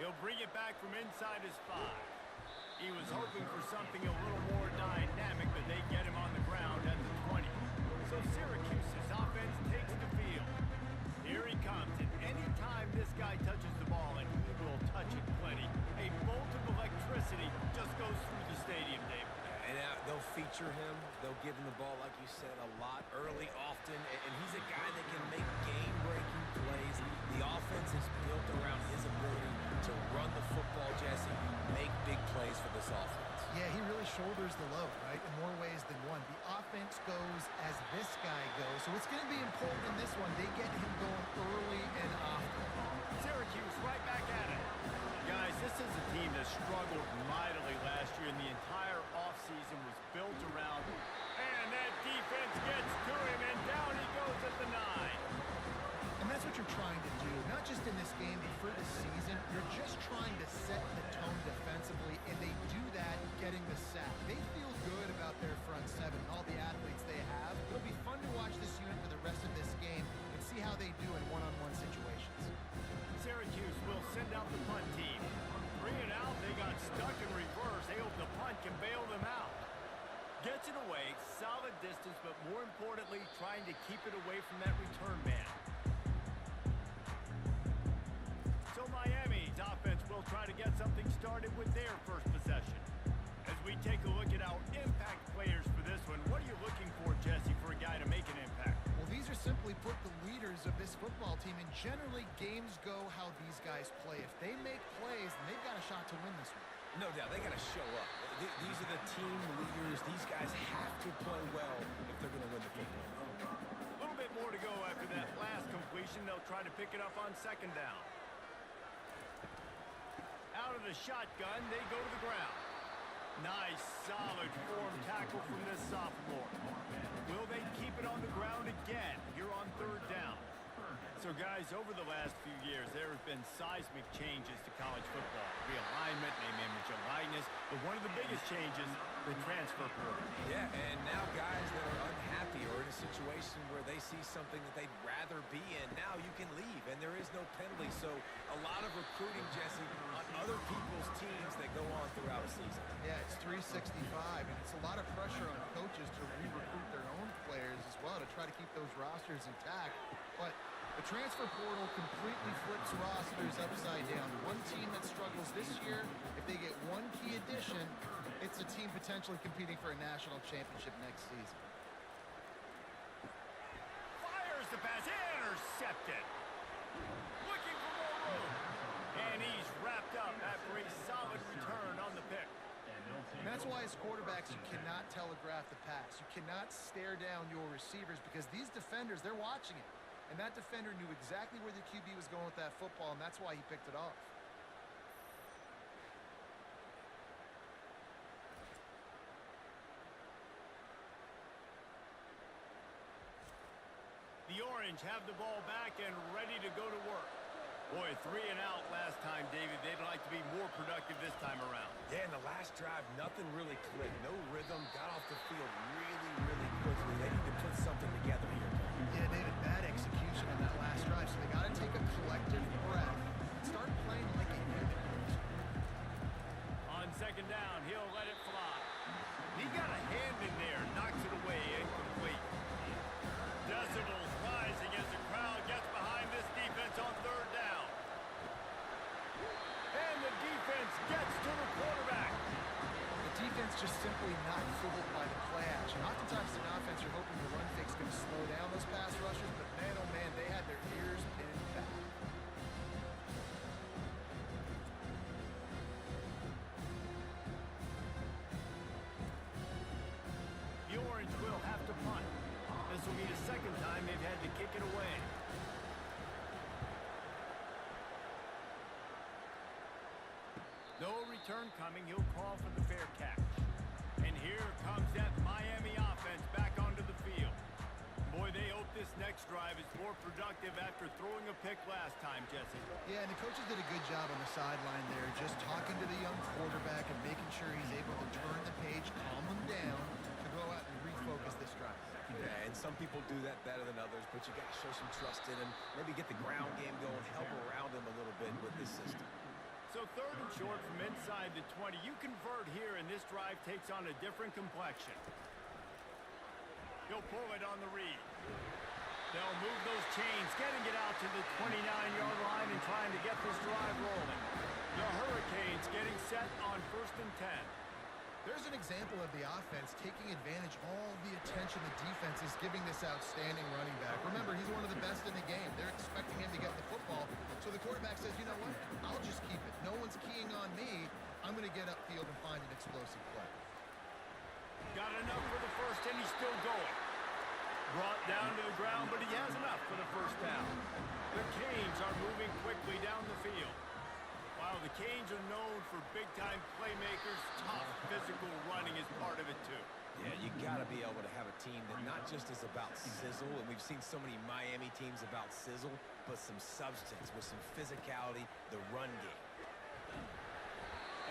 He'll bring it back from inside his 5. He was hoping for something a little more dynamic, but they get him on the ground at the 20. So Syracuse's offense takes the field. Here he comes, and anytime this guy touches the ball, and he will touch it plenty, a bolt of electricity just goes through the stadium, David. And they'll feature him. They'll give him the ball, like you said, a lot, early, often. And he's a guy that can make game-breaking plays. The offense is built around his ability to run the football, Jesse, make big plays for this offense. Yeah, he really shoulders the load, right, in more ways than one. The offense goes as this guy goes. So it's going to be important in this one. They get him going early and often. Syracuse right back at it. Guys, this is a team that struggled mightily last year, and the entire offseason was built around. And that defense gets to him, and down he goes at the 9. And that's what you're trying to do, not just in this game, but for the season. You're just trying to set the tone defensively, and they do that getting the sack. They feel good about their front 7 and all the athletes they have. It'll be fun to watch this unit for the rest of this game and see how they do in one-on-one situations. Syracuse will send out the punt team. 3 and out, they got stuck in reverse. They hope the punt can bail them out. Gets it away, solid distance, but more importantly, trying to keep it away from that return man. So Miami's offense will try to get something started with their first possession. As we take a look at our impact players for this one, what are you looking for, Jesse, for a guy to make an impact? Well, these are simply put the leaders of this football team, and generally games go how these guys play. If they make plays, then they've got a shot to win this one. No doubt, they got to show up. These are the team leaders. These guys have to play well if they're going to win the football. A little bit more to go after that last completion. They'll try to pick it up on 2nd down. Out of the shotgun, they go to the ground. Nice, solid form tackle from this sophomore. Will they keep it on the ground again here on 3rd down? So, guys, over the last few years, there have been seismic changes to college football. Realignment, name, image, and likeness. But one of the biggest changes, the transfer portal. Yeah, and now guys that are unhappy or in a situation where they see something that they'd rather be in, now you can leave, and there is no penalty. So a lot of recruiting, Jesse, on other people's teams that go on throughout a season. Yeah, it's 365, and it's a lot of pressure on coaches to re-recruit their own players as well to try to keep those rosters intact. But the transfer portal completely flips rosters upside down. One team that struggles this year, if they get one key addition, it's a team potentially competing for a national championship next season. Fires the pass, intercepted. Looking for more room. And he's wrapped up after a solid return on the pick. And that's why as quarterbacks, you cannot telegraph the pass. You cannot stare down your receivers because these defenders, they're watching it. And that defender knew exactly where the QB was going with that football, and that's why he picked it off. The Orange have the ball back and ready to go to work. Boy, 3 and out last time, David. They'd like to be more productive this time around. Yeah, in the last drive, nothing really clicked. No rhythm, got off the field really, really quickly. They need to put something together here. Yeah, David, bad execution on that last drive, so they got to take a collective breath and start playing like a unit. On 2nd down, he'll let it fly. He got a hand in there, knocks it away, incomplete. Decibels rising as the crowd gets behind this defense on 3rd down. And the defense gets to the quarterback. The defense just simply not fooled by the play action. Oftentimes in offense, you're hoping the run fake's going to slow down those pass rushers, but man, oh man, they had their ears pinned back. The Orange will have to punt. This will be the 2nd time they've had to kick it away. No return coming. He'll call for the fair catch. And here comes that Miami offense back onto the field. Boy, they hope this next drive is more productive after throwing a pick last time, Jesse. Yeah, and the coaches did a good job on the sideline there, just talking to the young quarterback and making sure he's able to turn the page, calm him down, to go out and refocus this drive. Yeah, and some people do that better than others, but you got to show some trust in him, maybe get the ground game going, help around him a little bit with this system. So third and short from inside the 20. You convert here, and this drive takes on a different complexion. He'll pull it on the read. They'll move those chains, getting it out to the 29-yard line and trying to get this drive rolling. The Hurricanes getting set on 1st and 10. There's an example of the offense taking advantage of all the attention the defense is giving this outstanding running back. Remember, he's one of the best in the game. They're expecting him to get the football. So the quarterback says, you know what? I'll just keep it. No one's keying on me. I'm going to get upfield and find an explosive play. Got enough for the first, and he's still going. Brought down to the ground, but he has enough for the first down. The Canes are moving quickly down the field. While the Canes are known for big-time playmakers, tough physical running is part of it, too. Yeah, you got to be able to have a team that not just is about sizzle, and we've seen so many Miami teams about sizzle, but some substance with some physicality, the run game.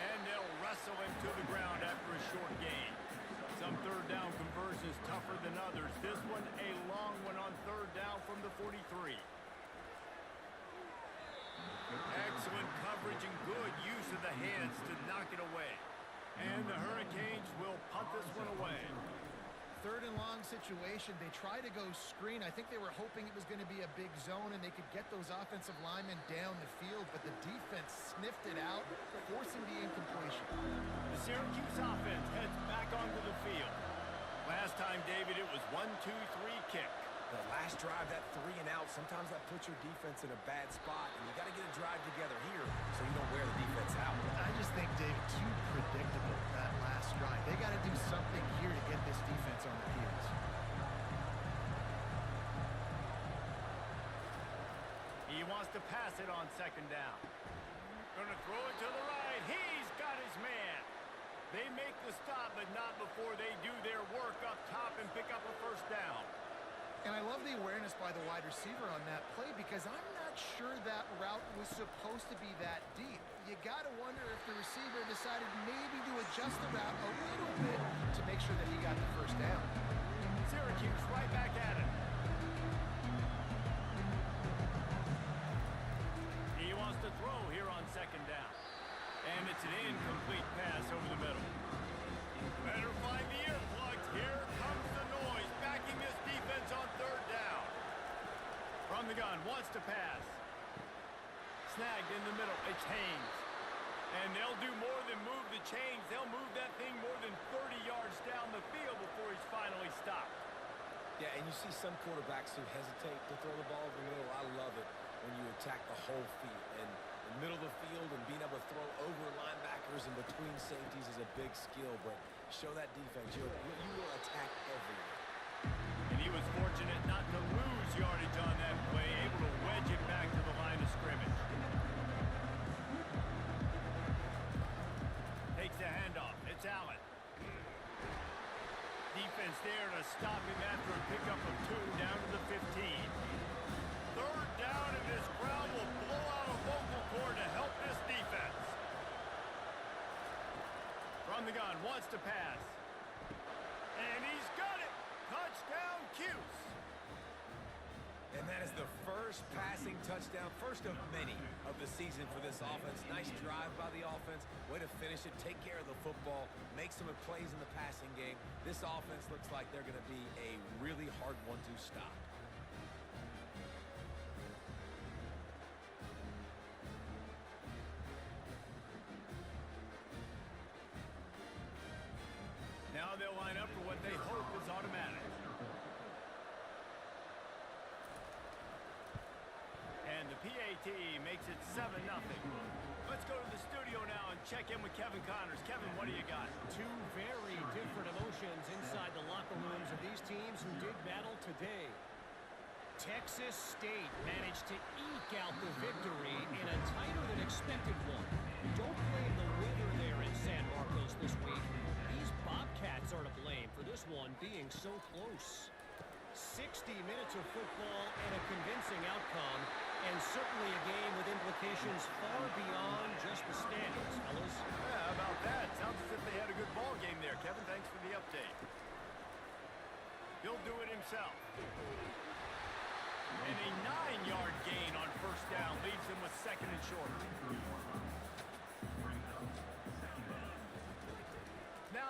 And they'll wrestle him to the ground after a short gain. Some third down conversions tougher than others. This one a long one on third down from the 43. Excellent coverage and good use of the hands to knock it away. And the Hurricanes will punt this one away. Third and long situation. They try to go screen. I think they were hoping it was going to be a big zone and they could get those offensive linemen down the field, but the defense sniffed it out, forcing the incompletion. The Syracuse offense heads back onto the field. Last time, David, it was 1-2-3 kick. The last drive, that 3 and out, sometimes that puts your defense in a bad spot, and you got to get a drive together here so you don't wear the defense out. I just think, David, too predictable, that last drive. They got to do something here to get this defense on their heels. He wants to pass it on second down. Gonna throw it to the right. He's got his man. They make the stop, but not before they do their work up top and pick up a first down. And I love the awareness by the wide receiver on that play because I'm not sure that route was supposed to be that deep. You got to wonder if the receiver decided maybe to adjust the route a little bit to make sure that he got the first down. Syracuse right back at it. He wants to throw here on second down. And it's an incomplete pass over the middle. Better find the earplugs. Here comes the noise, backing this defense on third down. From the gun, wants to pass. Snagged in the middle, it's Haynes. And they'll do more than move the chains. They'll move that thing more than 30 yards down the field before he's finally stopped. Yeah, and you see some quarterbacks who hesitate to throw the ball over the middle. I love it when you attack the whole field. And the middle of the field and being able to throw over linebackers and between safeties is a big skill, but show that defense. You will attack everywhere. And he was fortunate not to lose yardage on that play, able to wedge it back to the line of scrimmage. Takes the handoff. It's Allen. Defense there to stop him after a pickup of 2 down to the 15. Third down, and this crowd will blow out a vocal cord to help this defense. From the gun, wants to pass. And he's got it. Touchdown, Cuse. And that is the first passing touchdown, first of many of the season for this offense. Nice drive by the offense. Way to finish it, take care of the football, make some plays in the passing game. This offense looks like they're going to be a really hard one to stop. Now they'll line up for what they hope is automatic. And the PAT makes it 7-0. Let's go to the studio now and check in with Kevin Connors. Kevin, what do you got? Two very different emotions inside the locker rooms of these teams who did battle today. Texas State managed to eke out the victory in a tighter than expected one. Don't blame the weather there in San Marcos this week. These Bobcats are to blame for this one being so close. 60 minutes of football and a convincing outcome, and certainly a game with implications far beyond just the standings, fellas. Yeah, how about that? Sounds as if they had a good ball game there. Kevin, thanks for the update. He'll do it himself. And a 9-yard gain on first down leaves him with second and short.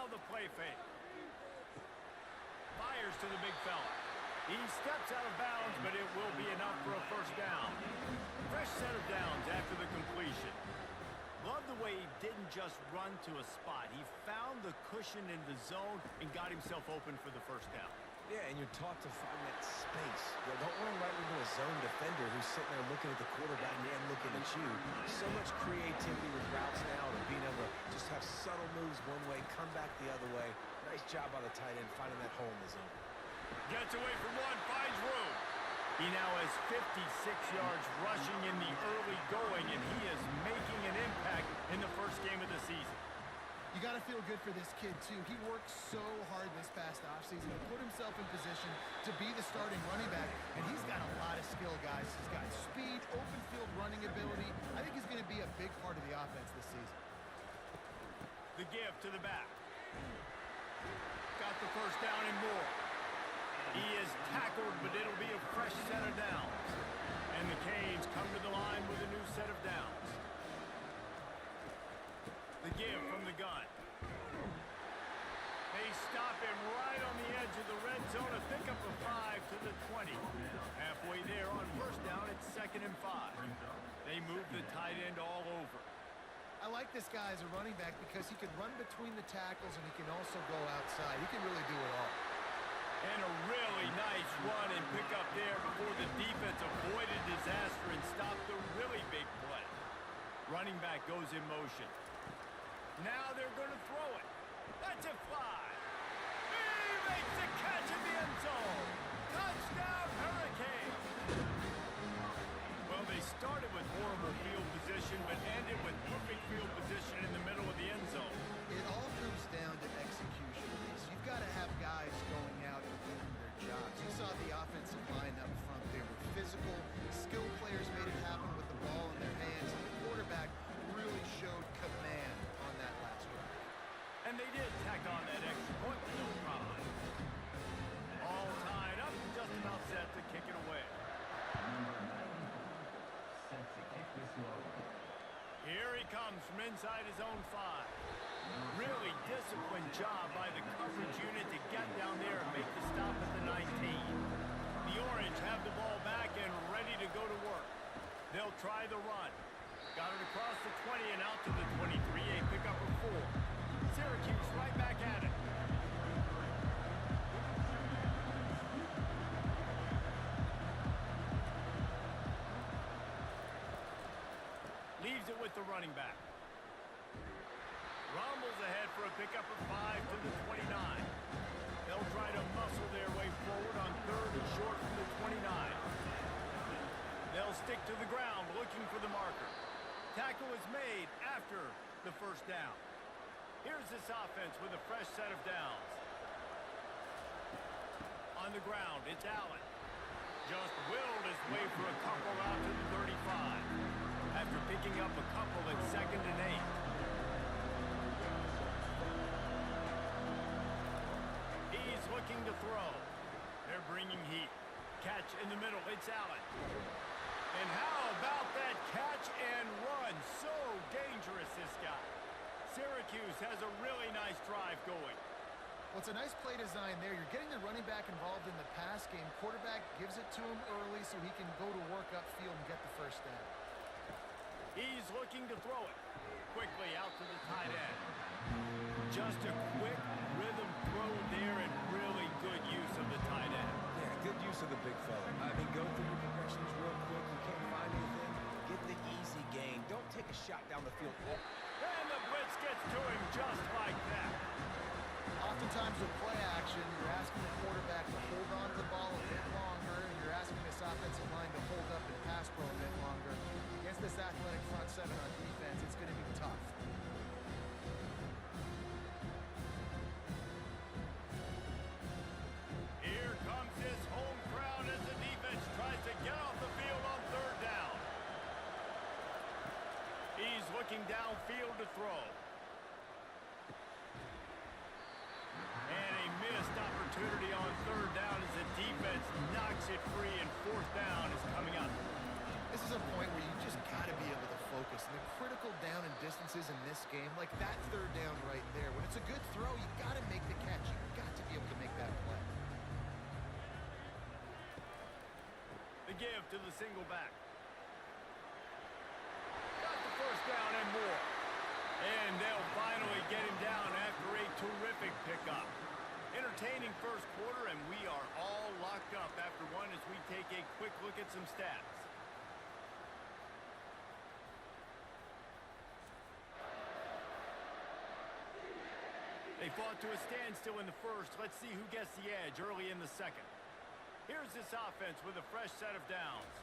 Now the play fake. Fires to the big fella. He steps out of bounds, but it will be enough for a first down. Fresh set of downs after the completion. Love the way he didn't just run to a spot. He found the cushion in the zone and got himself open for the first down. Yeah, and you're taught to find that space. You don't run right into a zone defender who's sitting there looking at the quarterback and looking at you. So much creativity with routes now and being able to just have subtle moves one way, come back the other way. Nice job by the tight end finding that hole in the zone. Gets away from one, finds room. He now has 56 yards rushing in the early going, and he is making an impact in the first game of the season. You got to feel good for this kid, too. He worked so hard this past offseason to put himself in position to be the starting running back, and he's got a lot of skill, guys. He's got speed, open field running ability. I think he's going to be a big part of the offense this season. The give to the back. Got the first down and more. He is tackled, but it'll be a fresh set of downs. And the Canes come to the line with a new set of downs. The give from the gun. They stop him right on the edge of the red zone. A pickup of 5 to the 20. Halfway there on first down, it's 2nd and 5. They move the tight end all over. I like this guy as a running back because he can run between the tackles and he can also go outside. He can really do it all. And a really nice run and pick up there before the defense avoided disaster and stopped the really big play. Running back goes in motion. Now they're going to throw it. That's a fly. He makes the catch in the end zone. Touchdown, Hurricanes. Well, they started with horrible field position, but ended with perfect field position in the middle of the end zone. It all comes down to execution. You've got to have guys going out and doing their jobs. You saw the offensive line up front. They were physical. Skilled players made it happen with the ball in their hands. And the quarterback really showed command on that last drive. And they did tack on that extra point with no problem. All tied up, just about set to kick it away. Here he comes from inside his own 5. Really disciplined job by the coverage unit to get down there and make the stop at the 19. The Orange have the ball back and ready to go to work. They'll try the run. Got it across the 20 and out to the 23, a pickup of 4. Syracuse right back at it. Leaves it with the running back. Rumbles ahead for a pickup of 5 to the 29. They'll try to muscle their way forward on 3rd and short from the 29. They'll stick to the ground looking for the marker. Tackle is made after the first down. Here's this offense with a fresh set of downs. On the ground, it's Allen. Just willed his way for a couple out to the 35. After picking up a couple at 2nd and 8. He's looking to throw. They're bringing heat. Catch in the middle. It's Allen. And how about that catch and run? So dangerous, this guy. Syracuse has a really nice drive going. Well, it's a nice play design there. You're getting the running back involved in the pass game. Quarterback gives it to him early so he can go to work upfield and get the first down. He's looking to throw it. Quickly out to the tight end. Just a quick rhythm throw there and really good use of the tight end. Yeah, good use of the big fella. I mean, go through your progressions real quick. You can't find anything. Get the easy gain. Don't take a shot down the field. And the blitz gets to him just like that. Oftentimes with play action, you're asking the quarterback to hold on to the ball a bit longer, and you're asking this offensive line to hold up and pass pro a bit longer. Against this athletic front 7 on defense, it's going to be tough. Here comes his home crowd as the defense tries to get off the field on 3rd down. He's looking downfield to throw. And a missed opportunity on 3rd down as the defense knocks it free, and 4th down is coming up. This is a point where you just got to be able to focus. And the critical down and distances in this game, like that third down right there, when it's a good throw, you got to make the catch. You got to be able to make that play. The give to the single back. Got the first down and more. And they'll finally get him down after a terrific pickup. Entertaining first quarter, and we are all locked up after one as we take a quick look at some stats. They fought to a standstill in the first. Let's see who gets the edge early in the second. Here's this offense with a fresh set of downs.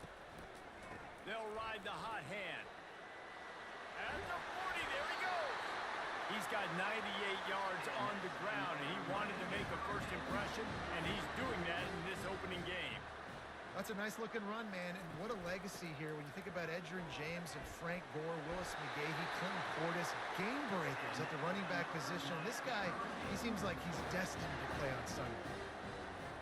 They'll ride the hot hand. At the 40, there he goes. He's got 98 yards on the ground, and he wanted to make a first impression, and he's doing that in this opening game. That's a nice-looking run, man, and what a legacy here when you think about Edgerrin James and Frank Gore, Willis McGahee, Clinton Portis, game breakers at the running back position. This guy, he seems like he's destined to play on Sunday.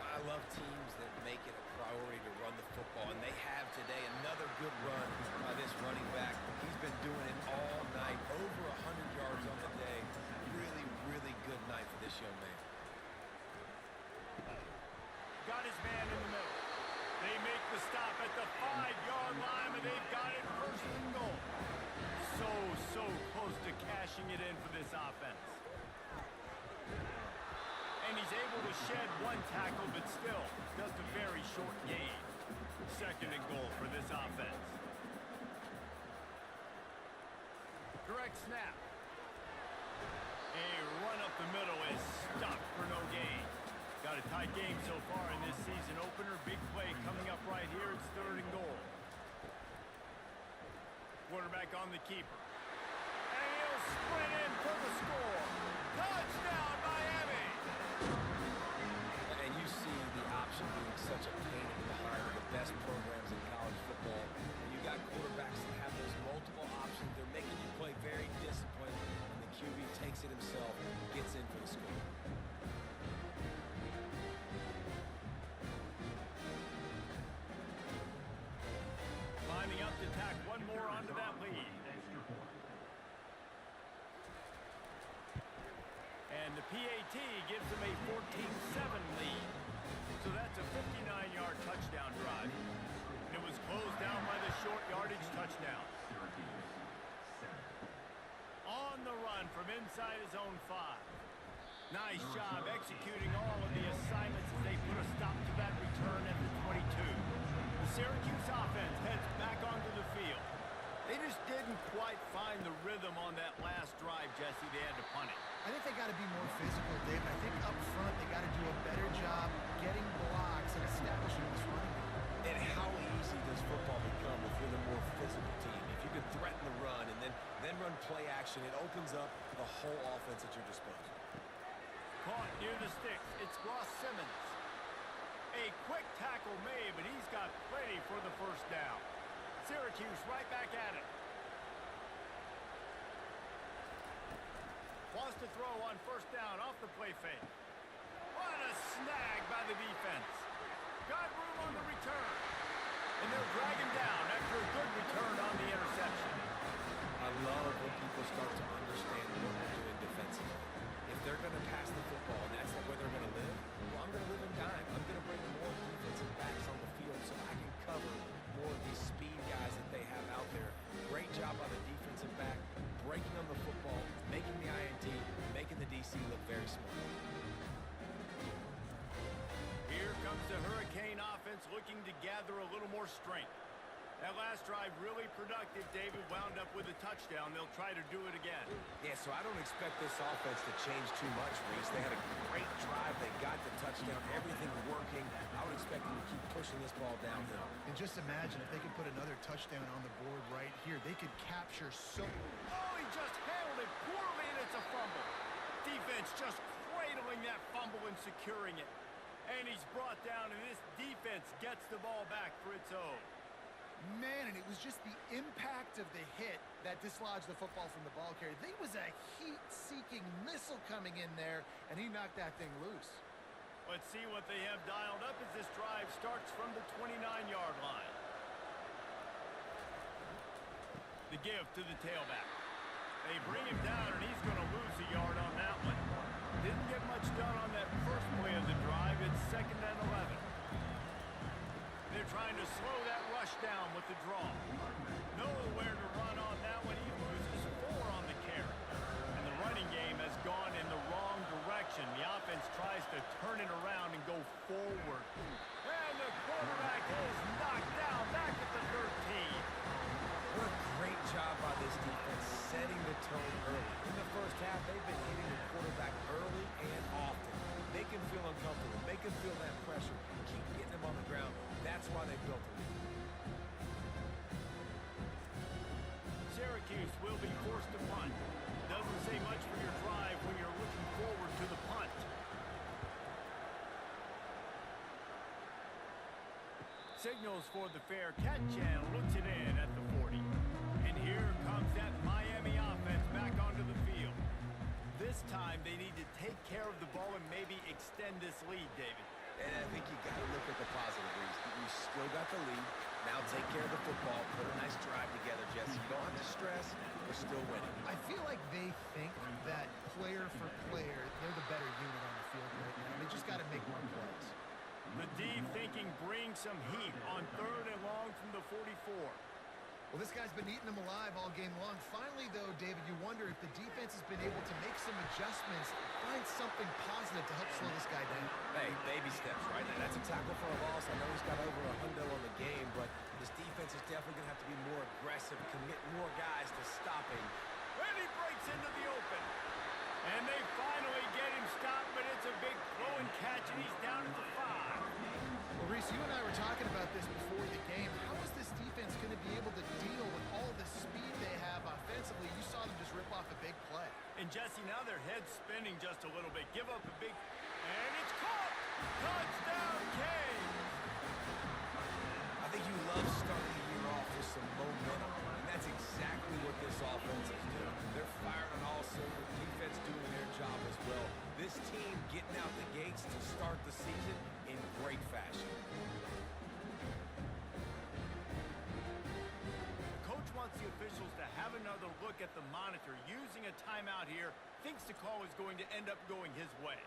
I love teams that make it a priority to run the football, and they have today. Another good run by this running back. He's been doing it all night, over 100 yards on the day. Really, really good night for this young man. Got his man in the middle. They make the stop at the 5-yard line, and they've got it first and goal. So close to cashing it in for this offense. And he's able to shed one tackle, but still just a very short gain. Second and goal for this offense. Direct snap. A run up the middle is stopped for no gain. Got a tight game so far in this season opener. Big play coming up right here. It's third and goal. Quarterback on the keeper. And he'll sprint in for the score. Touchdown, Miami! And you see the option being such a pain in the behind of the best programs in college football. When you got quarterbacks that have those multiple options, they're making you play very disciplined, and the QB takes it himself, gets in for the score. Lining up to tack one more onto that lead. And the PAT gives them a 14-7 lead. So that's a 59-yard touchdown drive. And it was closed down by the short yardage touchdown. On the run from inside his own 5. Nice job executing all of the assignments as they put a stop to that return at the 22. The Syracuse offense heads back onto the field. They just didn't quite find the rhythm on that last drive, Jesse. They had to punt it. I think they got to be more physical, Dave. I think up front they got to do a better job getting blocks and establishing this running game. And how easy does football become if you're the more physical team? If you can threaten the run and then run play action, it opens up the whole offense at your disposal. Caught near the sticks. It's Ross Simmons. A quick tackle made, but he's got plenty for the first down. Syracuse right back at it. Wants to throw on first down off the play fake. What a snag by the defense. Got room on the return. And they'll drag him down after a good return on the interception. I love when people start to understand what we're doing defensively. If they're going to pass the football and that's where they're going to live, well, I'm going to live in dime. I'm going to bring more defensive backs on the field so I can cover more of these speed guys that they have out there. Great job by the defensive back, breaking on the football, making the INT, making the DC look very smart. Here comes the Hurricane offense looking to gather a little more strength. That last drive really productive. David wound up with a touchdown. They'll try to do it again. Yeah, so I don't expect this offense to change too much, Reese. They had a great drive. They got the touchdown. Everything working. I would expect them to keep pushing this ball downhill. And just imagine if they could put another touchdown on the board right here. They could capture so... Oh, he just handled it poorly, and it's a fumble. Defense just cradling that fumble and securing it. And he's brought down, and this defense gets the ball back for its own. Man, and it was just the impact of the hit that dislodged the football from the ball carrier. There was a heat-seeking missile coming in there, and he knocked that thing loose. Let's see what they have dialed up as this drive starts from the 29-yard line. The give to the tailback. They bring him down, and he's going to lose a yard on that one. Didn't get much done on that first play of the drive. It's 2nd and 11. They're trying to slow that rush down with the draw. Nowhere to run on that one. He loses 4 on the carry. And the running game has gone in the wrong direction. The offense tries to turn it around and go forward. And the quarterback is knocked down back at the 13. What a great job by this defense setting the tone early. In the first half, they've been hitting the quarterback early and often. Make him feel uncomfortable. Make him feel that pressure. Keep getting him on the ground. That's why they built it. Syracuse will be forced to punt. Doesn't say much for your drive when you're looking forward to the punt. Signals for the fair catch and looks it in at the 40. And here comes that Miami offense back onto the field. This time they need to take care of the ball and maybe extend this lead, David. And I think you got to look at the positive reads. You still got the lead. Now take care of the football. Put a nice drive together, Jesse. You don't have to stress. We're still winning. I feel like they think that player for player, they're the better unit on the field right now. They just got to make more plays. The deep thinking brings some heat on 3rd and long from the 44. Well, this guy's been eating them alive all game long. Finally, though, David, you wonder if the defense has been able to make some adjustments, find something positive to help slow this guy down. Hey, baby steps, right? Now, that's a tackle for a loss. I know he's got over 100 on the game, but this defense is definitely going to have to be more aggressive, commit more guys to stop him. And he breaks into the open. And they finally get him stopped, but it's a big throwing catch, and he's down at the 5. Well, Reese, you and I were talking about this before the game. How is this defense going to be able to deal with all the speed they have offensively? You saw them just rip off a big play. And Jesse, now their head's spinning just a little bit. Give up a big, and it's caught! Touchdown, Canes! I think you love starting the year off with some momentum, and that's exactly what this offense is doing. They're firing on all cylinders. Defense doing their job as well. This team getting out the gates to start the season in great fashion. Coach wants the officials to have another look at the monitor. Using a timeout here, thinks the call is going to end up going his way.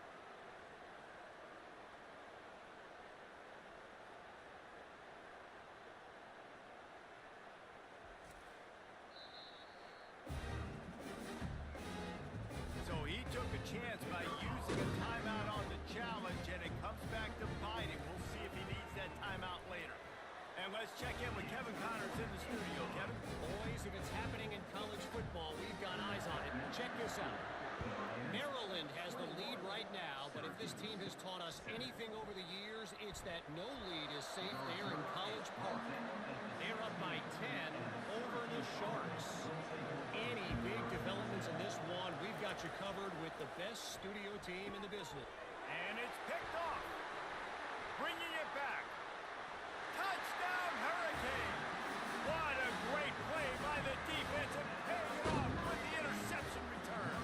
So he took a chance by using a timeout on the challenge, and it comes back to bite him. We'll see if he needs that timeout later. And let's check in with Kevin Connors in the studio. Kevin? Boys, if it's happening in college football, we've got eyes on it. Check this out. Maryland has the lead right now, but if this team has taught us anything over the years, it's that no lead is safe there in College Park. They're up by 10 over the Sharks. Any big developments in this one, we've got you covered with the best studio team in the business. And it's picked off. Bringing it back. Touchdown, Hurricane! What a great play by the defense and paying it off with the interception return.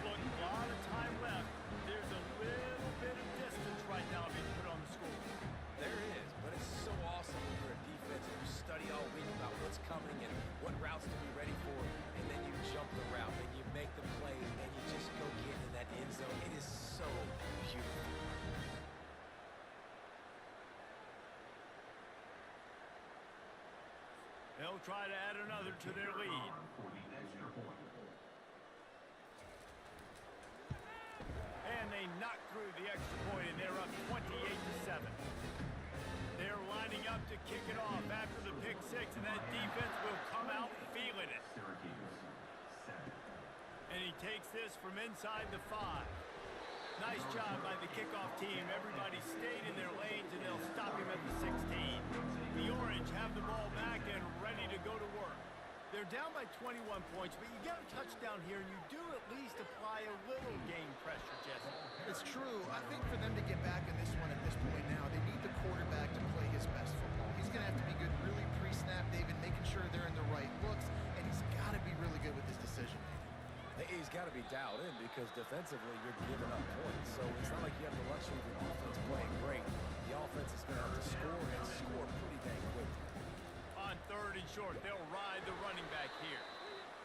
Look, a lot of time left. There's a little bit of distance right now being put on the score. There is, but it's so awesome when you're a defense and you study all week about what's coming and what routes to be ready for, and then you jump the route and you make the play and you just go get in that end zone. It is so beautiful. They'll try to add another to their lead. And they knock through the extra point, and they're up 28-7. They're lining up to kick it off after the pick six, and that defense will come out feeling it. And he takes this from inside the 5. Nice job by the kickoff team. Everybody stayed in their lanes, and they'll stop him at the 16. The Orange have the ball back and ready to go to work. They're down by 21 points, but you get a touchdown here, and you do at least apply a little game pressure, Jesse. It's true. I think for them to get back in this one at this point now, they need the quarterback to play his best football. He's going to have to be good really pre-snap, David, making sure they're in the right looks, and he's got to be really good with his decision. He's got to be dialed in because defensively you're giving up points. So it's not like you have the luxury of your offense playing great. The offense is going to have to score and score pretty dang quick. On third and short. They'll ride the running back here.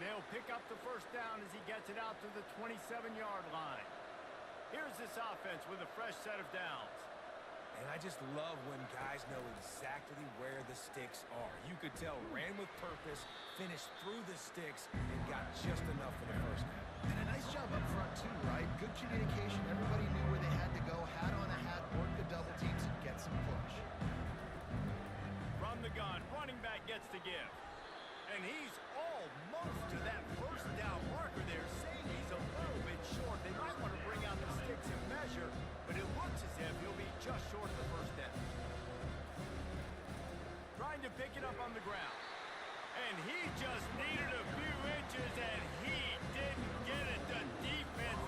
They'll pick up the first down as he gets it out to the 27-yard line. Here's this offense with a fresh set of downs. And I just love when guys know exactly where the sticks are. You could tell ran with purpose, finished through the sticks, and got just enough for the first down. And a nice job up front, too, right? Good communication. Everybody knew where they had to go. Hat on a hat, work the double teams, and get some push. From the gun, running back gets to give. And he's almost to that first down marker there, saying he's a little bit short. They might want to bring out the sticks and measure, but it looks as if he'll be just short of the first down. Trying to pick it up on the ground. And he just needed a few inches, and he didn't get it. The defense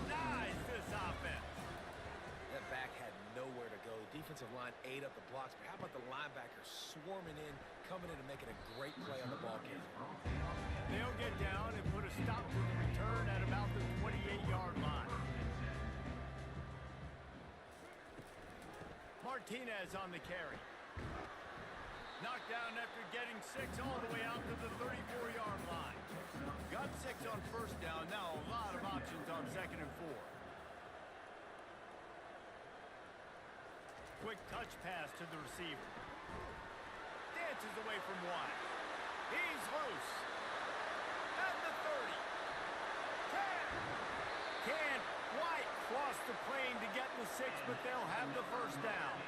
denies this offense. That back had nowhere to go. The defensive line ate up the blocks, but how about the linebacker swarming in, coming in and making a great play on the ball game? They'll get down and put a stop to the return at about the 28-yard line. Martinez on the carry. Knocked down after getting 6 all the way out to the 34-yard line. Got 6 on first down. Now a lot of options on 2nd and 4. Quick touch pass to the receiver. Dances away from one. He's loose. At the 30. 10. Can't quite cross the plane to get the 6, but they'll have the first down.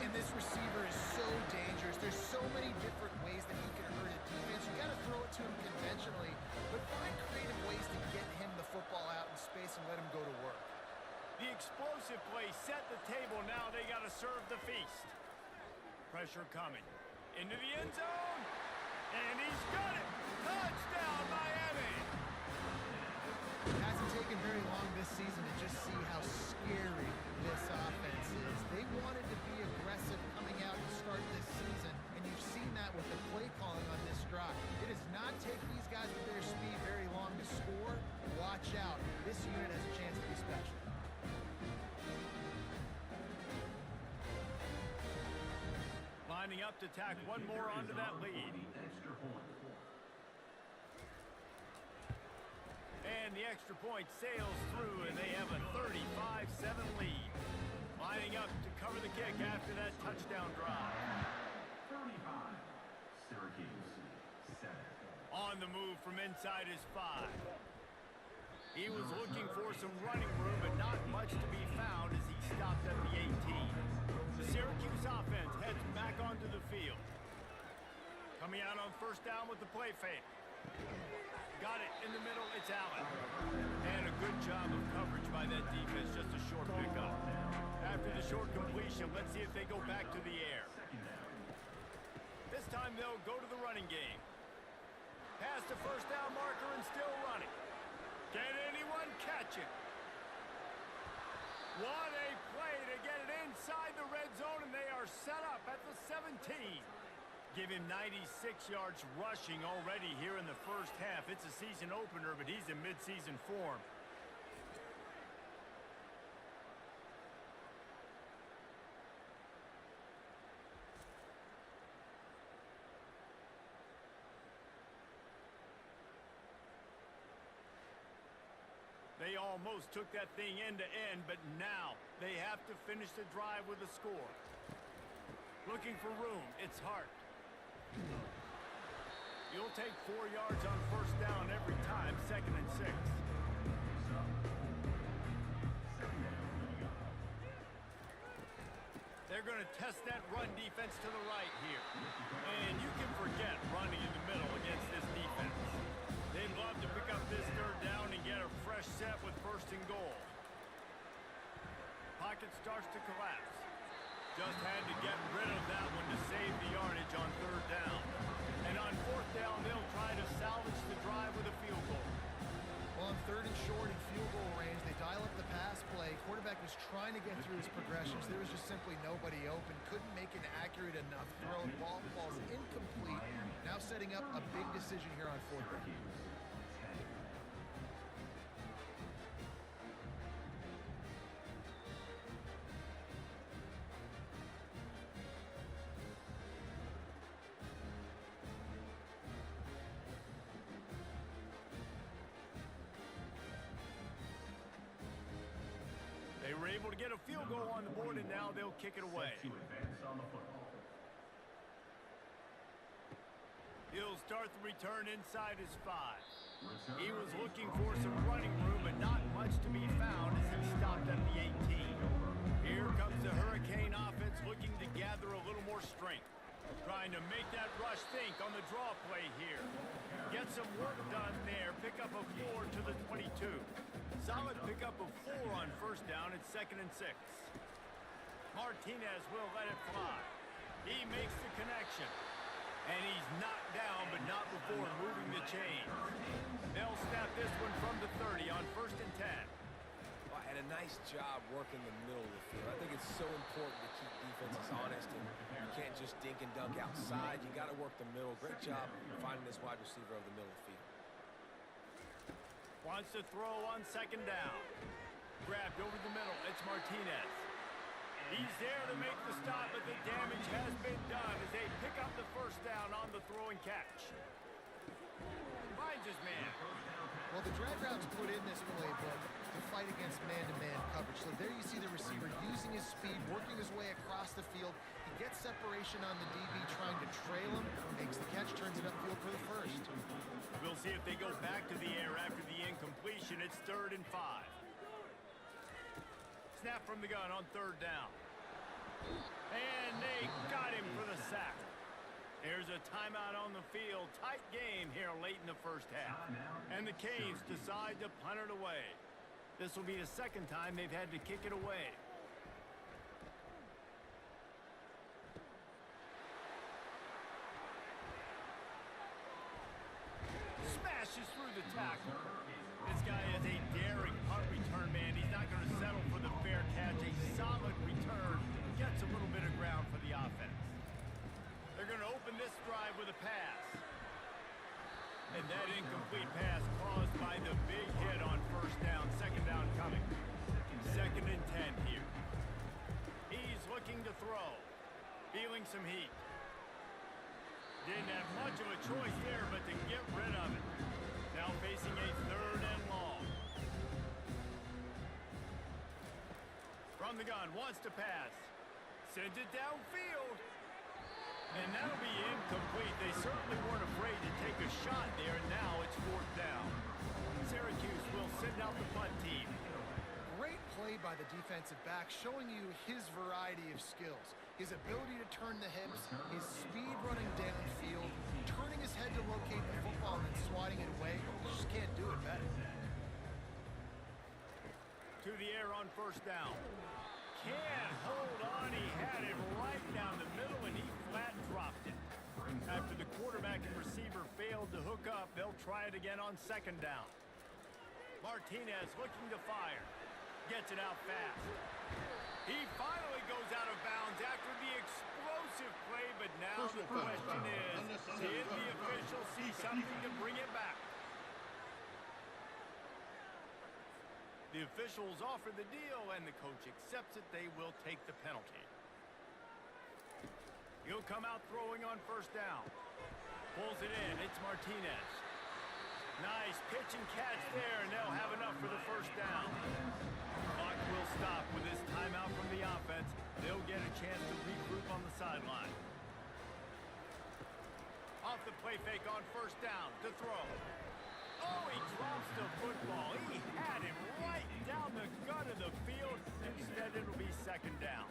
And this receiver is so dangerous. There's so many different ways that he can hurt a defense. You got to throw it to him conventionally, but find creative ways to get him the football out in space and let him go to work. The explosive play set the table. Now they got to serve the feast. Pressure coming. Into the end zone. And he's got it. Touchdown, Miami. It hasn't taken very long this season to just see how scary this offense is. They wanted to be aggressive coming out to start this season, and you've seen that with the play calling on this drive. It does not take these guys with their speed very long to score. Watch out. This unit has a chance to be special. Lining up to tack one more onto that lead. And the extra point sails through, and they have a 35-7 lead. Lining up to cover the kick after that touchdown drive. 35, Syracuse, 7. On the move from inside his 5. He was looking for some running room, but not much to be found as he stopped at the 18. The Syracuse offense heads back onto the field. Coming out on first down with the play fake. Got it in the middle, it's Allen. And a good job of coverage by that defense, just a short pickup. After the short completion, let's see if they go back to the air. This time they'll go to the running game. Past the first down marker and still running. Can anyone catch it? What a play to get it inside the red zone, and they are set up at the 17. Give him 96 yards rushing already here in the first half. It's a season opener, but he's in mid-season form. They almost took that thing end to end, but now they have to finish the drive with a score. Looking for room, it's Hart. You'll take 4 yards on first down every time, 2nd and 6. They're going to test that run defense to the right here. And you can forget running in the middle against this defense. They'd love to pick up this third down and get a fresh set with 1st and goal. Pocket starts to collapse. Just had to get rid of that one to save the yardage on 3rd down. And on 4th down, they'll try to salvage the drive with a field goal. Well, on 3rd and short in field goal range, they dial up the pass play. Quarterback was trying to get through his progressions. There was just simply nobody open. Couldn't make an accurate enough throw. Ball falls incomplete. Now setting up a big decision here on 4th down. get a field goal on the board, and now they'll kick it away. To advance on the football. He'll start the return inside his 5. Return He was is looking on for some running room, but not much to be found as he stopped at the 18. Here comes the Hurricane offense looking to gather a little more strength. Trying to make that rush think on the draw play here. Get some work done there. Pick up a 4 to the 22. Solid pickup of 4 on first down at 2nd and 6. Martinez will let it fly. He makes the connection. And he's knocked down, but not before moving the chains. They'll snap this one from the 30 on 1st and 10. Well, and a nice job working the middle of the field. I think it's so important to keep defenses honest, and you can't just dink and dunk outside. You got to work the middle. Great job finding this wide receiver over the middle of the field. Wants to throw on 2nd down. Grabbed over the middle. It's Martinez. He's there to make the stop, but the damage has been done as they pick up the 1st down on the throw and catch. Finds his man. Well, the drag routes put in this playbook to fight against man-to-man coverage. So there you see the receiver using his speed, working his way across the field. He gets separation on the DB, trying to trail him, makes the catch, turns it upfield for the 1st. We'll see if they go back to the air after the incompletion. It's 3rd and 5. Snap from the gun on 3rd down. And they got him for the sack. There's a timeout on the field. Tight game here late in the 1st half. And the Canes decide to punt it away. This will be the 2nd time they've had to kick it away. Smashes through the tackle. This guy is a daring punt return man. He's not going to settle for the fair catch. A solid return. Gets a little bit of ground for the offense. They're going to open this drive with a pass. And that incomplete pass caused by the big hit on 1st down. 2nd down coming. 2nd and 10 here. He's looking to throw. Feeling some heat. Didn't have much of a choice there, but to get rid of it. Now facing a 3rd and long. From the gun, wants to pass. Sends it downfield. And that'll be incomplete. They certainly weren't afraid to take a shot there. Now it's 4th down. Syracuse will send out the punt team. Great play by the defensive back, showing you his variety of skills. His ability to turn the hips, his speed running downfield, turning his head to locate the football and then swatting it away. You just can't do it better. To the air on 1st down. Can't hold on. He had it right down the middle, and he flat dropped it. After the quarterback and receiver failed to hook up, they'll try it again on 2nd down. Martinez looking to fire. Gets it out fast. He finally goes out of bounds after the explosive play, but now the question is, did the official see something to bring it back? The officials offer the deal, and the coach accepts it. They will take the penalty. He'll come out throwing on 1st down. Pulls it in. It's Martinez. Nice pitch and catch there, and they'll have enough for the 1st down. Clock will stop with this timeout from the offense. They'll get a chance to regroup on the sideline. Off the play fake on 1st down to throw. Oh, he drops the football. He had him right down the gut of the field. Instead, it'll be 2nd down.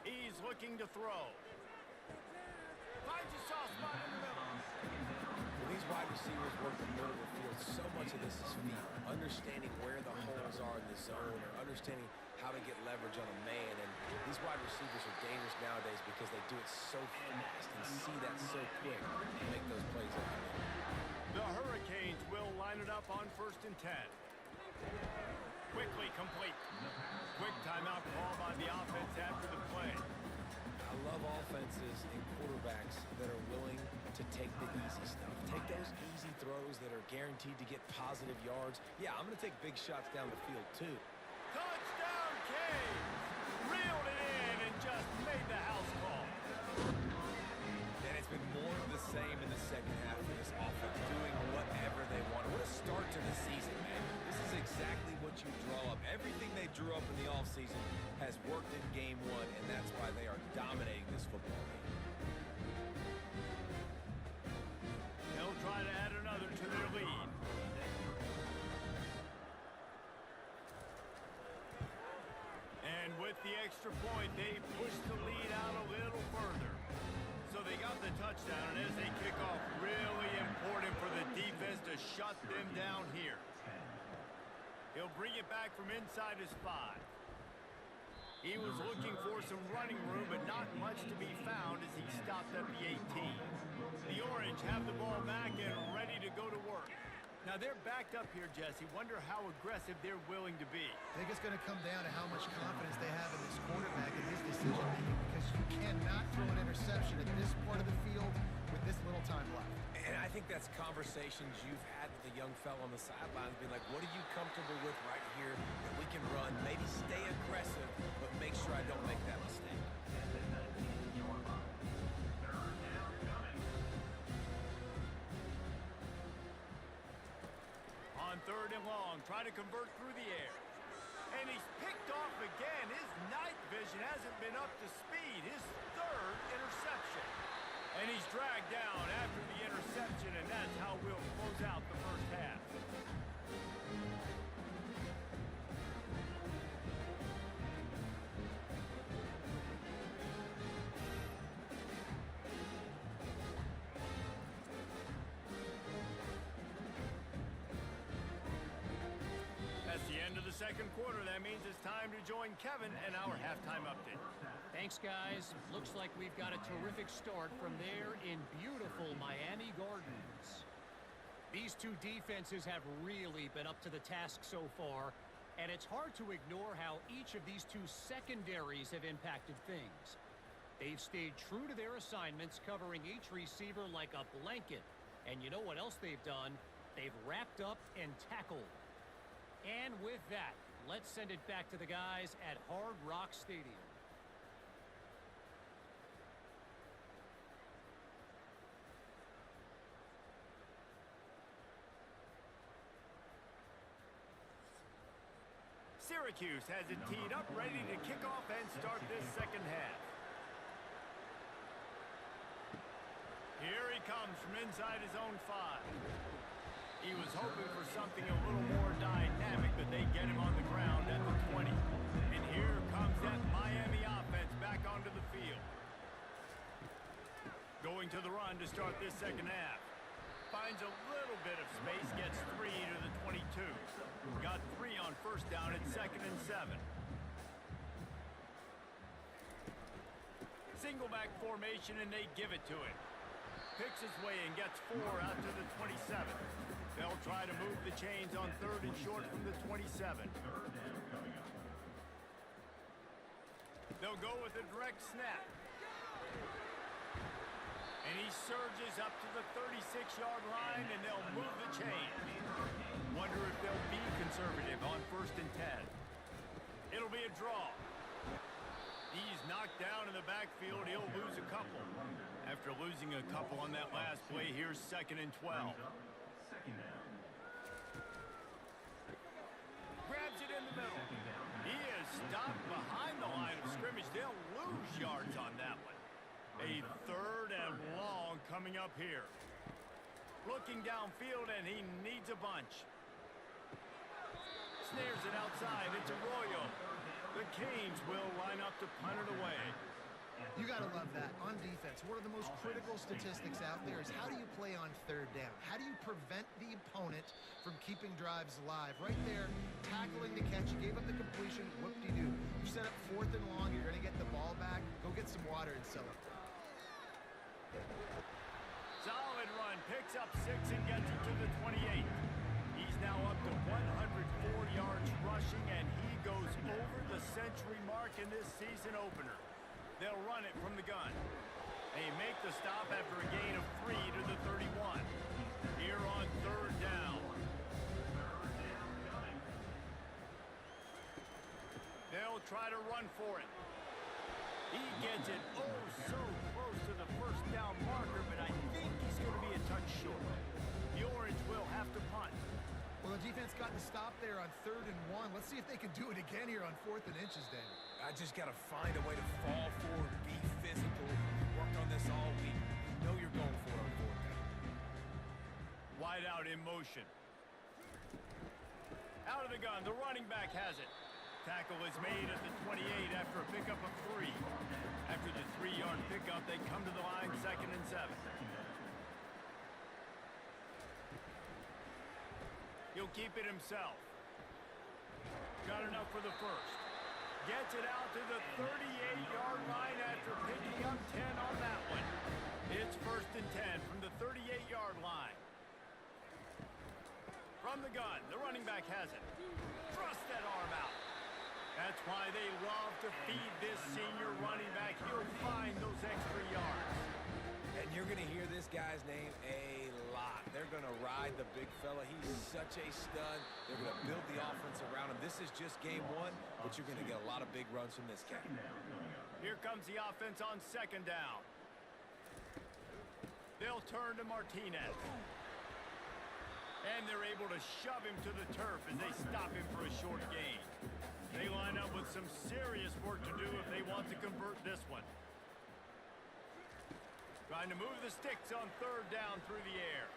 He's looking to throw. Finds a soft spot in the middle. Well, these wide receivers work the middle of the field. So much of this is feet. Understanding where the holes are in the zone, or understanding how to get leverage on a man. And these wide receivers are dangerous nowadays because they do it so fast and see that so quick and make those plays like that. The Hurricanes will line it up on 1st and 10. Quickly complete. Quick timeout call by the offense after the play. I love offenses and quarterbacks that are willing to take the easy stuff. Take those easy throws that are guaranteed to get positive yards. Yeah, I'm going to take big shots down the field too. Touchdown, Canes! Reeled it in and just made the house call. And it's been more of the same in the 2nd half of this offense, doing whatever they want. What a start to the season, man. This is exactly what you draw up. Everything they drew season has worked in game one, and that's why they are dominating this football game. They'll try to add another to their lead. And with the extra point, they push the lead out a little further. So they got the touchdown, and as they kick off, really important for the defense to shut them down here. He'll bring it back from inside his 5. He was looking for some running room, but not much to be found as he stopped at the 18. The Orange have the ball back and ready to go to work. Now they're backed up here, Jesse. Wonder how aggressive they're willing to be. I think it's going to come down to how much confidence they have in this quarterback and his decision-making, because you cannot throw an interception at this part of the field with this little time left. And I think that's conversations you've had with a young fellow on the sidelines, being like, what are you comfortable with right here that we can run? Maybe stay aggressive, but make sure I don't make that mistake. On 3rd and long, trying to convert through the air. And he's picked off again. His night vision hasn't been up to speed. His 3rd interception. And he's dragged down after the interception, and that's how we'll close out the first half. That's the end of the second quarter. That means it's time to join Kevin and our halftime update. Thanks, guys. Looks like we've got a terrific start from there in beautiful Miami Gardens. These two defenses have really been up to the task so far, and it's hard to ignore how each of these two secondaries have impacted things. They've stayed true to their assignments, covering each receiver like a blanket. And you know what else they've done? They've wrapped up and tackled. And with that, let's send it back to the guys at Hard Rock Stadium. Syracuse has it teed up, ready to kick off and start this second half. Here he comes from inside his own 5. He was hoping for something a little more dynamic, but they get him on the ground at the 20. And here comes that Miami offense back onto the field. Going to the run to start this second half. Finds a little bit of space, gets 3 to the 22. Got 3 on first down at 2nd and 7. Single back formation, and they give it to him. Picks his way and gets 4 out to the 27. They'll try to move the chains on 3rd and short from the 27. They'll go with a direct snap. And he surges up to the 36-yard line, and they'll move the chains. Wonder if they'll be conservative on 1st and 10. It'll be a draw. He's knocked down in the backfield. He'll lose a couple. After losing a couple on that last play, here's 2nd and 12. Grabs it in the middle. He is stopped behind the line of scrimmage. They'll lose yards on that one. A 3rd and long coming up here. Looking downfield, and he needs a bunch. Snares it outside. It's Arroyo. The Canes will line up to punt it away. You got to love that. On defense, one of the most critical statistics out there is how do you play on 3rd down? How do you prevent the opponent from keeping drives alive? Right there, tackling the catch. You gave up the completion. Whoop-de-doo. You set up 4th and long. You're going to get the ball back. Go get some water and sell it. Solid run. Picks up 6 and gets it to the 28. He's now up to 104 yards rushing, and he goes over the century mark in this season opener. They'll run it from the gun. They make the stop after a gain of 3 to the 31. Here on 3rd down. They'll try to run for it. He gets it so close to the 1st down marker, but I think he's going to be a touch short. The Orange will have to punt. Well, the defense got got the stop there on 3rd and 1. Let's see if they can do it again here on 4th and inches, David. I just got to find a way to fall forward, be physical. Worked on this all week. You know you're going for it on 4th down. Wide out in motion. Out of the gun, the running back has it. Tackle is made at the 28 after a pickup of 3. After the 3-yard pickup, they come to the line 2nd and 7. He'll keep it himself. Got enough for the first. Gets it out to the 38-yard line after picking up 10 on that one. It's 1st and 10 from the 38-yard line. From the gun, the running back has it. Thrust that arm out. That's why they love to feed this senior running back. He'll find those extra yards. And you're going to hear this guy's name a lot. They're going to ride the big fella. He's such a stud. They're going to build the offense around him. This is just game 1, but you're going to get a lot of big runs from this guy. Here comes the offense on 2nd down. They'll turn to Martinez. And they're able to shove him to the turf as they stop him for a short gain. They line up with some serious work to do if they want to convert this one. Trying to move the sticks on 3rd down through the air.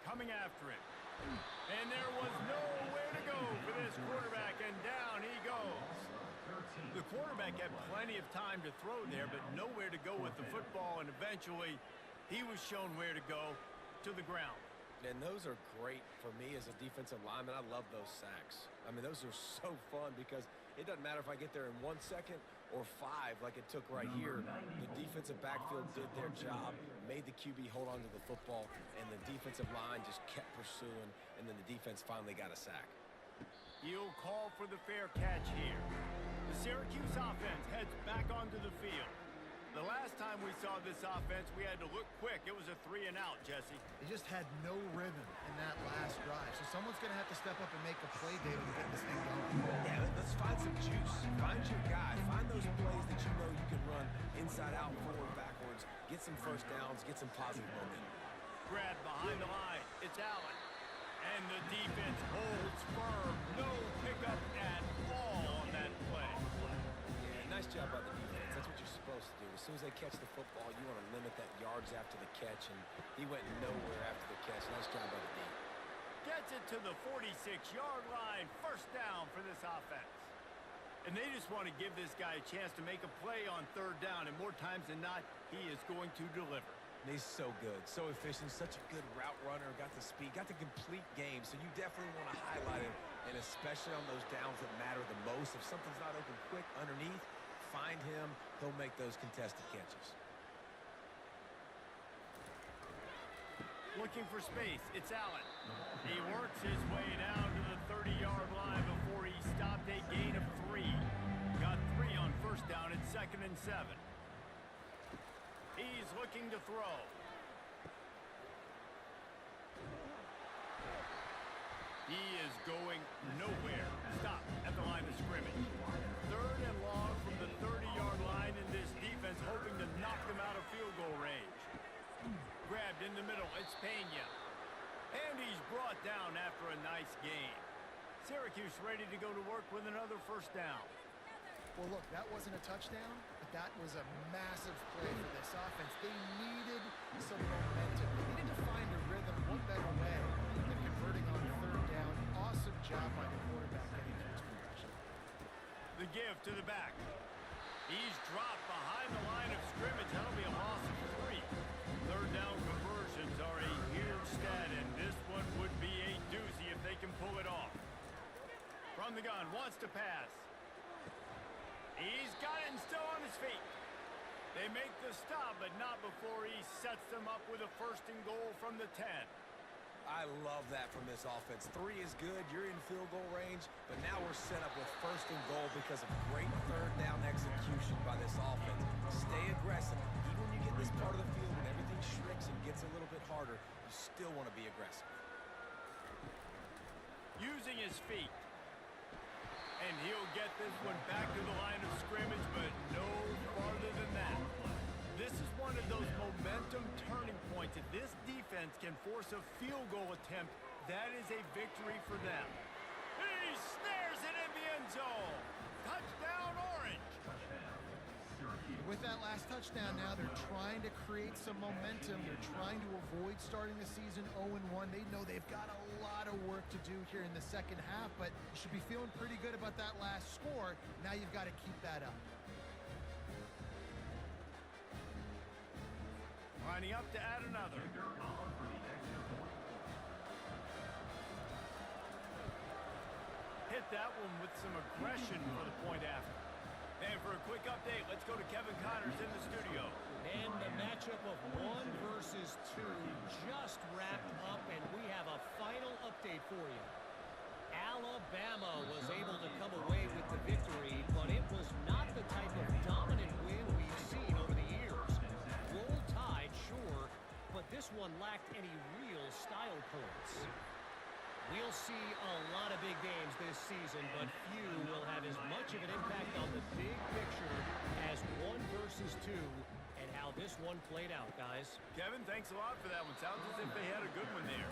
Coming after him. And there was nowhere to go for this quarterback, and down he goes. The quarterback had plenty of time to throw there, but nowhere to go with the football, and eventually he was shown where to go, to the ground. And those are great for me as a defensive lineman. I love those sacks. I mean, those are so fun because it doesn't matter if I get there in 1 second or 5 like it took right here. The defensive backfield did their job, made the QB hold on to the football, and the defensive line just kept pursuing, and then the defense finally got a sack. He'll call for the fair catch here. The Syracuse offense heads back onto the field. The last time we saw this offense, we had to look quick. It was a 3-and-out, Jesse. They just had no rhythm in that last drive. So someone's going to have to step up and make a play, David, to get this thing going. Yeah, let's find some juice. Find your guy. Find those plays that you know you can run inside out, forward, backwards. Get some first downs. Get some positive momentum. Grab behind the line. It's Allen. And the defense holds firm. No pickup at all on that play. Yeah, nice job by the defense. That's what you're supposed to do. As soon as they catch the football, you want to limit that yards after the catch, and he went nowhere after the catch. Nice job by the D. Gets it to the 46-yard line. 1st down for this offense. And they just want to give this guy a chance to make a play on 3rd down, and more times than not, he is going to deliver. And he's so good, so efficient, such a good route runner, got the speed, got the complete game, so you definitely want to highlight him, and especially on those downs that matter the most. If something's not open quick underneath, find him, he'll make those contested catches. Looking for space, it's Allen. He works his way down to the 30-yard line before he stopped a gain of 3. Got 3 on 1st down at 2nd and 7. He's looking to throw. He is going nowhere. Stop at the line of scrimmage. 3rd and long from the 30-yard line, and this defense hoping to knock them out of field goal range. Grabbed in the middle, it's Pena. And he's brought down after a nice gain. Syracuse ready to go to work with another 1st down. Well, look, that wasn't a touchdown, but that was a massive play for this offense. They needed some momentum. They needed to find a rhythm. What better way than converting on 3rd down? Awesome job by the quarterback getting to his progression. The give to the back. He's dropped behind the line of scrimmage. That'll be a loss of 3. 3rd down conversions are a huge stat, and this one would be a doozy if they can pull it off. From the gun, wants to pass. He's got it and still on his feet. They make the stop, but not before he sets them up with a 1st and goal from the 10. I love that from this offense. 3 is good. You're in field goal range, but now we're set up with 1st and goal because of great 3rd down execution by this offense. Stay aggressive. Even when you get this part of the field and everything shrinks and gets a little bit harder, you still want to be aggressive. Using his feet. And he'll get this one back to the line of scrimmage, but no farther than that. This is one of those momentum turning points. If this defense can force a field goal attempt, That is a victory for them. He snares it in the end zone. Touchdown, Orange. With that last touchdown now, they're trying to create some momentum. They're trying to avoid starting the season 0-1. They know they've got a lot of work to do here in the second half, but you should be feeling pretty good about that last score. Now you've got to keep that up. Lining up to add another. Hit that one with some aggression for the point after. And for a quick update, let's go to Kevin Connors in the studio. And the matchup of 1 versus 2 just wrapped up, and we have a final update for you. Alabama was able to come away with the victory, but it was not the type of dominant win we've seen over the years. Roll Tide, sure, but this one lacked any real style points. We'll see a lot of big games this season, but few will have as much of an impact on the big picture as 1 versus 2 and how this one played out, guys. Kevin, thanks a lot for that one. Sounds as if they had a good one there.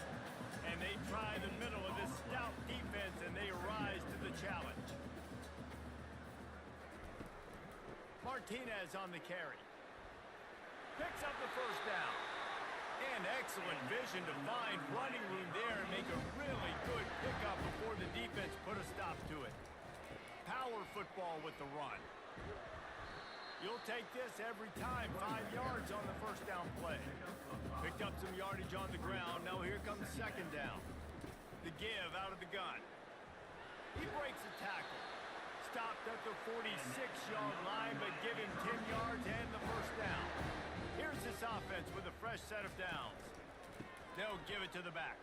And they try the middle of this stout defense, and they rise to the challenge. Martinez on the carry. Picks up the first down. And excellent vision to find running room there and make a really good pickup before the defense put a stop to it. Power football with the run. You'll take this every time. 5 yards on the first down play. Picked up some yardage on the ground. Now here comes second down. The give out of the gun. He breaks a tackle. Stopped at the 46-yard line, but give him 10 yards and the first down. Here's this offense with a fresh set of downs. They'll give it to the back.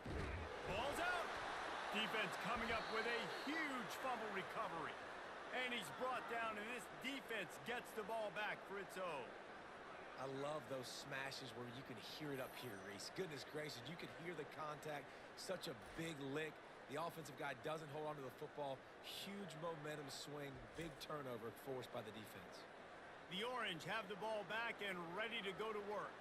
Ball's out. Defense coming up with a huge fumble recovery. And he's brought down, and this defense gets the ball back for its own. I love those smashes where you can hear it up here, Reese. Goodness gracious, you can hear the contact. Such a big lick. The offensive guy doesn't hold on to the football. Huge momentum swing. Big turnover forced by the defense. The Orange have the ball back and ready to go to work.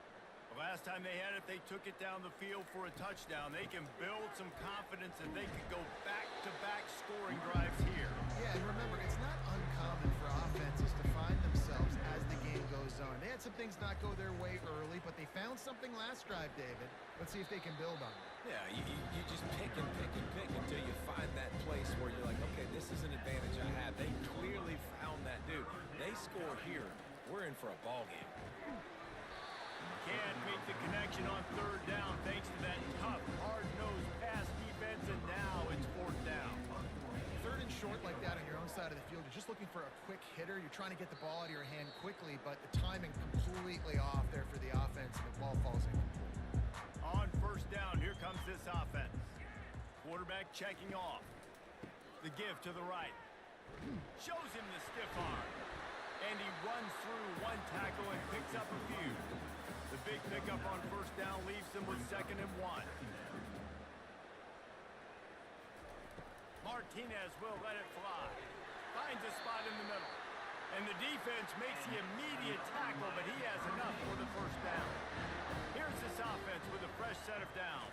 The last time they had it, they took it down the field for a touchdown. They can build some confidence, and they can go back-to-back scoring drives here. Yeah, and remember, it's not uncommon for offenses to find themselves as the game goes on. They had some things not go their way early, but they found something last drive, David. Let's see if they can build on it. Yeah, you just pick and pick and pick until you find that place where you're like, okay, this is an advantage I have. They clearly found that dude. They score here. We're in for a ball game. Can't make the connection on third down thanks to that tough, hard-nosed pass defense, and now it's fourth down. Third and short like that on your own side of the field, you're just looking for a quick hitter. You're trying to get the ball out of your hand quickly, but the timing completely off there for the offense, and the ball falls incomplete. On first down, here comes this offense. Quarterback checking off. The give to the right. Shows him the stiff arm. And he runs through one tackle and picks up a few. The big pickup on first down leaves them with 2nd and 1. Martinez will let it fly. Finds a spot in the middle. And the defense makes the immediate tackle, but he has enough for the first down. Here's this offense with a fresh set of downs.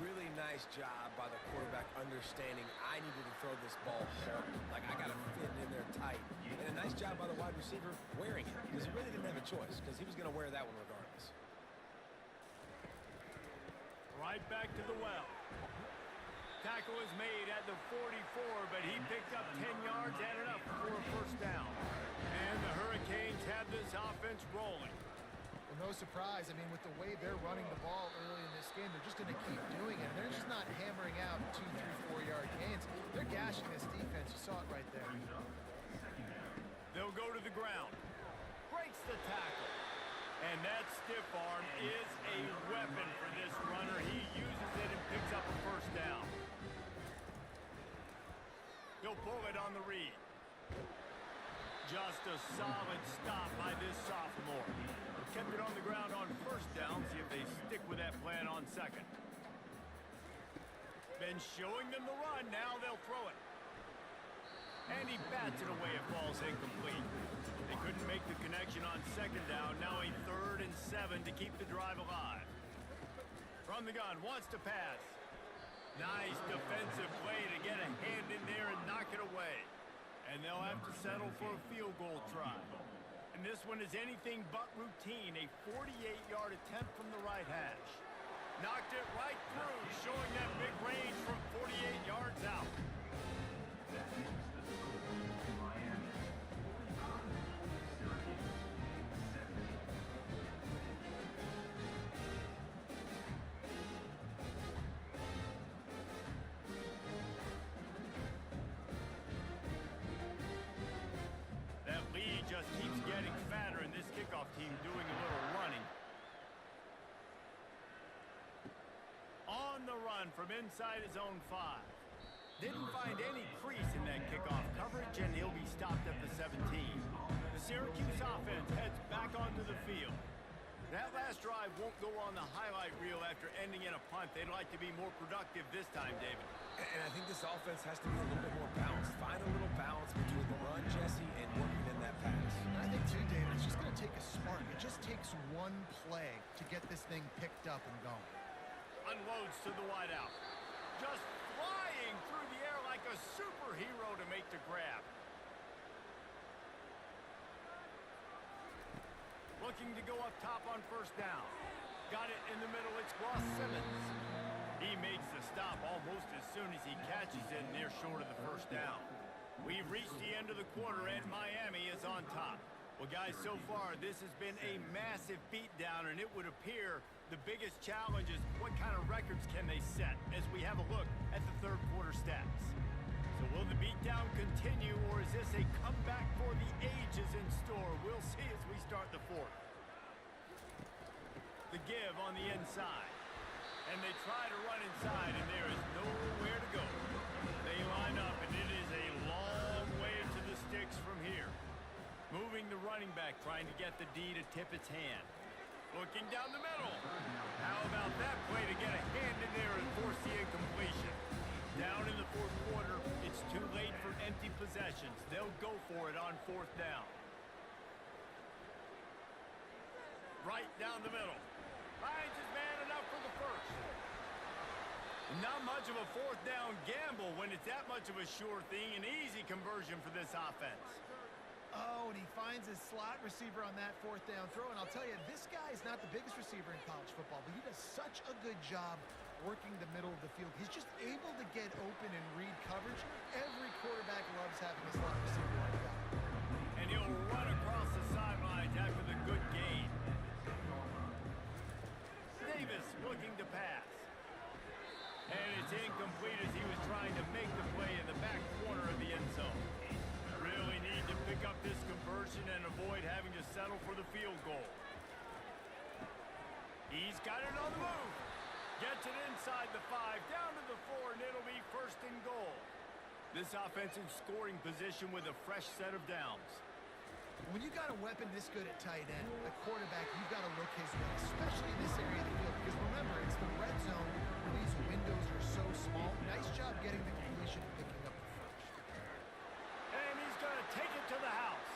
Really nice job by the quarterback understanding I needed to throw this ball hard. Like, I got to fit it in there tight. And a nice job by the wide receiver wearing it, because he really didn't have a choice, because he was going to wear that one regardless. Right back to the well. Tackle is made at the 44, but he picked up 10 yards and enough for a first down. And the Hurricanes have this offense rolling. Well, no surprise. I mean, with the way they're running the ball early in this game, they're just going to keep doing it. They're just not hammering out 2, 3, 4-yard gains. They're gashing this defense. You saw it right there. They'll go to the ground. Breaks the tackle. And that stiff arm is a weapon for this runner. He uses it and picks up a first down. He'll pull it on the read. Just a solid stop by this sophomore. Kept it on the ground on first down. See if they stick with that plan on second. Been showing them the run. Now they'll throw it. And he bats it away. It falls incomplete. They couldn't make the connection on second down. Now a 3rd and 7 to keep the drive alive. From the gun, wants to pass. Nice defensive play to get a hand in there and knock it away. And they'll have to settle for a field goal try. And this one is anything but routine, a 48-yard attempt from the right hash. Knocked it right through, showing that big range from 48 yards out. That makes the score Miami 45, Syracuse 17. That lead just keeps getting fatter, and this kickoff team doing a little running. On the run from inside his own 5. Didn't find any crease in that kickoff coverage, and he'll be stopped at the 17. The Syracuse offense heads back onto the field. That last drive won't go on the highlight reel after ending in a punt. They'd like to be more productive this time, David. And I think this offense has to be a little bit more balanced. Find a little balance between the run, Jesse, and working in that pass. And I think, too, David, it's just going to take a spark. It just takes one play to get this thing picked up and going. Unloads to the wideout. Just flying through the air like a superhero to make the grab. Looking to go up top on first down. Got it in the middle. It's Ross Simmons. He makes the stop almost as soon as he catches it near short of the first down. We've reached the end of the quarter, and Miami is on top. Well, guys, so far, this has been a massive beatdown, and it would appear the biggest challenge is what kind of records can they set as we have a look at the third quarter stats. So will the beatdown continue, or is this a comeback for the ages in store? We'll see as we start the fourth. The give on the inside. And they try to run inside, and there is nowhere to go. They line up, and it is a long way to the sticks from here. Moving the running back, trying to get the D to tip its hand. Looking down the middle. How about that play to get a hand in there and force the incompletion? Down in the fourth quarter, it's too late for empty possessions. They'll go for it on fourth down. Right down the middle. Finds his man enough for the first. Not much of a fourth down gamble when it's that much of a sure thing. An easy conversion for this offense. Oh, and he finds his slot receiver on that fourth down throw. And I'll tell you, this guy is not the biggest receiver in college football, but he does such a good job working the middle of the field. He's just able to get open and read coverage. Every quarterback loves having a slot receiver like that. And he'll run across the sidelines after the good gain. Davis looking to pass. And it's incomplete as he was trying to make the play in the back corner of the end zone. Really need to pick up this conversion and avoid having to settle for the field goal. He's got it on the move. Gets it inside the 5, down to the 4, and it'll be first and goal. This offensive scoring position with a fresh set of downs. When you got a weapon this good at tight end, the quarterback, you've got to look his way, especially in this area of the field. Because remember, it's the red zone where these windows are so small. Nice job getting the completion and picking up the first. And he's going to take it to the house.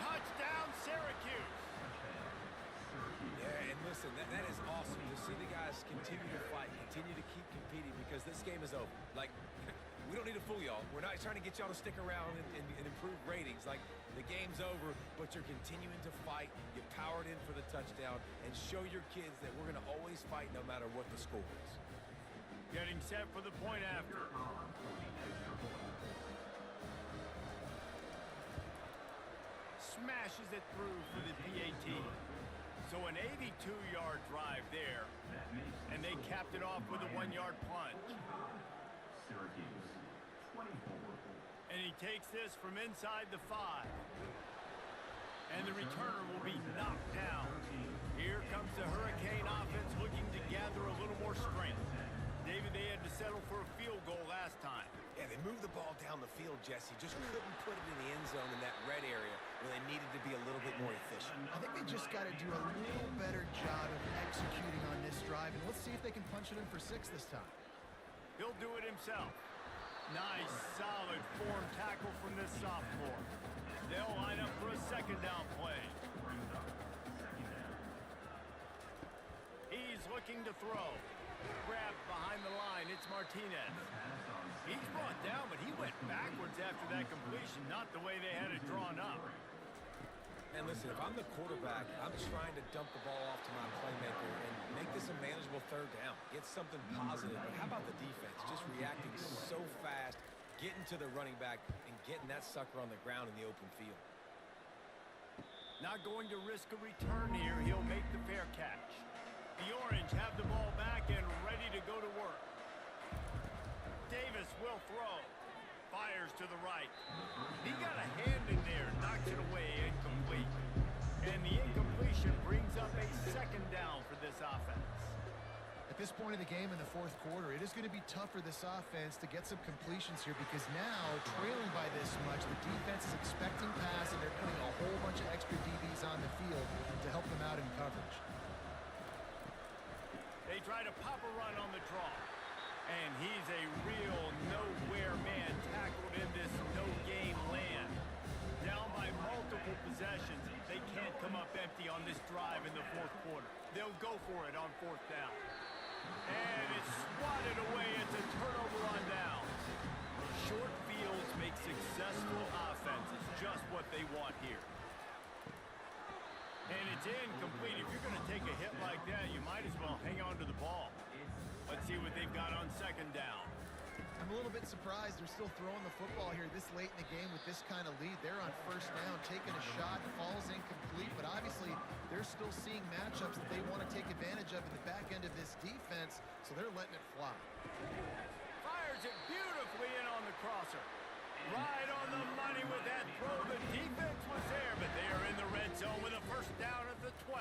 Touchdown, Syracuse. Yeah, and listen, that is awesome to see the guys continue to fight, continue to keep competing, because this game is over. Like, we don't need to fool y'all. We're not trying to get y'all to stick around and improve ratings. Like, the game's over, but you're continuing to fight. You powered in for the touchdown, and show your kids that we're going to always fight no matter what the score is. Getting set for the point after. Smashes it through for the PAT. So an 82-yard drive there, and they capped it off with a 1-yard plunge. Syracuse 24. And he takes this from inside the 5. And the returner will be knocked down. Here comes the Hurricane offense looking to gather a little more strength. David, they had to settle for a field goal last time. Yeah, they moved the ball down the field, Jesse. Just couldn't put it in the end zone in that red area where they needed to be a little bit more efficient. I think they just got to do a little better job of executing on this drive. And let's see if they can punch it in for 6 this time. He'll do it himself. Nice, solid form tackle from this sophomore. They'll line up for a second down play. He's looking to throw. Grabbed behind the line, it's Martinez. Pass on He's brought down, but he went backwards after that completion, not the way they had it drawn up. And listen, if I'm the quarterback, I'm trying to dump the ball off to my playmaker and make this a manageable third down. Get something positive. But how about the defense? Just reacting so fast, getting to the running back, and getting that sucker on the ground in the open field. Not going to risk a return here. He'll make the fair catch. The Orange have the ball back and ready to go to work. Davis will throw. Fires to the right. He got a hand in there, knocks it away, incomplete. And the incompletion brings up a second down for this offense. At this point of the game in the fourth quarter, it is going to be tough for this offense to get some completions here because now, trailing by this much, the defense is expecting pass and they're putting a whole bunch of extra DBs on the field to help them out in coverage. They try to pop a run on the draw. And he's a real nowhere man tackled in this no-game land. Down by multiple possessions. They can't come up empty on this drive in the fourth quarter. They'll go for it on fourth down. And it's swatted away. It's a turnover on downs. Short fields make successful offenses just what they want here. And it's incomplete. If you're going to take a hit like that, you might as well hang on to the ball. Let's see what they've got on second down. I'm a little bit surprised they're still throwing the football here this late in the game with this kind of lead. They're on first down, taking a shot, falls incomplete, but obviously they're still seeing matchups that they want to take advantage of in the back end of this defense, so they're letting it fly. Fires it beautifully in on the crosser. Right on the money with that throw. The defense was there, but they are in the red zone with a first down at the 12.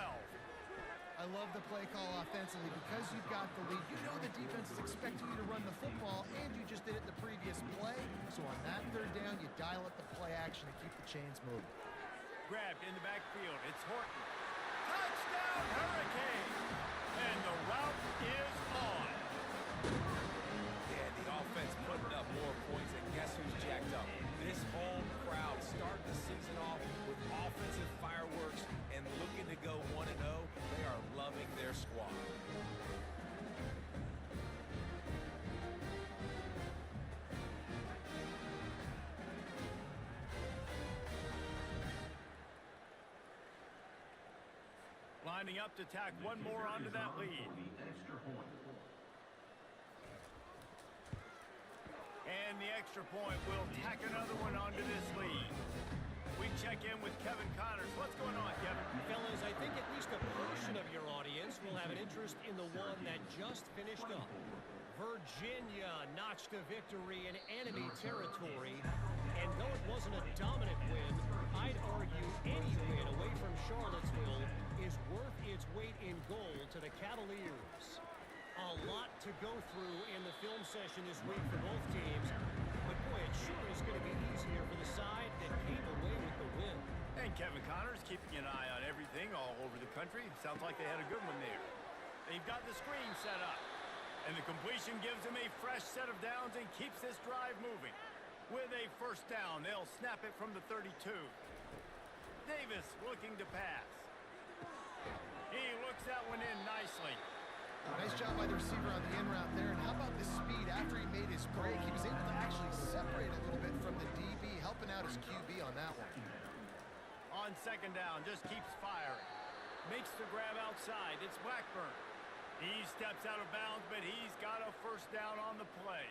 I love the play call offensively because you've got the lead. You know the defense is expecting you to run the football, and you just did it the previous play. So on that third down, you dial up the play action and keep the chains moving. Grabbed in the backfield. It's Horton. Touchdown, Hurricane! And the route is on. Yeah, the offense putting up more points, and guess who's jacked up? This home crowd starting the season off with offensive fireworks and looking to go 1-0. They are loving their squad. Lining up to tack one more onto that lead. the extra point. And the extra point will tack another one onto this lead. We check in with Kevin Connors. What's going on, Kevin? Fellas, I think at least a portion of your audience will have an interest in the one that just finished up. Virginia notched a victory in enemy territory, and though it wasn't a dominant win, I'd argue any win away from Charlottesville is worth its weight in gold to the Cavaliers. A lot to go through in the film session this week for both teams, but boy, it sure is going to be easier for the side that came away with the win. And Kevin Connors keeping an eye on everything all over the country. Sounds like they had a good one there. They've got the screen set up. And the completion gives them a fresh set of downs and keeps this drive moving. With a first down, they'll snap it from the 32. Davis looking to pass. He looks that one in nicely. Nice job by the receiver on the in route there. And how about the speed after he made his break? He was able to actually separate a little bit from the DB, helping out his QB on that one. On second down, just keeps firing. Makes the grab outside. It's Blackburn. He steps out of bounds, but he's got a first down on the play.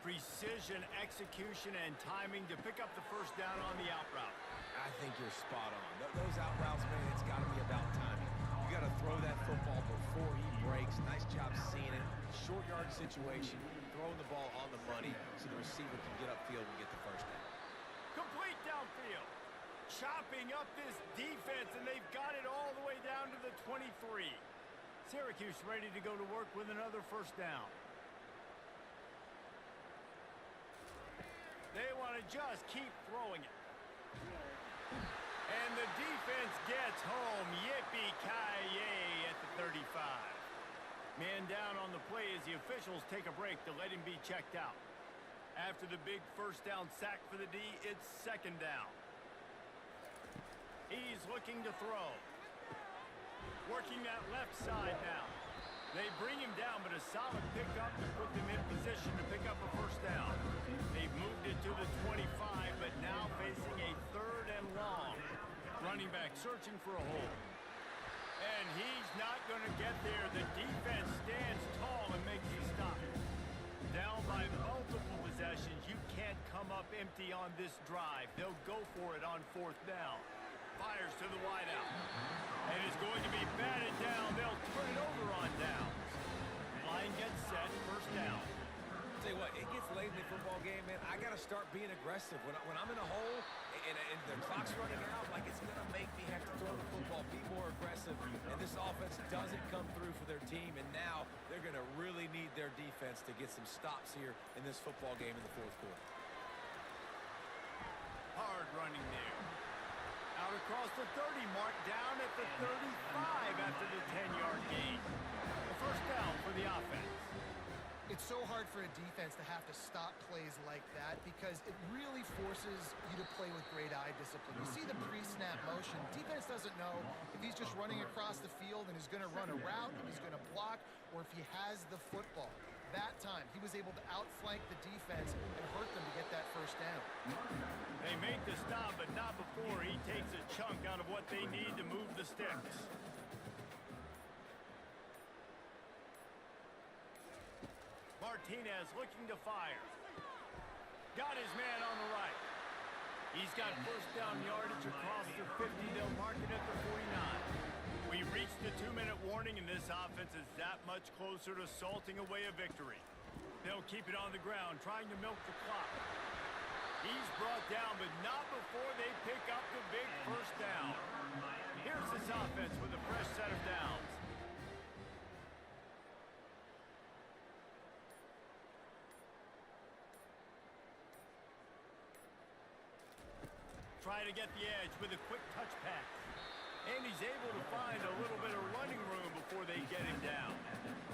Precision, execution, and timing to pick up the first down on the out route. I think you're spot on. Those out routes, man, it's got to be about timing. You got to throw that football before he breaks. Nice job seeing it. Short yard situation, throwing the ball on the money so the receiver can get upfield and get the first down. Complete downfield. Chopping up this defense, and they've got it all the way down to the 23. Syracuse ready to go to work with another first down. They want to just keep throwing it. And the defense gets home. Yippee-ki-yay at the 35. Man down on the play as the officials take a break to let him be checked out. After the big first down sack for the D, it's second down. He's looking to throw. Working that left side now. They bring him down, but a solid pickup to put them in position to pick up a first down. They've moved it to the 25, but now facing a 3rd and long. Running back searching for a hole. And he's not going to get there. The defense stands tall and makes the stop. Down by multiple possessions. You can't come up empty on this drive. They'll go for it on 4th down. Fires to the wideout. And is going to be batted down. They'll turn it over on downs. Line gets set. First down. Tell you what, it gets late in the football game, man. I got to start being aggressive. When I'm in a hole and the clock's running out, like it's going to make me have to throw the football, be more aggressive. And this offense doesn't come through for their team. And now they're going to really need their defense to get some stops here in this football game in the 4th quarter. Hard running there. Out across the 30 mark, down at the 35 after the 10-yard gain. A first down for the offense. It's so hard for a defense to have to stop plays like that because it really forces you to play with great eye discipline. You see the pre-snap motion. Defense doesn't know if he's just running across the field and is going to run a route, if he's going to block, or if he has the football. That time, he was able to outflank the defense and hurt them to get that first down. They make the stop, but not before he takes a chunk out of what they need to move the sticks. Martinez looking to fire. Got his man on the right. He's got first down yardage across the 50. They'll mark it at the 49. We reached the 2-minute warning, and this offense is that much closer to salting away a victory. They'll keep it on the ground, trying to milk the clock. He's brought down, but not before they pick up the big first down. Here's this offense with a fresh set of downs. Try to get the edge with a quick touch pass. And he's able to find a little bit of running room before they get him down.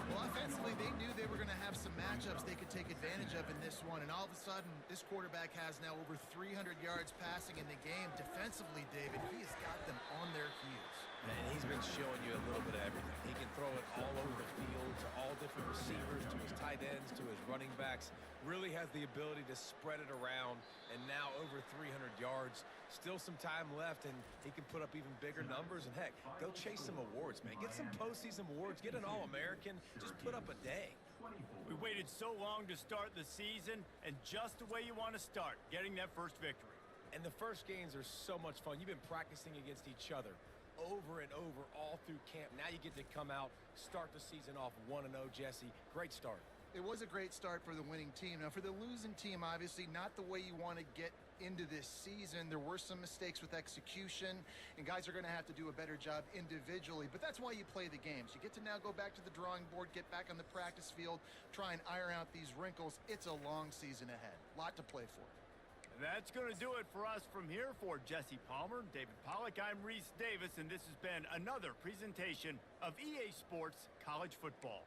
Well, offensively, they knew they were going to have some matchups they could take advantage of in this one. And all of a sudden, this quarterback has now over 300 yards passing in the game. Defensively, David, he has got them on their heels. And he's been showing you a little bit of everything. He can throw it all over the field to all different receivers, to his tight ends, to his running backs. Really has the ability to spread it around. And now over 300 yards. Still some time left, and he can put up even bigger numbers. And, heck, go chase some awards, man. Get some postseason awards. Get an All-American. Just put up a day. We waited so long to start the season, and just the way you want to start, getting that first victory. And the first games are so much fun. You've been practicing against each other over and over all through camp. Now you get to come out, start the season off 1-0, Jesse. Great start. It was a great start for the winning team. Now, for the losing team, obviously, not the way you want to get into this season. There were some mistakes with execution, and guys are going to have to do a better job individually. But that's why you play the games. You get to now go back to the drawing board, get back on the practice field, try and iron out these wrinkles. It's a long season ahead. A lot to play for. That's going to do it for us from here. For Jesse Palmer, David Pollack, I'm Reese Davis, and this has been another presentation of EA Sports College Football.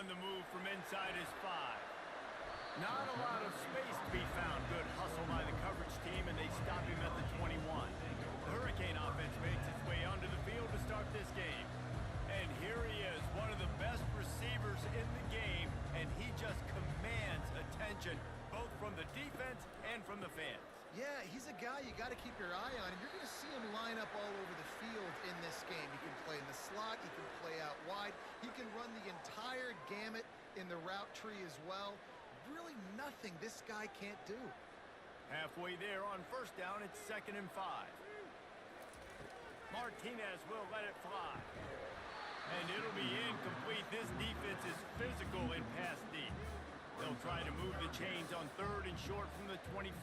On the move from inside his 5. Not a lot of space to be found. Good hustle by the coverage team, and they stop him at the 21. The Hurricane offense makes its way onto the field to start this game. And here he is, one of the best receivers in the game, and he just commands attention, both from the defense and from the fans. Yeah, he's a guy you got to keep your eye on, and you're going to see him line up all over the field in this game. He can play in the slot, he can play out wide, he can run the entire gamut in the route tree as well. Really nothing this guy can't do. Halfway there on first down, it's 2nd and 5. Martinez will let it fly. And it'll be incomplete. This defense is physical in pass deep. They'll try to move the chains on 3rd and short from the 25.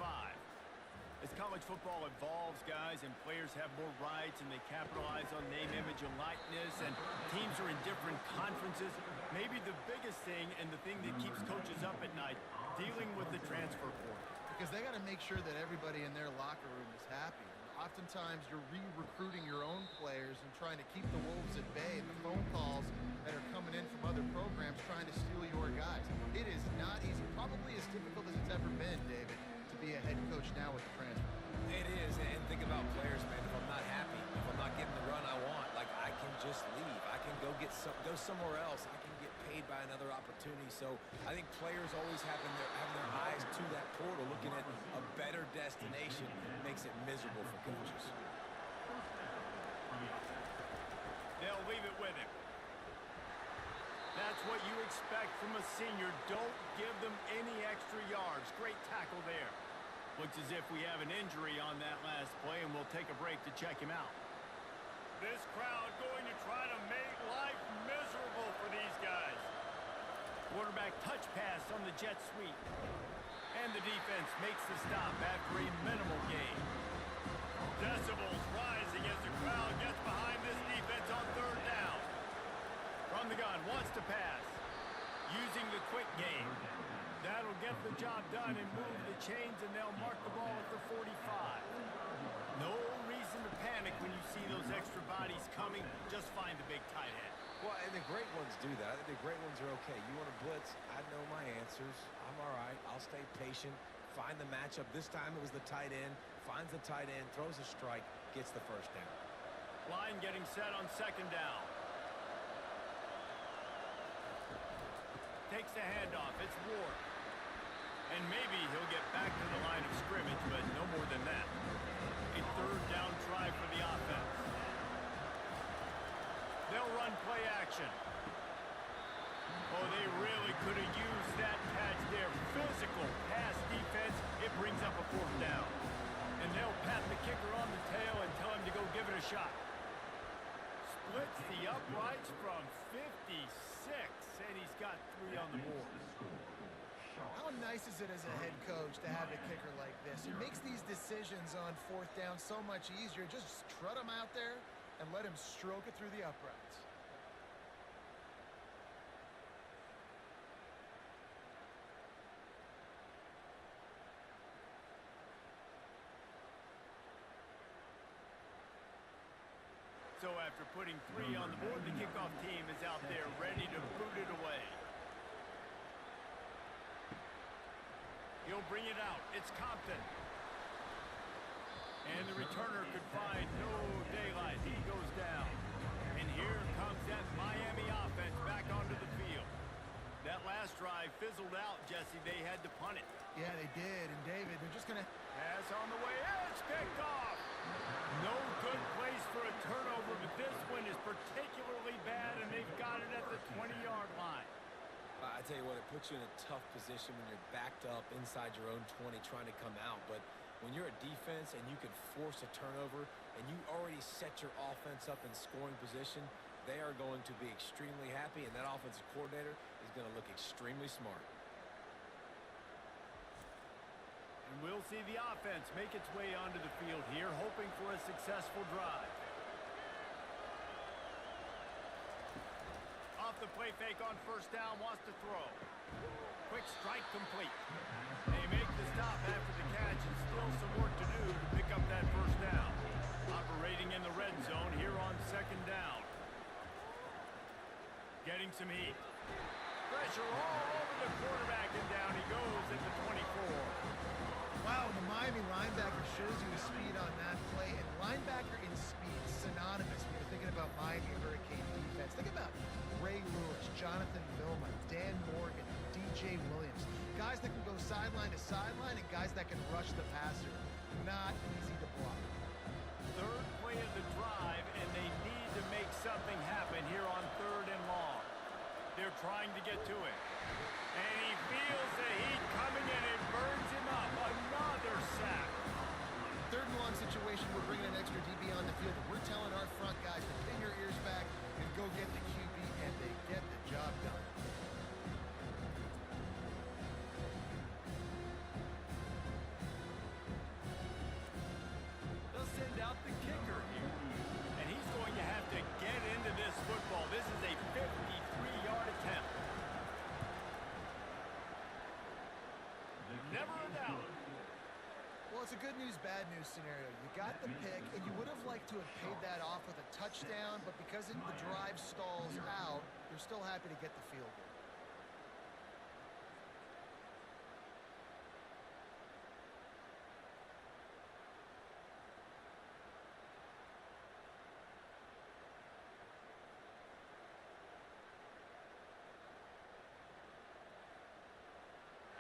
As college football evolves, guys, and players have more rights and they capitalize on name, image, and likeness, and teams are in different conferences, maybe the biggest thing and the thing that keeps coaches up at night, dealing with the transfer portal. Because they got to make sure that everybody in their locker room is happy. Oftentimes, you're re-recruiting your own players and trying to keep the Wolves at bay, and the phone calls that are coming in from other programs trying to steal your guys. It is not easy, probably as difficult as it's ever been, David, to be a head coach now with the transfer. It is, and think about players, man. If I'm not happy, if I'm not getting the run I want, like, I can just leave. I can go somewhere else. I can get paid by another opportunity. So I think players always having their eyes to that portal, looking at a better destination, makes it miserable for coaches. They'll leave it with him. That's what you expect from a senior. Don't give them any extra yards. Great tackle there. Looks as if we have an injury on that last play, and we'll take a break to check him out. This crowd going to try to make life miserable for these guys. Quarterback touch pass on the jet sweep. And the defense makes the stop after a minimal gain. Decibels rising as the crowd gets behind this defense on 3rd down. From the gun, wants to pass. Using the quick game. That'll get the job done and move the chains, and they'll mark the ball at the 45. No reason to panic when you see those extra bodies coming. Just find the big tight end. Well, and the great ones do that. I think the great ones are okay. You want to blitz? I know my answers. I'm all right. I'll stay patient. Find the matchup. This time it was the tight end. Finds the tight end, throws a strike, gets the first down. Line getting set on 2nd down. Takes the handoff. It's Ward. And maybe he'll get back to the line of scrimmage, but no more than that. A 3rd down try for the offense. They'll run play action. Oh, they really could have used that catch there. Physical pass defense. It brings up a 4th down. And they'll pat the kicker on the tail and tell him to go give it a shot. Splits the uprights from 56, and he's got 3 on the board. How nice is it as a head coach to have a kicker like this? It makes these decisions on 4th down so much easier. Just trot him out there and let him stroke it through the uprights. So after putting 3 on the board, the kickoff team is out there ready to boot it away. He'll bring it out. It's Compton. And the returner could find no daylight. He goes down. And here comes that Miami offense back onto the field. That last drive fizzled out, Jesse. They had to punt it. Yeah, they did. And David, they're just going to... Pass on the way. It's picked off. No good place for a turnover, but this one is particularly bad, and they've got it at the 20-yard line. I tell you what, it puts you in a tough position when you're backed up inside your own 20 trying to come out. But when you're a defense and you can force a turnover and you already set your offense up in scoring position, they are going to be extremely happy, and that offensive coordinator is going to look extremely smart. And we'll see the offense make its way onto the field here, hoping for a successful drive. Off the play fake on 1st down, wants to throw. Quick strike complete. They make the stop after the catch, and still some work to do to pick up that 1st down. Operating in the red zone here on 2nd down. Getting some heat. situation, we're bringing an extra DB on the field. We're telling our front guys to pin your ears back and go get the QB, and they get the job done. They'll send out the kicker here. And he's going to have to get into this football. This is a 53-yard attempt. Never a doubt. Well, it's a good news, bad news scenario. You got the pick, and you would have liked to have paid that off with a touchdown, but because the drive stalls out, you're still happy to get the field goal.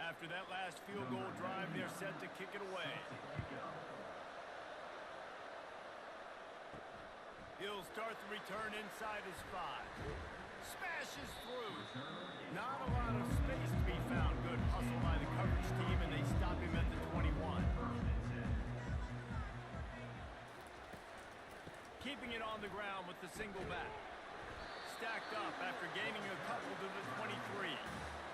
After that last field goal drive, they're set to kick it away. He'll start the return inside his 5. Smashes through. Not a lot of space to be found. Good hustle by the coverage team, and they stop him at the 21. Keeping it on the ground with the single back. Stacked up after gaining a couple to the 23.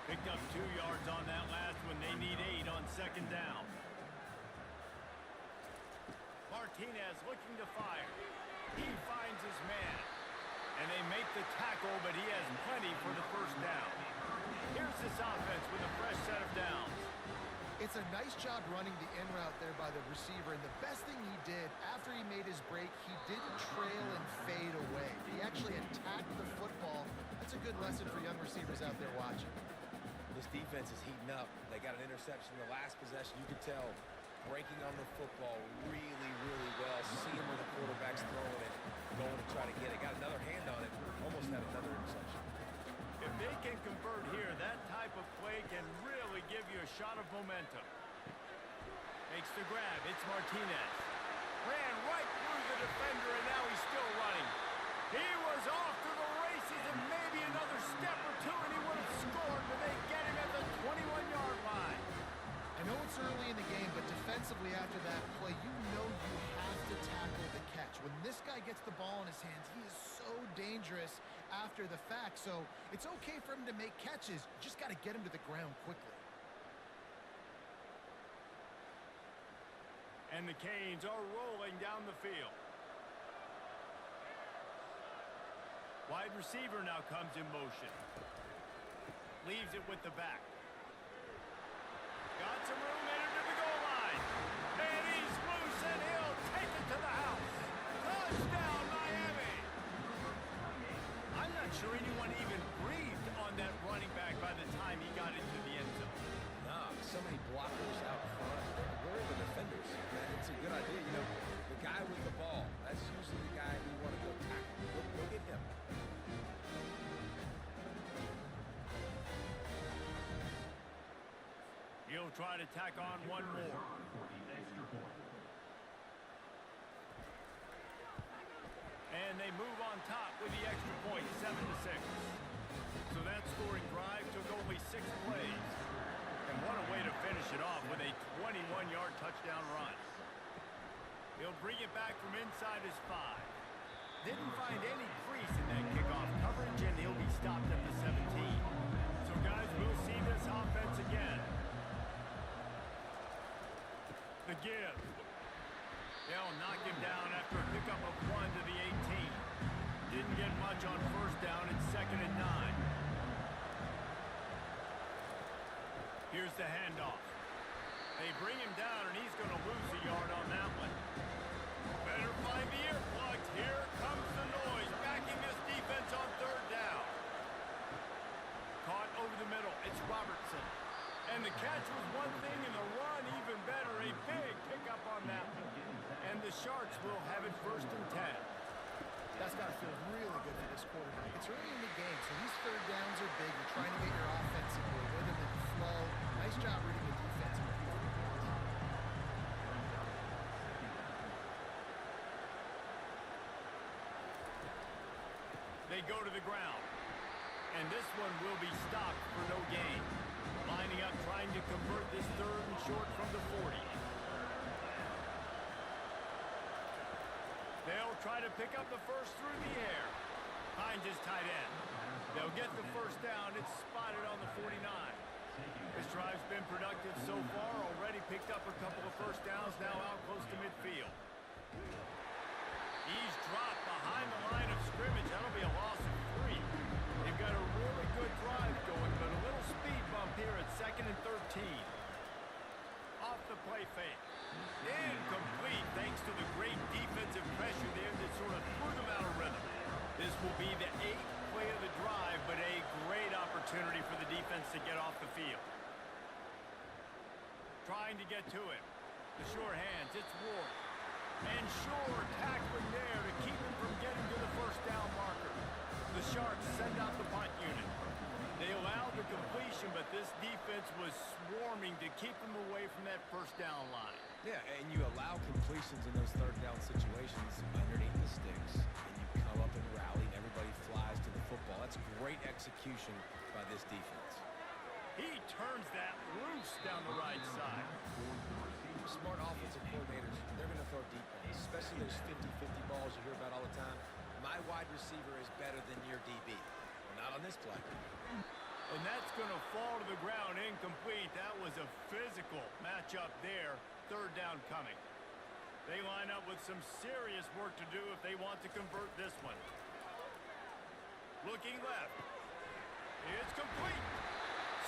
Picked up 2 yards on that last one. They need 8 on second down. Martinez looking to fire. He finds his man. And they make the tackle, but he has plenty for the first down. Here's this offense with a fresh set of downs. It's a nice job running the in route there by the receiver, and the best thing he did after he made his break, he didn't trail and fade away. He actually attacked the football. That's a good lesson for young receivers out there watching. This defense is heating up. They got an interception in the last possession. You could tell breaking on the football really, really well. Seeing where the quarterback's throwing it, going to try to get it. Got another hand on it. Almost had another interception. If they can convert here, that type of play can really give you a shot of momentum. Makes the grab. It's Martinez. Ran right through the defender, and now he's still running. He was off to the races, and maybe another step or two, and he would have scored, but they get him at the 21-yard line. I know it's early in the game, but defensively after that play, you know you have to tackle the catch. When this guy gets the ball in his hands, he is so dangerous after the fact. So it's okay for him to make catches. You just got to get him to the ground quickly. And the Canes are rolling down the field. Wide receiver now comes in motion. Leaves it with the back. Got some room, entered to the goal line. And he's loose, and he'll take it to the house. Touchdown, Miami. I'm not sure anyone even breathed on that running back by the time he got into the end zone. Nah, so many blockers out front. Where are the defenders? It's a good idea. You know, the guy with the ball, that's usually the guy we want to go tackle. Go get him. He'll try to tack on one more. And they move on top with the extra point, 7-6. So that scoring drive took only 6 plays. And what a way to finish it off with a 21-yard touchdown run. He'll bring it back from inside his 5. Didn't find any crease in that kickoff coverage, and he'll be stopped at the 17. So guys, we'll see this offense again. The give. They'll knock him down after a pickup of 1 to the 18. Didn't get much on first down. It's 2nd and 9. Here's the handoff. They bring him down, and he's going to lose a yard on that one. Better find the earplugs. Here comes the noise, backing this defense on 3rd down. Caught over the middle. It's Robertson. And the catch was one thing, and the run even better. A big pickup on that one. And the Sharks will have it 1st and 10. That's got to feel really good for this quarterback. It's early in the game, so these 3rd downs are big. You're trying to get your offense into a rhythm and flow. Nice job reading the defense. They go to the ground. And this one will be stopped for no gain. Lining up, trying to convert this 3rd and short from the 40. They'll try to pick up the first through the air. Finds his tight end. They'll get the first down. It's spotted on the 49. This drive's been productive so far. Already picked up a couple of first downs. Now out close to midfield. He's dropped behind the line of scrimmage. That'll be a loss of 3. They've got a really good drive going, but a little speed bump here at 2nd and 13. Off the play fake. Incomplete thanks to the great defensive pressure there that sort of threw them out of rhythm. This will be the 8th play of the drive, but a great opportunity for the defense to get off the field. Trying to get to him. The sure hands, it's Ward. And Shore tackling there to keep him from getting to the first down marker. The Sharks send out the punt unit. They allowed the completion, but this defense was swarming to keep them away from that first down line. Yeah, and you allow completions in those third down situations underneath the sticks, and you come up and rally, and everybody flies to the football. That's great execution by this defense. He turns that loose down the right side. Smart offensive coordinators, they're going to throw deep balls, especially those 50-50 balls you hear about all the time. My wide receiver is better than your DB. Well, not on this play. And that's going to fall to the ground incomplete. That was a physical matchup there. Third down coming. They line up with some serious work to do if they want to convert this one. Looking left. It's complete.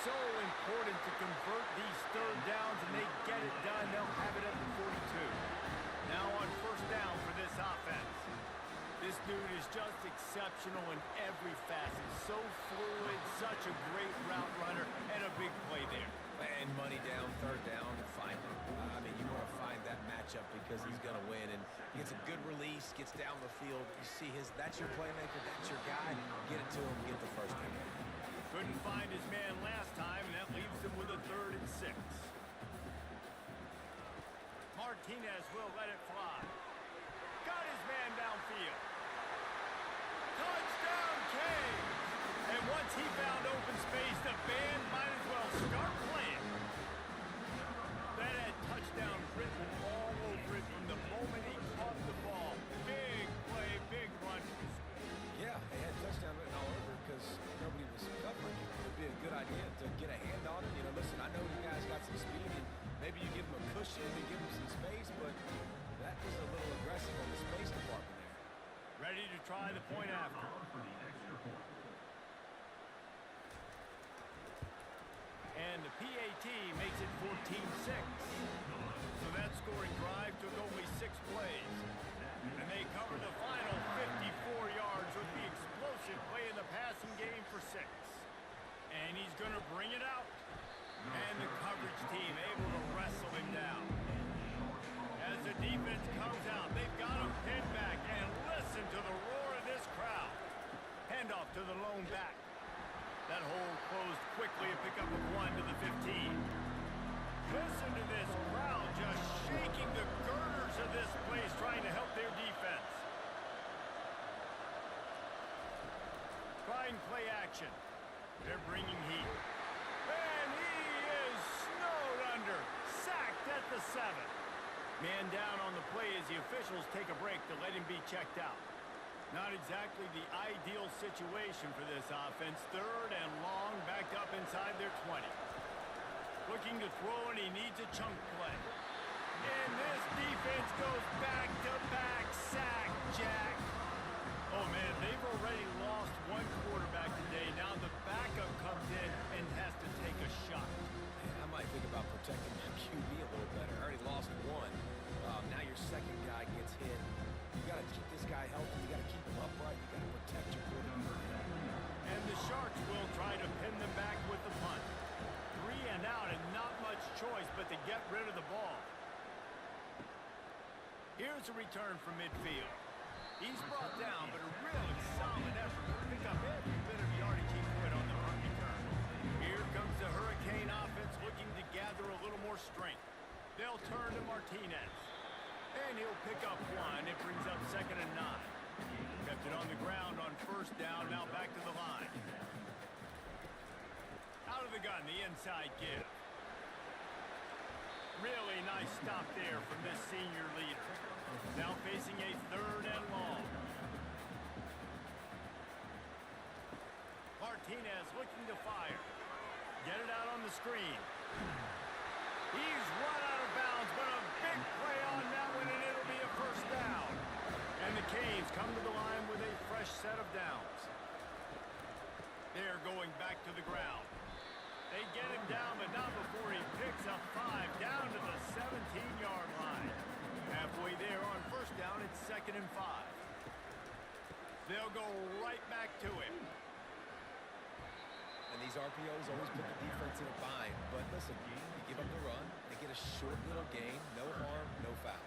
So important to convert these third downs, and they get it done. They'll have it at the 42. Now on first down for this offense. This dude is just exceptional in every facet. So fluid, such a great route runner, and a big play there. And money down, third down, find him. I mean, you want to find that matchup because he's going to win. And he gets a good release, gets down the field. You see that's your playmaker, that's your guy. Get it to him, get the first down. Couldn't find his man last time, and that leaves him with a 3rd and 6. Martinez will let it fly. Got his man downfield. Touchdown, Canes! And once he found open space, the band might as well start playing. That had touchdown written all over it from the moment he caught the ball. Big play, big run. Yeah, they had touchdown written all over because nobody was covering it. It would be a good idea to get a hand on it. You know, listen, I know you guys got some speed, and maybe you give them a cushion and give them some space, but that was a little aggressive on the space department there. Ready to try the point after. And the PAT makes it 14-6. So that scoring drive took only 6 plays. And they cover the final 54 yards with the explosive play in the passing game for 6. And he's going to bring it out. And the coverage team able to wrestle him down. As the defense comes out, they've got him pinned back. And listen to the roar of this crowd. Handoff to the lone back. That hole closed quickly, a pickup of 1 to the 15. Listen to this crowd just shaking the girders of this place, trying to help their defense. Trying play action. They're bringing heat. And he is snowed under. Sacked at the 7. Man down on the play as the officials take a break to let him be checked out. Not exactly the ideal situation for this offense. 3rd and long, backed up inside their 20. Looking to throw, and he needs a chunk play. And this defense goes back-to-back sack, Jack. Oh, man, they've already lost one quarterback today. Now the backup comes in and has to take a shot. Man, I might think about protecting my QB a little better. I already lost 1. Now your second guy gets hit. You got to keep this guy healthy. You got to keep him upright. You got to protect your quarterback. And the Sharks will try to pin them back with the punt. 3 and out, and not much choice but to get rid of the ball. Here's a return from midfield. He's brought down, but a really solid effort to pick up every bit of yardage he could on the punt return. Here comes the Hurricane offense looking to gather a little more strength. They'll turn to Martinez. And he'll pick up 1. It brings up 2nd and 9. Kept it on the ground on first down. Now back to the line. Out of the gun, the inside give. Really nice stop there from this senior leader. Now facing a 3rd Martinez looking to fire. Get it out on the screen. He's run out of bounds, but a big play on that one, and it'll be a first down. And the Canes come to the line with a fresh set of downs. They're going back to the ground. They get him down, but not before he picks up 5 down to the 17-yard line. Halfway there on first down, it's 2nd and 5. They'll go right back to him. And these RPOs always put the defense in a bind. But listen, you give up the run, they get a short little gain, no harm, no foul.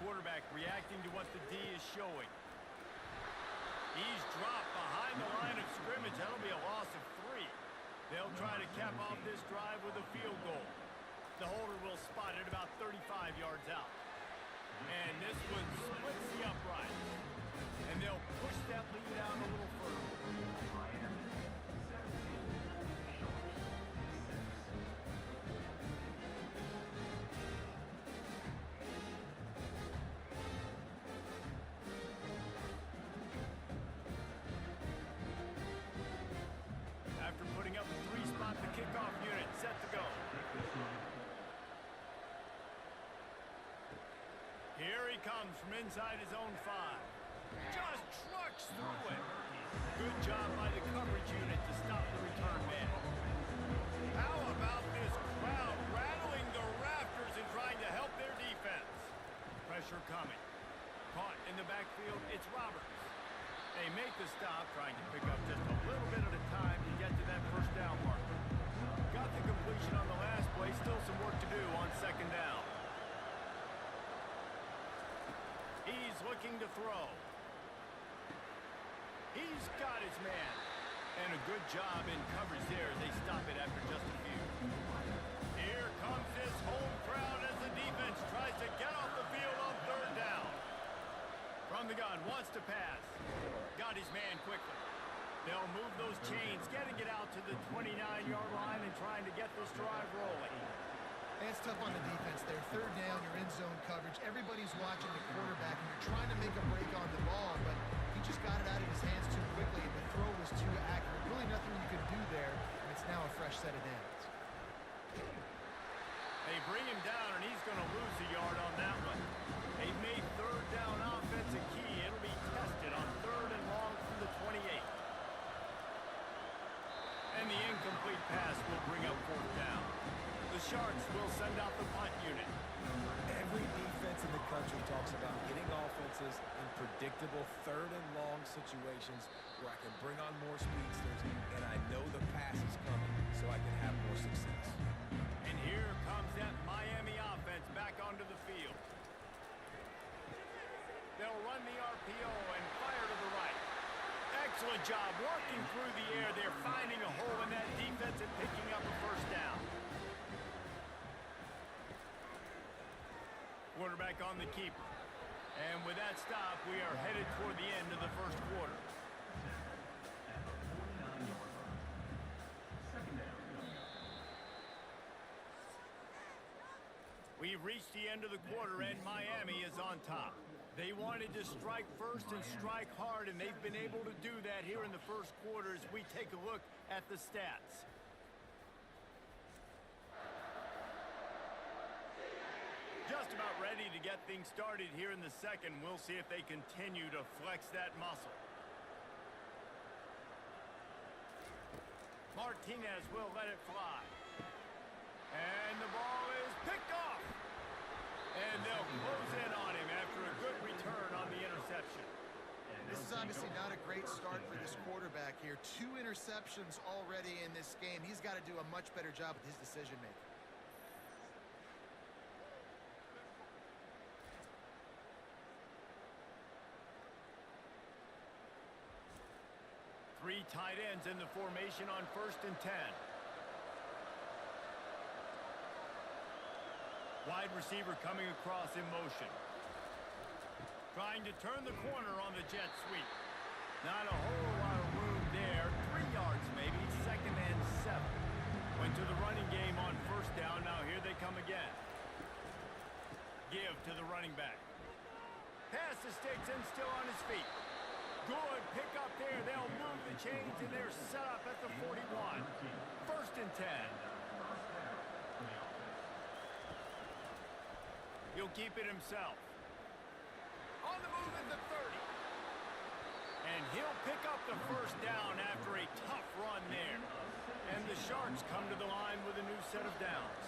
Quarterback reacting to what the D is showing. He's dropped behind the line of scrimmage. That'll be a loss of 3. They'll try to cap off this drive with a field goal. The holder will spot it about 35 yards out. And this one splits the uprights. And they'll push that lead out a little further. Miami, 17. After putting up a 3-spot, the kickoff unit set to go. Here he comes from inside his own 5. Just trucks through it. Good job by the coverage unit to stop the return man. How about this crowd rattling the rafters and trying to help their defense? Pressure coming. Caught in the backfield, it's Roberts. They make the stop, trying to pick up just a little bit at a time to get to that first down marker. Got the completion on the last play, still some work to do on 2nd down. He's looking to throw. He's got his man. And a good job in coverage there as they stop it after just a few. Here comes this home crowd as the defense tries to get off the field on 3rd down. From the gun, wants to pass. Got his man quickly. They'll move those chains, getting it out to the 29-yard line and trying to get this drive rolling. And it's tough on the defense there. 3rd down, you're in zone coverage. Everybody's watching the quarterback, and you're trying to make a break on the ball, but he just got it out of his hands too quickly, and the throw was too accurate. Really nothing you can do there, and it's now a fresh set of downs. They bring him down, and he's going to lose a yard on that one. They've made 3rd down offense a key. It'll be tested on 3rd and long from the 28. And the incomplete pass will bring up 4th down. The Sharks will send out the punt unit. Every defense in the country talks about getting offenses in predictable 3rd and long situations where I can bring on more speedsters, and I know the pass is coming, so I can have more success. And here comes that Miami offense back onto the field. They'll run the RPO and fire to the right. Excellent job working through the air. They're finding a hole in that defense and picking up a first down. Quarterback on the keeper. And with that stop, we are headed toward the end of the first quarter. At the 49-yard line. 2nd down. We've reached the end of the quarter, and Miami is on top. They wanted to strike first and strike hard, and they've been able to do that here in the first quarter as we take a look at the stats. Just about ready to get things started here in the second. We'll see if they continue to flex that muscle. Martinez will let it fly. And the ball is picked off. And they'll close in on him after a good return on the interception. This is obviously not a great start for this quarterback here. 2 interceptions already in this game. He's got to do a much better job with his decision-making. Three tight ends in the formation on 1st and 10. Wide receiver coming across in motion. Trying to turn the corner on the jet sweep. Not a whole lot of room there. 3 yards maybe. 2nd and 7. Went to the running game on 1st down. Now here they come again. Give to the running back. Pass to Sticks and still on his feet. Good pick up there. They'll move the chains, and they're set up at the 41. First and 10. He'll keep it himself. On the move at the 30. And he'll pick up the first down after a tough run there. And the Sharks come to the line with a new set of downs.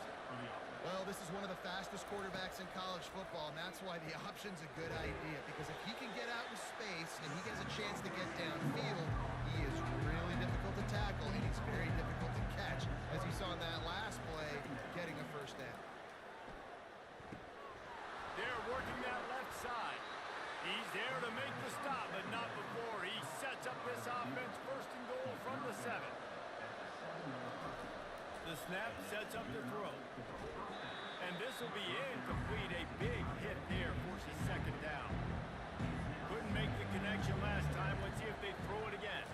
Well, this is one of the fastest quarterbacks in college football, and that's why the option's a good idea. Because if he can get out in space and he gets a chance to get downfield, he is really difficult to tackle, and he's very difficult to catch. As you saw in that last play, getting a first down. They're working that left side. He's there to make the stop, but not before. He sets up this offense first and goal from the 7. The snap sets up the throw. And this will be incomplete. A big hit there forces second down. Couldn't make the connection last time. Let's see if they throw it again.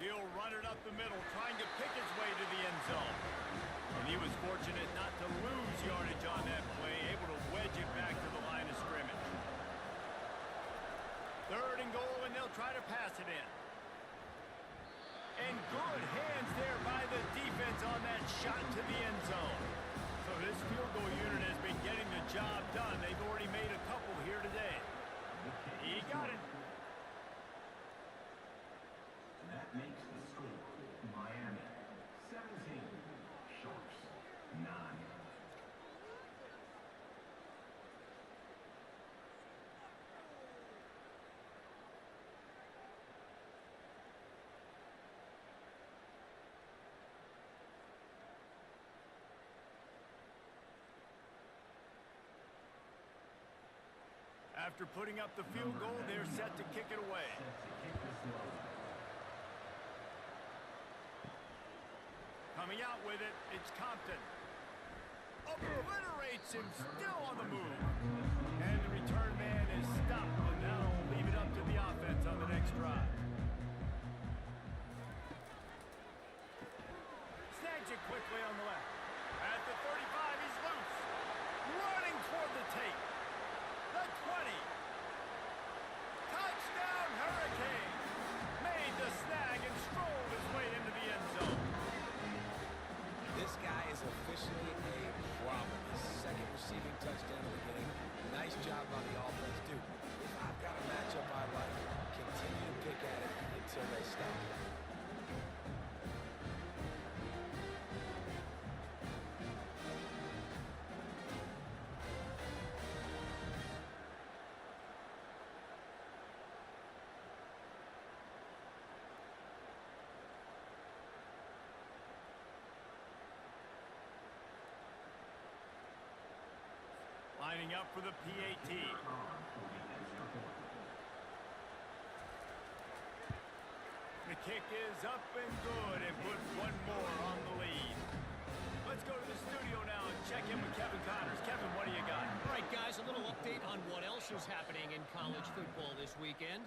He'll run it up the middle, trying to pick his way to the end zone. And he was fortunate not to lose yardage on that play, able to wedge it back to the line of scrimmage. Third and goal, and they'll try to pass it in. And good hands there by the defense on that shot to the end zone. So this field goal unit has been getting the job done. They've already made a couple here today. He got it. That makes the score Miami 17, Sharks 9. After putting up the field goal, they're set to kick it away. Coming out with it, it's Compton. Obliterates him, still on the move. And the return man is stopped, and now we'll leave it up to the offense on the next drive. Snags it quickly on the left. At the 35, he's loose. Running toward the tape. The 20. Touchdown, Hurricane. Made the snag and strolled his way into the end zone. This guy is officially a problem. His second receiving touchdown of the game. Nice job on the offense, dude. If I've got a matchup I like, continue to pick at it until they stop. Lining up for the PAT. The kick is up and good and puts one more on the lead. Let's go to the studio now and check in with Kevin Connors. Kevin, what do you got? All right, guys, a little update on what else is happening in college football this weekend.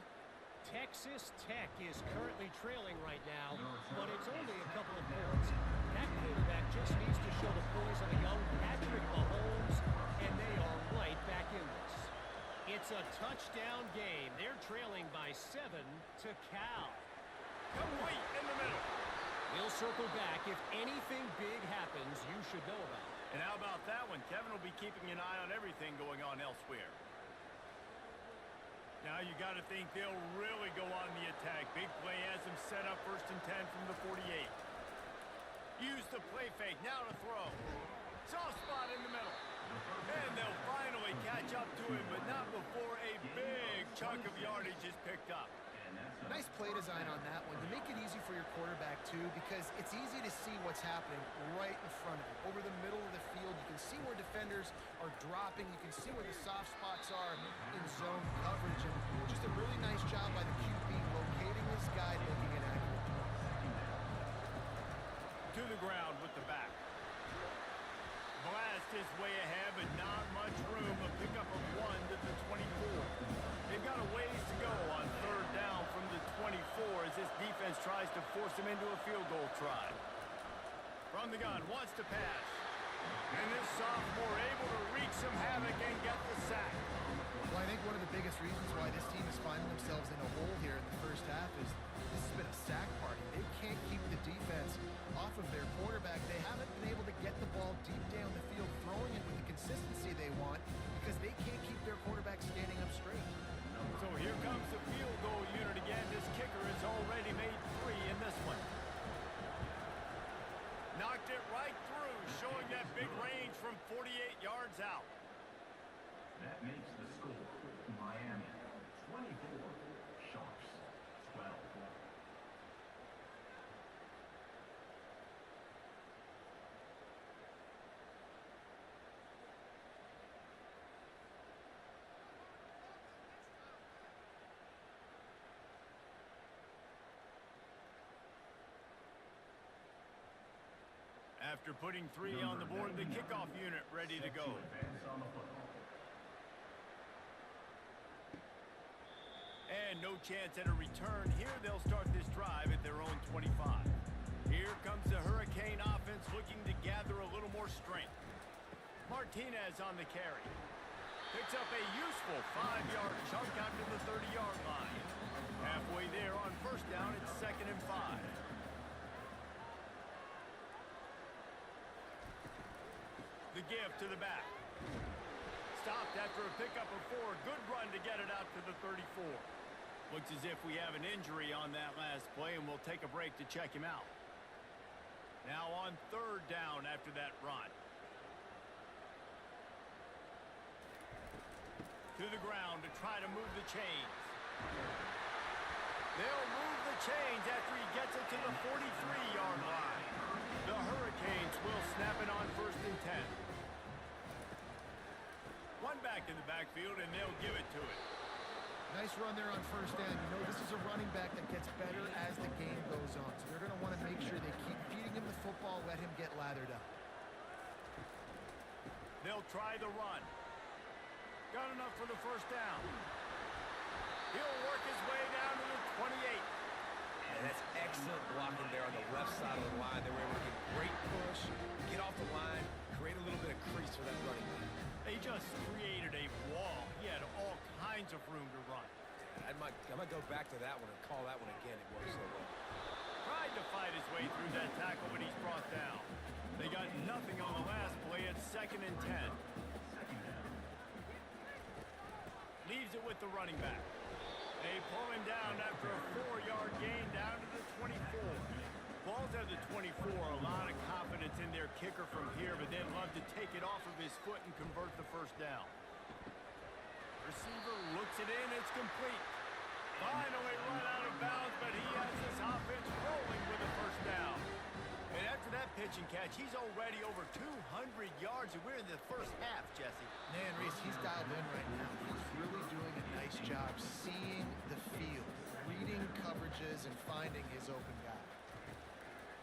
Texas Tech is currently trailing right now, but it's only a couple of points. That quarterback just needs to show the poise of a young Patrick Mahomes, and they are right back in this. It's a touchdown game. They're trailing by 7 to Cal. Complete in the middle. We'll circle back. If anything big happens, you should know about it. And how about that one? Kevin will be keeping an eye on everything going on elsewhere. Now you got to think they'll really go on the attack. Big play has them set up first and 10 from the 48. Use the play fake. Now to throw. Soft spot in the middle. And they'll finally catch up to him, but not before a big chunk of yardage is picked up. Nice play design on that one to make it easy for your quarterback, too, because it's easy to see what's happening right in front of him. Over the middle of the field, you can see where defenders are dropping. You can see where the soft spots are in zone coverage. And just a really nice job by the QB locating this guy, making an accurate throw. To the ground with the back. Blast his way ahead, but not much room. A pickup of 1 to the 24. They've got a ways to go on third down from the 24 as this defense tries to force him into a field goal try. From the gun, wants to pass. And this sophomore able to wreak some havoc and get the sack. Well, I think one of the biggest biggest reasons why this team is finding themselves in a hole here in the first half is this has been a sack party. They can't keep the defense off of their quarterback. They haven't been able to get the ball deep down the field, throwing it with the consistency they want because they can't keep their quarterback standing up straight. So here comes the field goal unit again. This kicker has already made 3 in this one. Knocked it right through, showing that big range from 48 yards out. That makes the score Miami 24, Sharks 12. After putting 3 on the board, the kickoff unit ready to go. Advance on the football. And no chance at a return. Here they'll start this drive at their own 25. Here comes the Hurricane offense looking to gather a little more strength. Martinez on the carry. Picks up a useful 5-yard chunk out to the 30-yard line. Halfway there on first down, it's 2nd and 5. The give to the back. Stopped after a pickup of 4. Good run to get it out to the 34. Looks as if we have an injury on that last play, and we'll take a break to check him out. Now on 3rd down after that run. To the ground to try to move the chains. They'll move the chains after he gets it to the 43-yard line. The Hurricanes will snap it on 1st and 10. One back in the backfield, and they'll give it to it. Nice run there on first down. You know, this is a running back that gets better as the game goes on. So they're going to want to make sure they keep feeding him the football, let him get lathered up. They'll try the run. Got enough for the first down. He'll work his way down to the 28. And that's excellent blocking there on the left side of the line. They were able to get great push, get off the line, create a little bit of crease for that running back. They just created a wall. He had all kinds of room to run. I might go back to that one and call that one again. It worked so well. Tried to fight his way through that tackle, but he's brought down. They got nothing on the last play. It's 2nd and 10. Leaves it with the running back. They pull him down after a 4-yard gain down to the 24. Ball's at the 24. A lot of confidence in their kicker from here, but they'd love to take it off of his foot and convert the first down. Receiver looks it in. It's complete. Finally run out of bounds, but he has this offense rolling with a first down. And after that pitch and catch, he's already over 200 yards, and we're in the first half, Jesse. Man, Reese, he's dialed in right now. He's really doing a nice job seeing the field, reading coverages, and finding his open guy.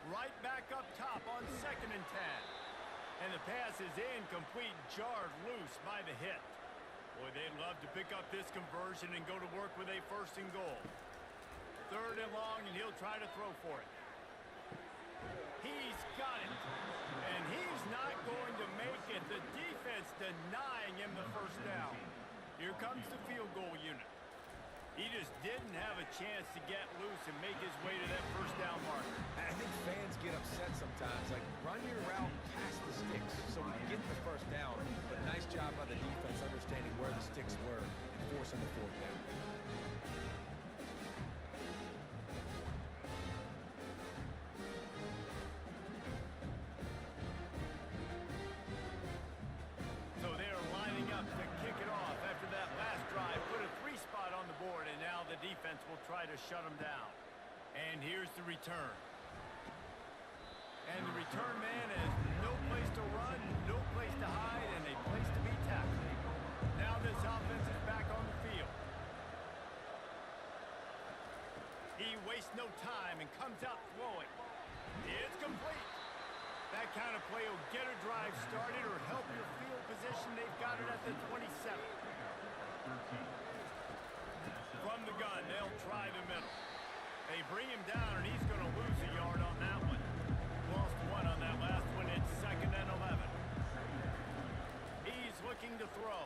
Right back up top on 2nd and 10. And the pass is incomplete, jarred loose by the hit. Boy, they'd love to pick up this conversion and go to work with a 1st and goal. 3rd and long, and he'll try to throw for it. He's got it. And he's not going to make it. The defense denying him the first down. Here comes the field goal unit. He just didn't have a chance to get loose and make his way to that first down marker. I think fans get upset sometimes. Like, run your route past the sticks so we get the first down. But nice job by the defense understanding where the sticks were and forcing the 4th down. So they're lining up to kick it off after that last drive. Put a 3 spot on the board, and now the defense will try to shut them down. And here's the return. And the return man has no place to run, no place to hide, and a place to be tackled. Now this offense is back on the field. He wastes no time and comes out throwing. It's complete. That kind of play will get a drive started or help your field position. They've got it at the 27. From the gun, they'll try the middle. They bring him down, and he's going to lose a yard on that one. Lost 1 on that last one. It's 2nd and 11. He's looking to throw.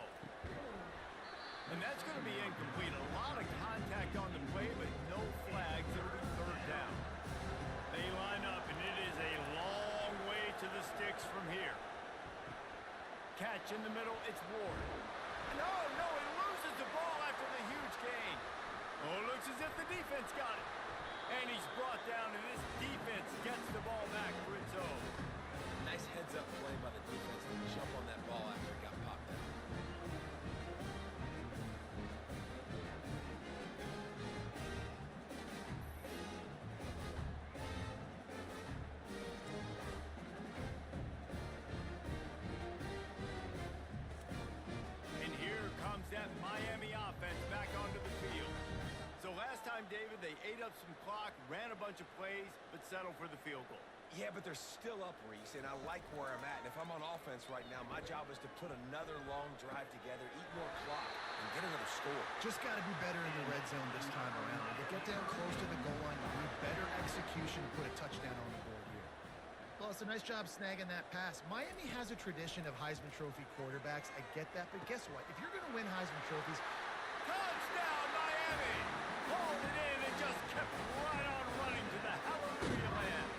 And that's going to be incomplete. A lot of contact on the play, but no flags. It'll be third down. They line up, and it is a long way to the sticks from here. Catch in the middle. It's Ward. No, he loses the ball after the huge gain. Oh, looks as if the defense got it. And he's brought down, and this defense gets the ball back for its own. Nice heads-up play by the defense to jump on that ball after it got popped out. And here comes that Miami offense back onto the field. So last time, David, they ate up some clock, ran a bunch of plays, but settled for the field goal. Yeah, but they're still up, Reese, and I like where I'm at. And if I'm on offense right now, my job is to put another long drive together, eat more clock, and get another score. Just got to be better in the red zone this time around. When you get down close to the goal line, you need better execution to put a touchdown on the board here. Plus, a nice job snagging that pass. Miami has a tradition of Heisman Trophy quarterbacks. I get that, but guess what? If you're going to win Heisman Trophies, Touchdown, Miami! Hauled it in and just kept right on running to the hallelujah land.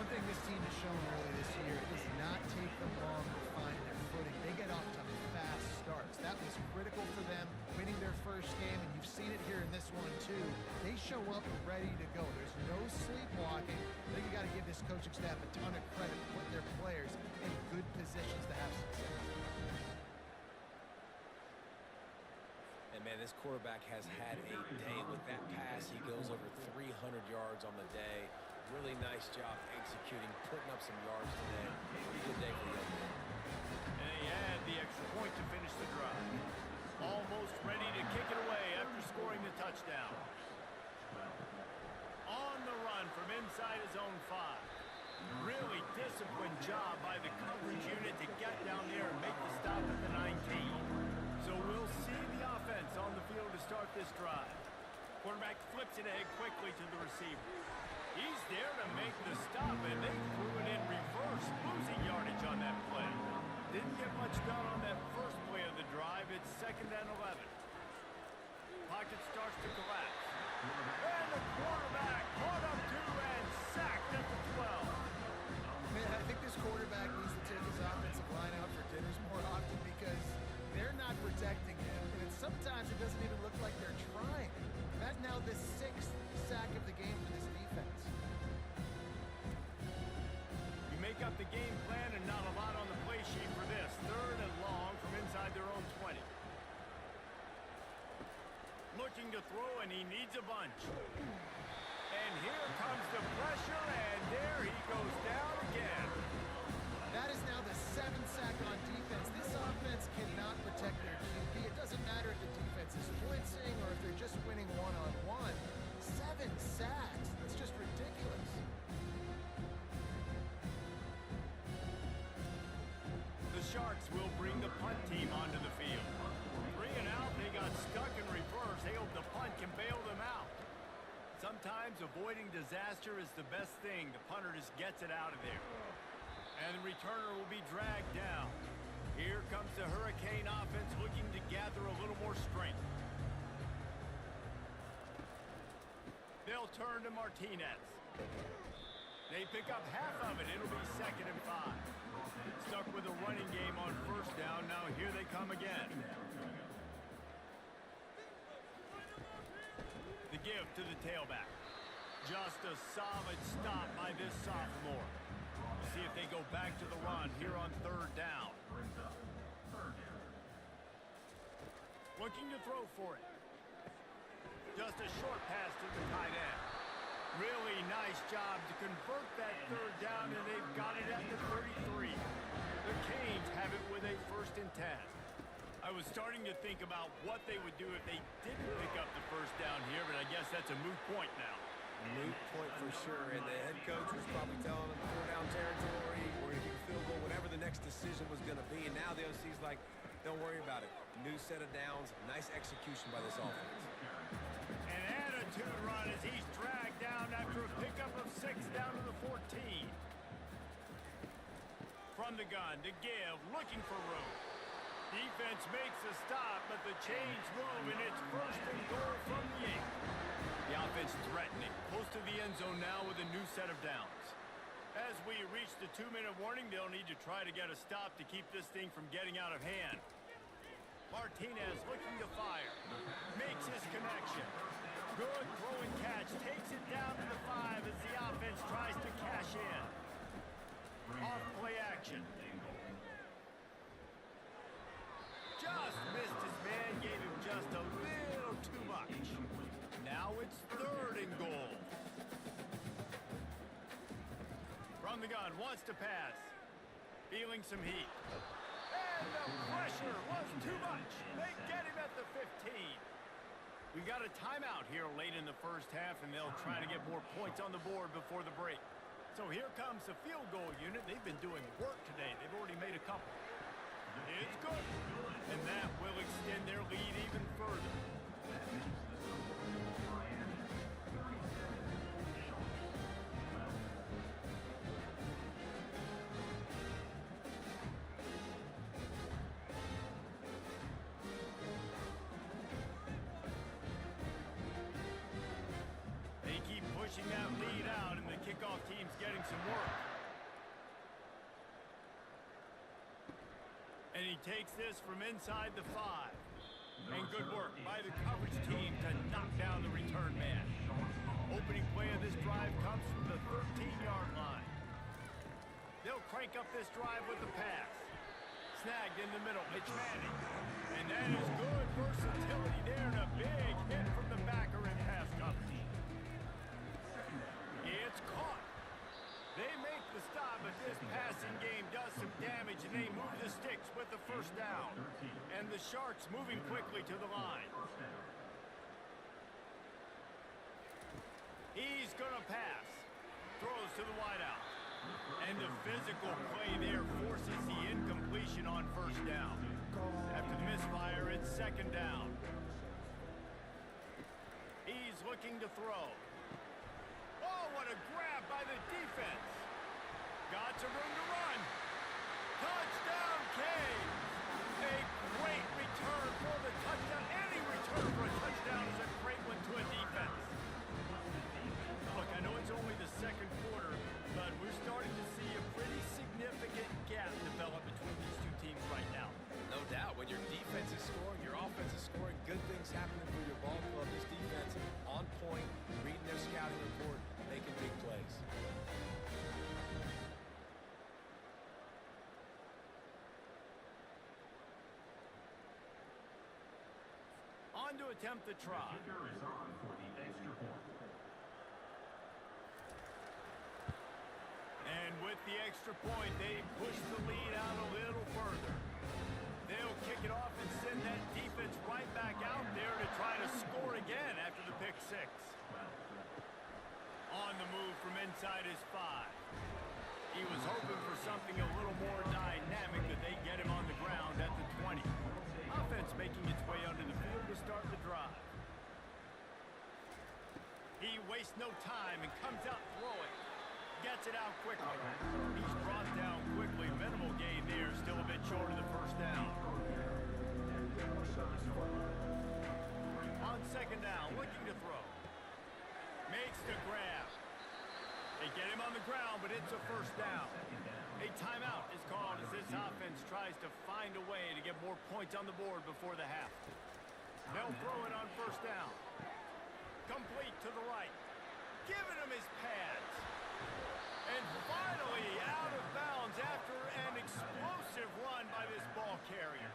one thing this team has shown early this year, it does not take them long to find their footing. They get off to fast starts. That was critical for them, winning their first game, and you've seen it here in this one too. They show up ready to go. There's no sleepwalking. I think you got to give this coaching staff a ton of credit for putting their players in good positions to have success. And, man, this quarterback has had a day with that pass. He goes over 300 yards on the day. Really nice job executing, putting up some yards today. Pretty good day for the young man. And they add the extra point to finish the drive. Almost ready to kick it away after scoring the touchdown. On the run from inside his own 5. Really disciplined job by the coverage unit to get down there and make the stop at the 19. So we'll see the offense on the field to start this drive. Quarterback flips it ahead quickly to the receiver. He's there to make the stop, and they threw it in reverse, losing yardage on that play. Didn't get much done on that first play of the drive. It's 2nd and 11. Pocket starts to collapse. And the quarterback caught up to and sacked at the 12. Man, I think this quarterback needs to take his offensive line out for dinners more often because they're not protecting him. And sometimes it doesn't even look like they're trying. That's now the 6th sack of the game for this defense. You make up the game plan and not a lot on the play sheet for this. 3rd and long from inside their own 20. Looking to throw, and he needs a bunch. And here comes the pressure, and there he goes down again. That is now the 7th sack on defense. This offense cannot protect their QB. It doesn't matter if the defense is blitzing or if they're just winning one-on-one. 7 sacks. That's just ridiculous. The Sharks will bring the punt team onto the field. 3 and out, they got stuck in reverse. They hope the punt can bail them out. Sometimes avoiding disaster is the best thing. The punter just gets it out of there. And the returner will be dragged down. Here comes the Hurricane offense looking to gather a little more strength. They'll turn to Martinez. They pick up half of it. It'll be 2nd and 5. Stuck with a running game on 1st down. Now here they come again. The give to the tailback. Just a solid stop by this sophomore. We'll see if they go back to the run here on 3rd down. Looking to throw for it. Just a short pass to the tight end. Really nice job to convert that 3rd down, and they've got it at the 33. The Canes have it with a 1st and 10. I was starting to think about what they would do if they didn't pick up the 1st down here, but I guess that's a moot point now. Moot point for sure, and the head coach was probably telling them 4-down territory, we're going to kick a field goal, whatever the next decision was going to be, and now the OC's like, don't worry about it. New set of downs, nice execution by this offense. An attitude run as he's dragged down after a pickup of 6 down to the 14. From the gun to give, looking for room. Defense makes a stop, but the chains move, and it's first and goal from the 8. The offense threatening, close to the end zone now with a new set of downs. As we reach the 2-minute warning, they'll need to try to get a stop to keep this thing from getting out of hand. Martinez looking to fire. Makes his connection. Good throw and catch. Takes it down to the 5 as the offense tries to cash in. Off play action. Just missed his man. Gave him just a little too much. Now it's 3rd and goal. From the gun, wants to pass. Feeling some heat. And the pressure was too much. They get him at the 15. We got a timeout here late in the first half, and they'll try to get more points on the board before the break. So here comes the field goal unit. They've been doing work today. They've already made a couple. It's good. And that will extend their lead even further. They keep pushing that lead out, and the kickoff team's getting some work. And he takes this from inside the 5. And good work by the coverage team to knock down the return man. Opening play of this drive comes from the 13-yard line. They'll crank up this drive with the pass. Snagged in the middle, it's Manning. And that is good versatility there, and a big hit from the backer in pass coverage. It's caught. They make the stop, but this passing game does some damage, and they move the sticks with the first down. And the Sharks moving quickly to the line. He's going to pass. Throws to the wideout. And the physical play there forces the incompletion on first down. After the misfire, it's 2nd down. He's looking to throw. Oh, what a grab by the defense. Got some room to run. Touchdown, Canes. A great return for the touchdown. Any return for a touchdown is a great one to a defense. Look, I know it's only the 2nd quarter, but we're starting to see a pretty significant gap develop between these two teams right now. No doubt. When your defense is scoring, your offense is scoring, good things happening for your ball club. This defense on point, reading their scouting report, making big plays. On to attempt the try. Kicker is on for the extra point. And with the extra point, they push the lead out a little further. They'll kick it off and send that defense right back out there to try to score again after the pick 6. On the move from inside his 5. He was hoping for something a little more dynamic, that they get him on the ground at the 20. Offense making its way onto the field to start the drive. He wastes no time and comes out throwing. Gets it out quickly. He's brought down quickly. Minimal gain there. Still a bit short of the first down. On 2nd down, looking to throw. Makes the grab. They get him on the ground, but it's a first down. A timeout is called as this offense tries to find a way to get more points on the board before the half. They'll throw it on first down. Complete to the right. Giving him his pads. And finally out of bounds after an explosive run by this ball carrier.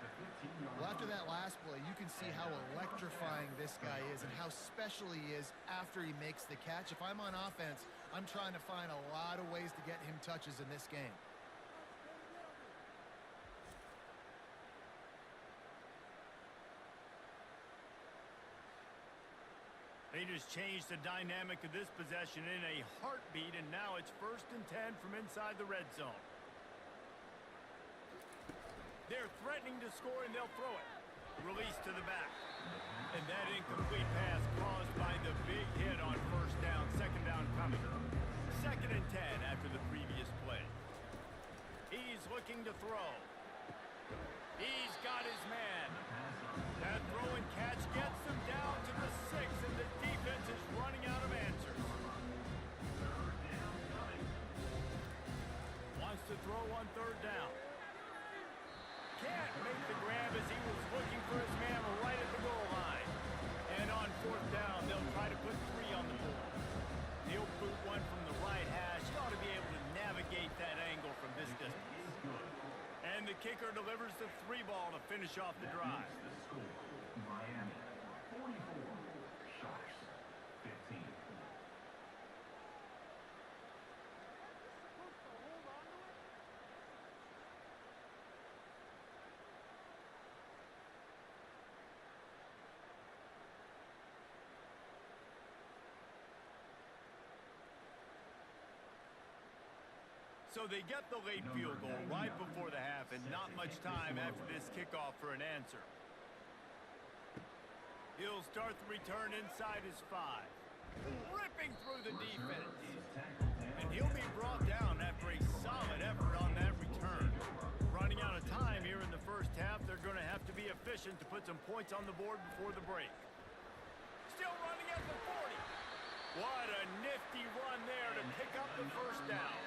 Well, after that last play, you can see how electrifying this guy is and how special he is after he makes the catch. If I'm on offense, I'm trying to find a lot of ways to get him touches in this game. They just changed the dynamic of this possession in a heartbeat, and now it's 1st and 10 from inside the red zone. They're threatening to score, and they'll throw it. Release to the back. And that incomplete pass caused by the big hit on first down. 2nd down coming. 2nd and 10 after the previous play. He's looking to throw. He's got his man. That throw and catch gets them down to the 6, and the defense is running out of answers. Wants to throw on 3rd down. Can't make the grab as he was looking for his man right at the goal line. And on 4th down, they'll try to put 3 on the board. He'll boot one from the right hash. He ought to be able to navigate that angle from this distance. And the kicker delivers the 3 ball to finish off the drive. The score, Miami 44, Sharks 15. So they get the late field goal right before the half, and not much time after this kickoff for an answer. He'll start the return inside his 5. Ripping through the defense. And he'll be brought down after a solid effort on that return. Running out of time here in the first half, they're going to have to be efficient to put some points on the board before the break. Still running at the 40. What a nifty run there to pick up the first down.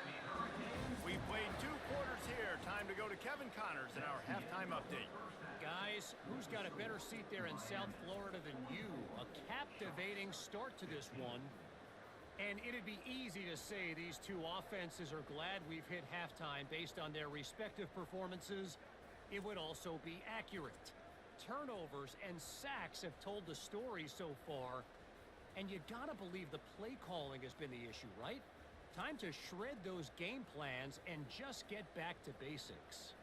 We played 2 quarters here. Time to go to Kevin Connors in our halftime update. Guys, who's got a better seat there in South Florida than you? A captivating start to this one. And it'd be easy to say these 2 offenses are glad we've hit halftime based on their respective performances. It would also be accurate. Turnovers and sacks have told the story so far. And you gotta believe the play calling has been the issue, right? Time to shred those game plans and just get back to basics.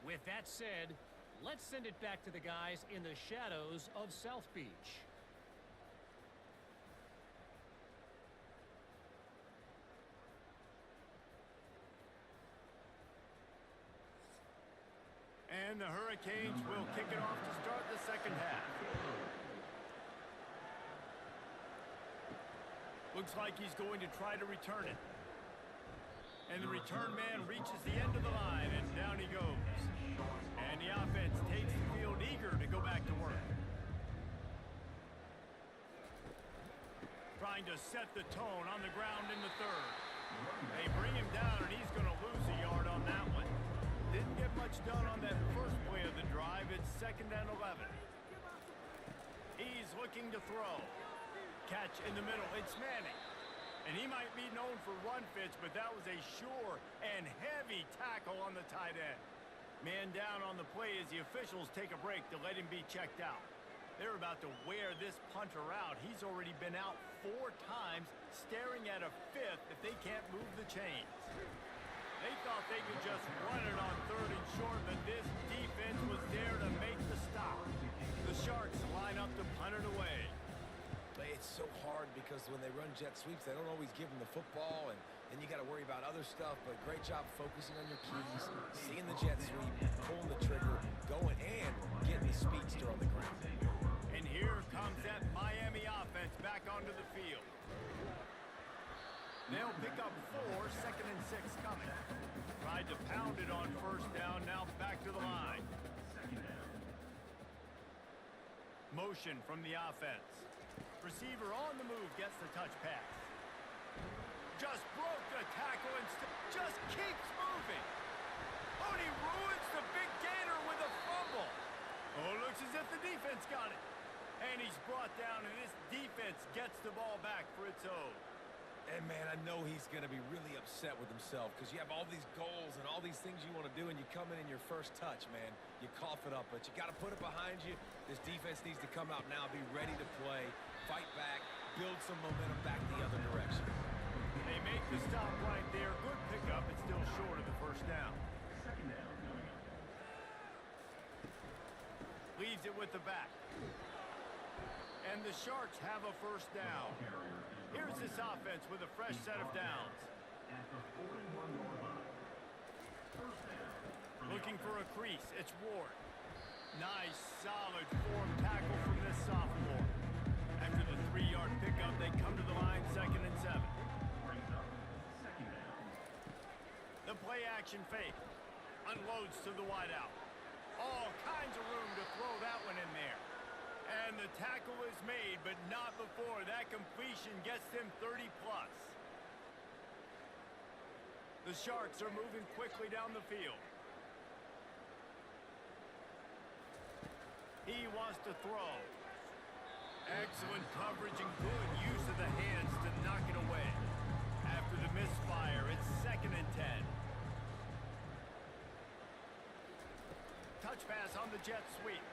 With that said, let's send it back to the guys in the shadows of South Beach. And the Hurricanes will kick it off to start the second half. Looks like he's going to try to return it. And the return man reaches the end of the line, and down he goes. And the offense takes the field eager to go back to work. Trying to set the tone on the ground in the 3rd. They bring him down, and he's going to lose a yard on that one. Didn't get much done on that first play of the drive. It's 2nd and 11. He's looking to throw. Catch in the middle. It's Manning. And he might be known for run fits, but that was a sure and heavy tackle on the tight end. Man down on the play as the officials take a break to let him be checked out. They're about to wear this punter out. He's already been out 4 times, staring at a 5th if they can't move the chains. They thought they could just run it on 3rd and short, but this defense was there to make the stop. The Sharks line up to punt it away. It's so hard because when they run jet sweeps, they don't always give them the football, and then you got to worry about other stuff. But great job focusing on your keys, seeing the jet sweep, pulling the trigger, going, and getting the speedster on the ground. And here comes that Miami offense back onto the field. They'll pick up 4, 2nd and 6 coming. Tried to pound it on 1st down, now back to the line. Motion from the offense. Receiver on the move gets the touch pass. Just broke the tackle and just keeps moving. Oh, and he ruins the big gainer with a fumble. Oh, it looks as if the defense got it. And he's brought down, and this defense gets the ball back for its own. And, man, I know he's going to be really upset with himself because you have all these goals and all these things you want to do, and you come in your first touch, man. You cough it up, but you got to put it behind you. This defense needs to come out now, be ready to play, fight back, build some momentum back the other direction. They make the stop right there. Good pickup. It's still short of the 1st down. Leaves it with the back. And the Sharks have a 1st down. Here's this offense with a fresh set of downs. Looking for a crease. It's Ward. Nice, solid form tackle from this sophomore. After the 3-yard pickup, they come to the line 2nd and 7. The play action fake. Unloads to the wideout. All kinds of room to throw that one in there. And the tackle is made, but not before that completion gets them 30+. The Sharks are moving quickly down the field. He wants to throw. Excellent coverage and good use of the hands to knock it away. After the misfire, it's 2nd and 10. Touch pass on the jet sweep.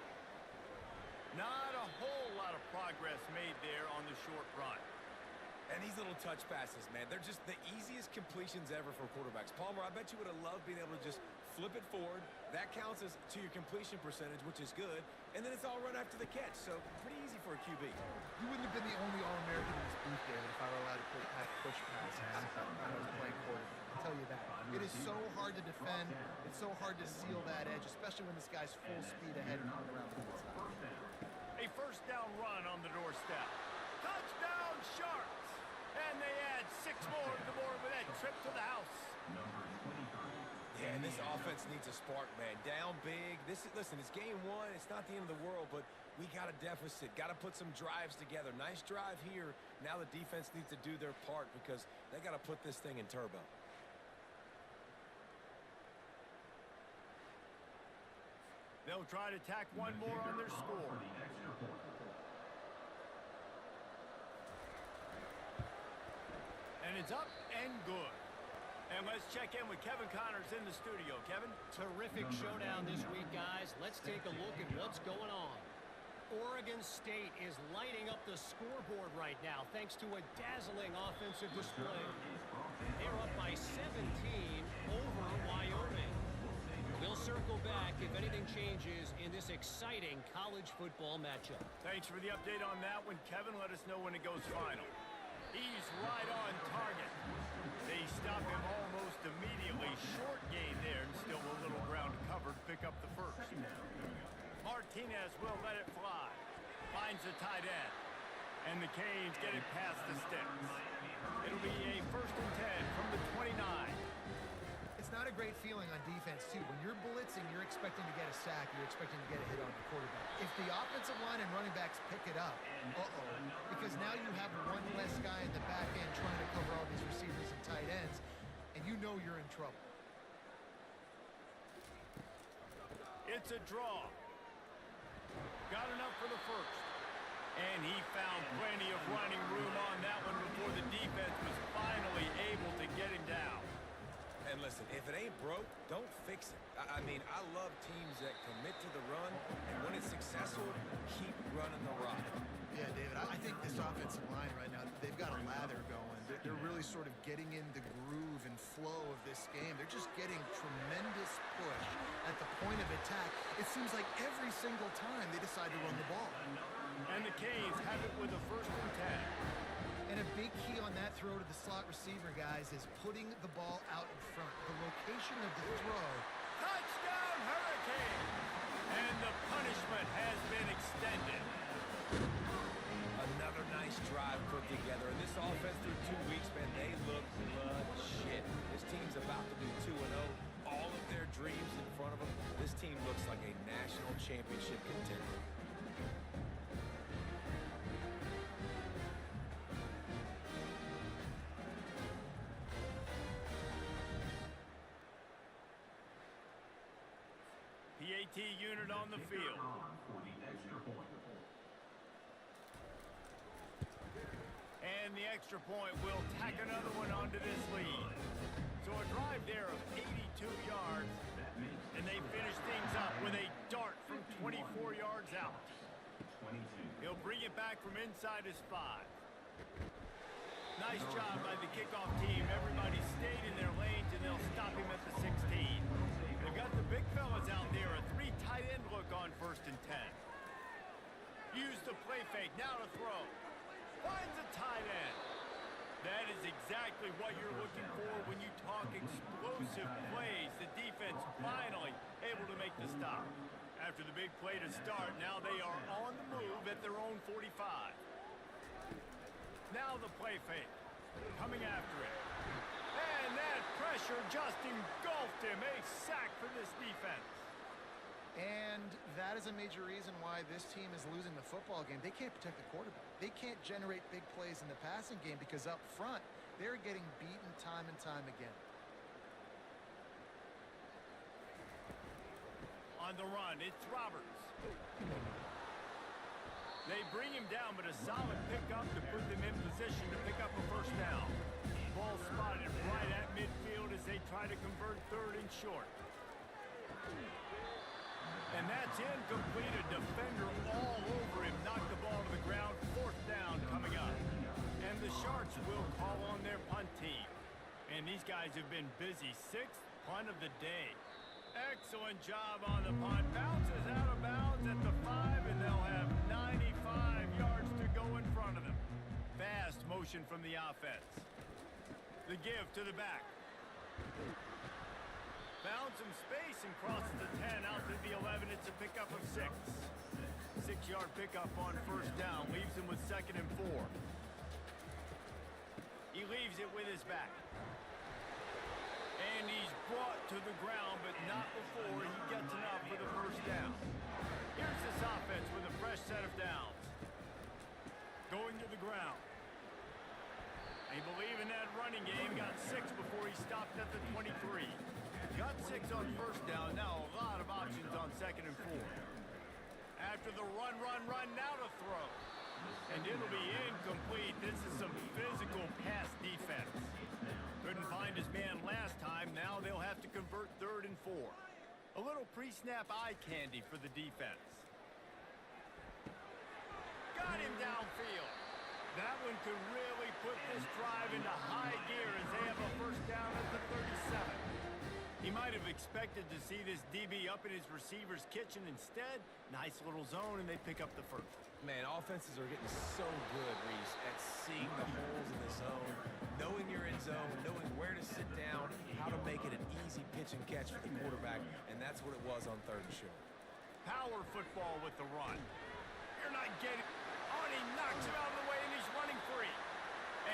Not a whole lot of progress made there on the short run. And these little touch passes, man, they're just the easiest completions ever for quarterbacks. Palmer, I bet you would have loved being able to just flip it forward. That counts as to your completion percentage, which is good. And then it's all run after the catch, so pretty easy for a QB. You wouldn't have been the only All-American in this booth, David, if I were allowed to push passes when I was playing quarterback. I'll tell you that. It is so hard to defend. It's so hard to seal that edge, especially when this guy's full speed ahead and coming around the inside. A first down run on the doorstep. Touchdown, Sharks! And they add 6 more to the board with that trip to the house. Yeah, and this offense needs a spark, man. Down big. Listen, it's game 1. It's not the end of the world, but we got a deficit. Got to put some drives together. Nice drive here. Now the defense needs to do their part because they got to put this thing in turbo. They'll try to tack one more on their score. And it's up and good. And let's check in with Kevin Connors in the studio. Kevin? Terrific showdown this week, guys. Let's take a look at what's going on. Oregon State is lighting up the scoreboard right now thanks to a dazzling offensive display. They're up by 17 over Wyoming. We'll circle back if anything changes in this exciting college football matchup. Thanks for the update on that one, Kevin. Let us know when it goes final. He's right on target. They stop him almost immediately. Short gain there, and still a little ground covered. Pick up the first. Martinez will let it fly. Finds the tight end. And the Canes get it past the sticks. It'll be a 1st and 10 from the 29. It's not a great feeling on defense, too. When you're blitzing, you're expecting to get a sack. You're expecting to get a hit on the quarterback. If the offensive line and running backs pick it up, because now you have one less guy in the back end trying to cover all these receivers and tight ends, and you know you're in trouble. It's a draw. Got enough for the first. And he found plenty of running room on that one before the defense was finally able to get him down. And listen, if it ain't broke, don't fix it. I mean, I love teams that commit to the run, and when it's successful, keep running the rock. Yeah, David, I think this offensive line right now, they've got a lather going. They're really sort of getting in the groove and flow of this game. They're just getting tremendous push at the point of attack. It seems like every single time they decide to run the ball. And the Canes have it with a 1st and 10. And a big key on that throw to the slot receiver, guys, is putting the ball out in front. The location of the throw. Touchdown, Hurricane! And the punishment has been extended. Another nice drive put together. And this offense through 2 weeks, man, they look shit. This team's about to do 2-0. All of their dreams in front of them. This team looks like a national championship contender. PAT unit on the field. And the extra point will tack another one onto this lead. So a drive there of 82 yards, and they finish things up with a dart from 24 yards out. He'll bring it back from inside his 5. Nice job by the kickoff team. Everybody stayed in their lanes, and they'll stop him at the 16. They've got the big fellas out there. A 3 tight end look on 1st and 10. Use the play fake. Now to throw. Finds a tight end. That is exactly what you're looking for when you talk explosive plays. The defense finally able to make the stop. After the big play to start, now they are on the move at their own 45. Now the play fake. Coming after it. And that pressure just engulfed him. A sack for this defense. And that is a major reason why this team is losing the football game. They can't protect the quarterback. They can't generate big plays in the passing game because up front, they're getting beaten time and time again. On the run, it's Roberts. They bring him down, but a solid pickup to put them in position to pick up a first down. Ball spotted right at midfield as they try to convert third and short. And that's incomplete. A defender all over him. Knocked the ball to the ground. Fourth down coming up. And the Sharks will call on their punt team. And these guys have been busy. Sixth punt of the day. Excellent job on the punt. Bounces out of bounds at the 5, and they'll have 95 yards to go in front of them. Fast motion from the offense. The give to the back. Found some space and crosses the 10 out to the 11. It's a pickup of 6. 6-yard pickup on first down. Leaves him with 2nd and 4. He leaves it with his back. And he's brought to the ground, but not before he gets enough for the first down. Here's this offense with a fresh set of downs. Going to the ground. They believe in that running game. Got 6 before he stopped at the 23. Got 6 on first down. Now a lot of options on 2nd and 4. After the run, now to throw. And it'll be incomplete. This is some physical pass defense. Couldn't find his man last time. Now they'll have to convert 3rd and 4. A little pre-snap eye candy for the defense. Got him downfield. That one could really put this drive into high gear as they have a first down at the 37. He might have expected to see this DB up in his receiver's kitchen. Instead, nice little zone, and they pick up the first. Man, offenses are getting so good, Reese, at seeing the holes in the zone, knowing you're in zone, knowing where to sit down, how to make it an easy pitch and catch for the quarterback, and that's what it was on 3rd and short. Power football with the run. You're not getting... Oh, and he knocks him out of the way, and he's running free.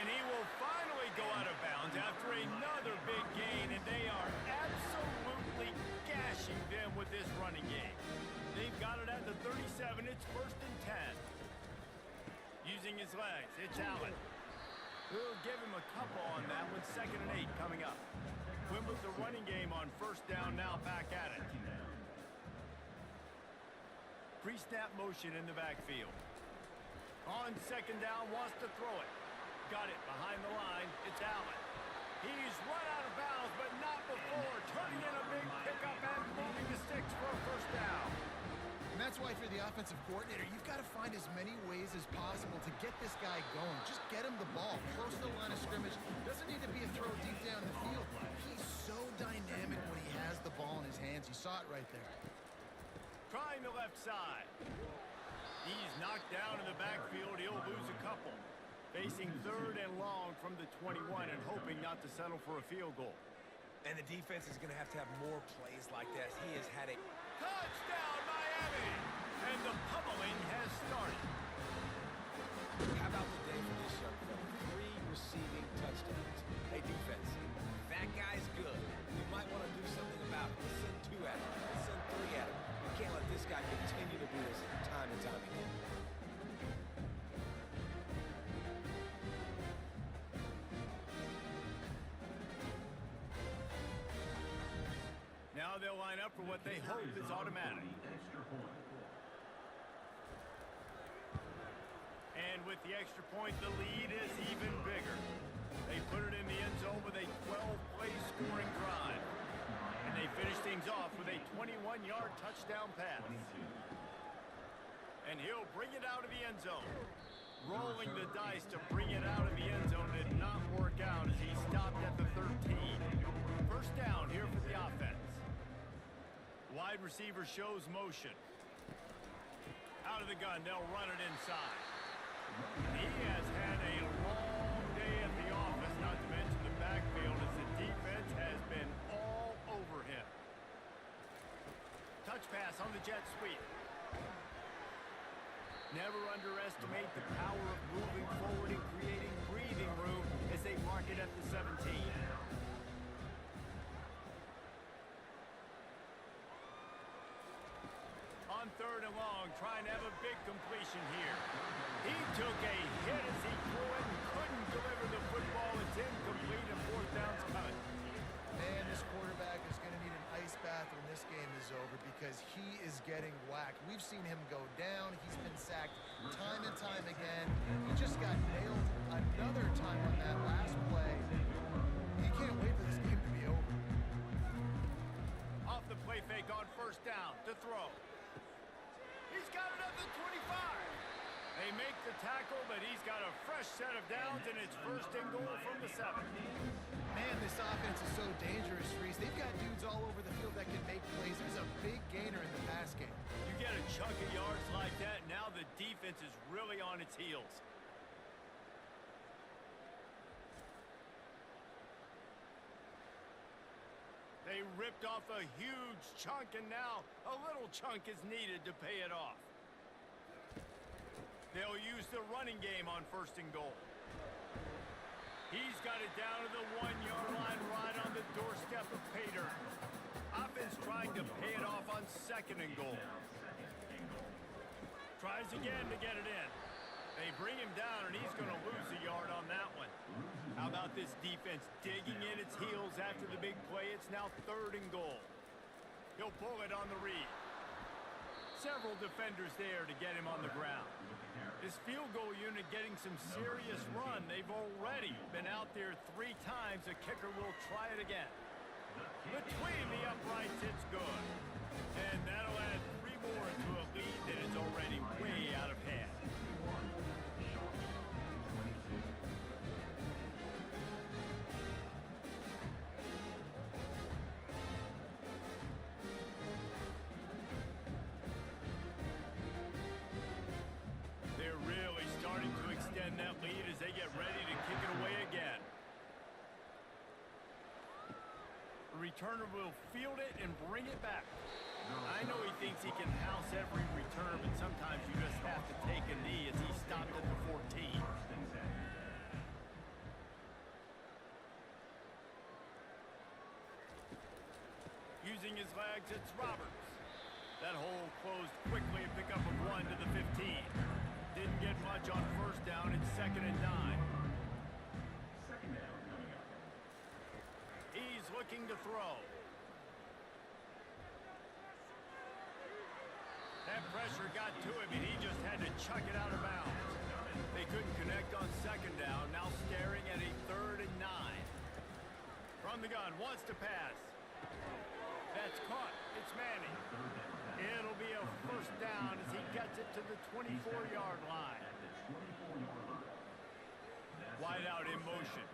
And he will finally go out of bounds after another big gain, and they are absolutely gashing them with this running game. They've got it at the 37. It's 1st and 10. Using his legs, it's Allen. We'll give him a couple on that one. 2nd and 8 coming up. Win with the running game on first down, now back at it. Pre-snap motion in the backfield. On 2nd down, wants to throw it. Got it behind the line. It's Allen. He's run out of bounds, but not before. Turning in a big pickup and moving the sticks for a first down. And that's why if you're the offensive coordinator, you've got to find as many ways as possible to get this guy going. Just get him the ball close to the line of scrimmage. Doesn't need to be a throw deep down the field. He's so dynamic when he has the ball in his hands. You saw it right there. Trying the left side. He's knocked down in the backfield. He'll lose a couple. Facing 3rd and long from the 21 and hoping not to settle for a field goal. And the defense is going to have more plays like that. He has had a... Touchdown, Miami! And the pummeling has started. How about the day for this young fella? 3 receiving touchdowns. Hey, defense, that guy's good. You might want to do something about it. Let's send 2 at him. Let's send 3 at him. You can't let this guy continue to do this time and time again. Now they'll line up for what they hope is automatic. And with the extra point, the lead is even bigger. They put it in the end zone with a 12-play scoring drive. And they finish things off with a 21-yard touchdown pass. And he'll bring it out of the end zone. Rolling the dice to bring it out of the end zone did not work out as he stopped at the 13. First down here for the offense. Wide receiver shows motion. Out of the gun, they'll run it inside. He has had a long day at the office, not to mention the backfield, as the defense has been all over him. Touch pass on the jet sweep. Never underestimate the power of moving forward and creating breathing room as they mark it at the 17. On 3rd and long, trying to have a big completion here. He took a hit as he threw it and couldn't deliver the football. It's incomplete and 4th down's coming. Man, this quarterback is going to need an ice bath when this game is over because he is getting whacked. We've seen him go down. He's been sacked time and time again. He just got nailed another time on that last play. He can't wait for this game to be over. Off the play fake on 1st down to throw. He's got it up to 25. They make the tackle, but he's got a fresh set of downs, and it's 1st and goal from the 7. Man, this offense is so dangerous, Reese. They've got dudes all over the field that can make plays. There's a big gainer in the pass game. You get a chunk of yards like that, now the defense is really on its heels. They ripped off a huge chunk, and now a little chunk is needed to pay it off. They'll use the running game on 1st and goal. He's got it down to the 1-yard line right on the doorstep of pay dirt. Offense trying to pay it off on 2nd and goal. Tries again to get it in. They bring him down, and he's going to lose a yard on that one. How about this defense digging in its heels after the big play? It's now 3rd and goal. He'll pull it on the read. Several defenders there to get him on the ground. This field goal unit getting some serious run. They've already been out there 3 times. A kicker will try it again. Between the uprights, it's good. And that'll add 3 more to a lead that is already way out of hand. They're really starting to extend that lead as they get ready to kick it away again. The returner will field it and bring it back. I know he thinks he can house every return, but sometimes you just have to take a knee as he stopped at the 14. Using his legs, it's Roberts. That hole closed quickly and pick up a 1 to the 15. Didn't get much on 1st down. It's 2nd and 9. He's looking to throw. That pressure got to him, and he just had to chuck it out of bounds. They couldn't connect on 2nd down. Now staring at a 3rd and 9. From the gun, wants to pass. That's caught. It's Manning. It'll be a 1st down as he gets it to the 24-yard line. Wide out in motion.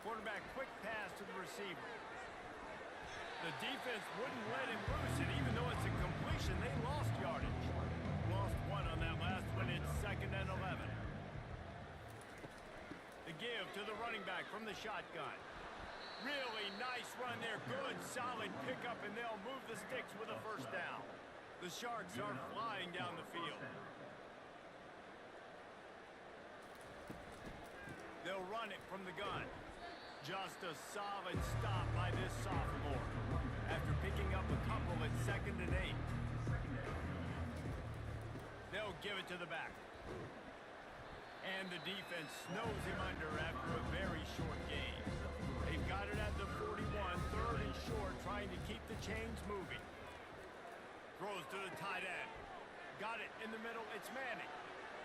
Quarterback quick pass to the receiver. The defense wouldn't let him loose, and even though it's a completion, they lost yardage. Lost 1 on that last one. It's 2nd and 11. The give to the running back from the shotgun. Really nice run there. Good, solid pickup, and they'll move the sticks with a 1st down. The Sharks are flying down the field. They'll run it from the gun. Just a solid stop by this sophomore. After picking up a couple at 2nd and 8. They'll give it to the back. And the defense snows him under after a very short game. They've got it at the 41, 3rd and short, trying to keep the chains moving. Throws to the tight end. Got it in the middle. It's Manning.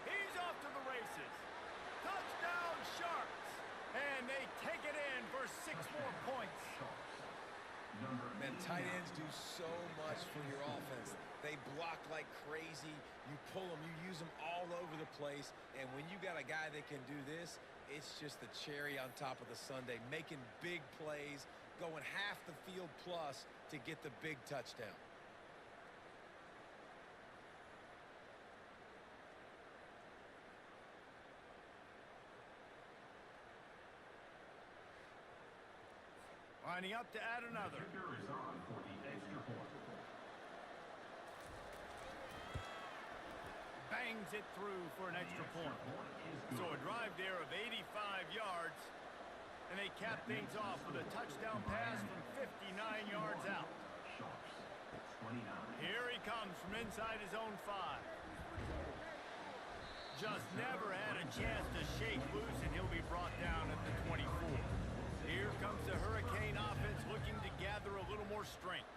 He's off to the races. Touchdown, Sharks. And they take it in for 6 more points. Man, tight ends do so much for your offense. They block like crazy. You pull them, you use them all over the place. And when you got a guy that can do this, it's just the cherry on top of the sundae, making big plays, going half the field plus to get the big touchdown. Lining up to add another. Kicker is on for the extra point. Bangs it through for an extra point. So a drive there of 85 yards. And they cap things off with a touchdown pass from 59 yards out. Sharks. Here he comes from inside his own 5. Just never had a chance to shake loose, and he'll be brought down at the 24. Here comes the Hurricane offense looking to gather a little more strength.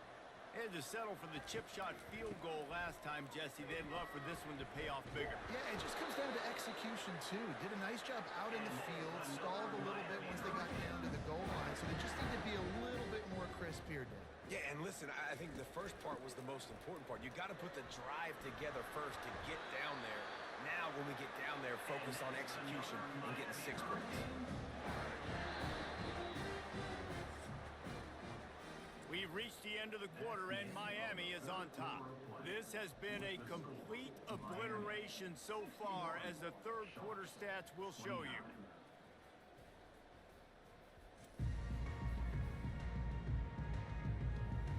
They had to settle for the chip shot field goal last time, Jesse. They'd love for this one to pay off bigger. Yeah, it just comes down to execution, too. Did a nice job out in the field, stalled a little bit once they got down to the goal line, so they just need to be a little bit more crisp here, Dave. Yeah, and listen, I think the first part was the most important part. You got to put the drive together first to get down there. Now, when we get down there, focus on execution and getting 6 points. We've reached the end of the quarter, and Miami is on top. This has been a complete obliteration so far, as the third quarter stats will show you.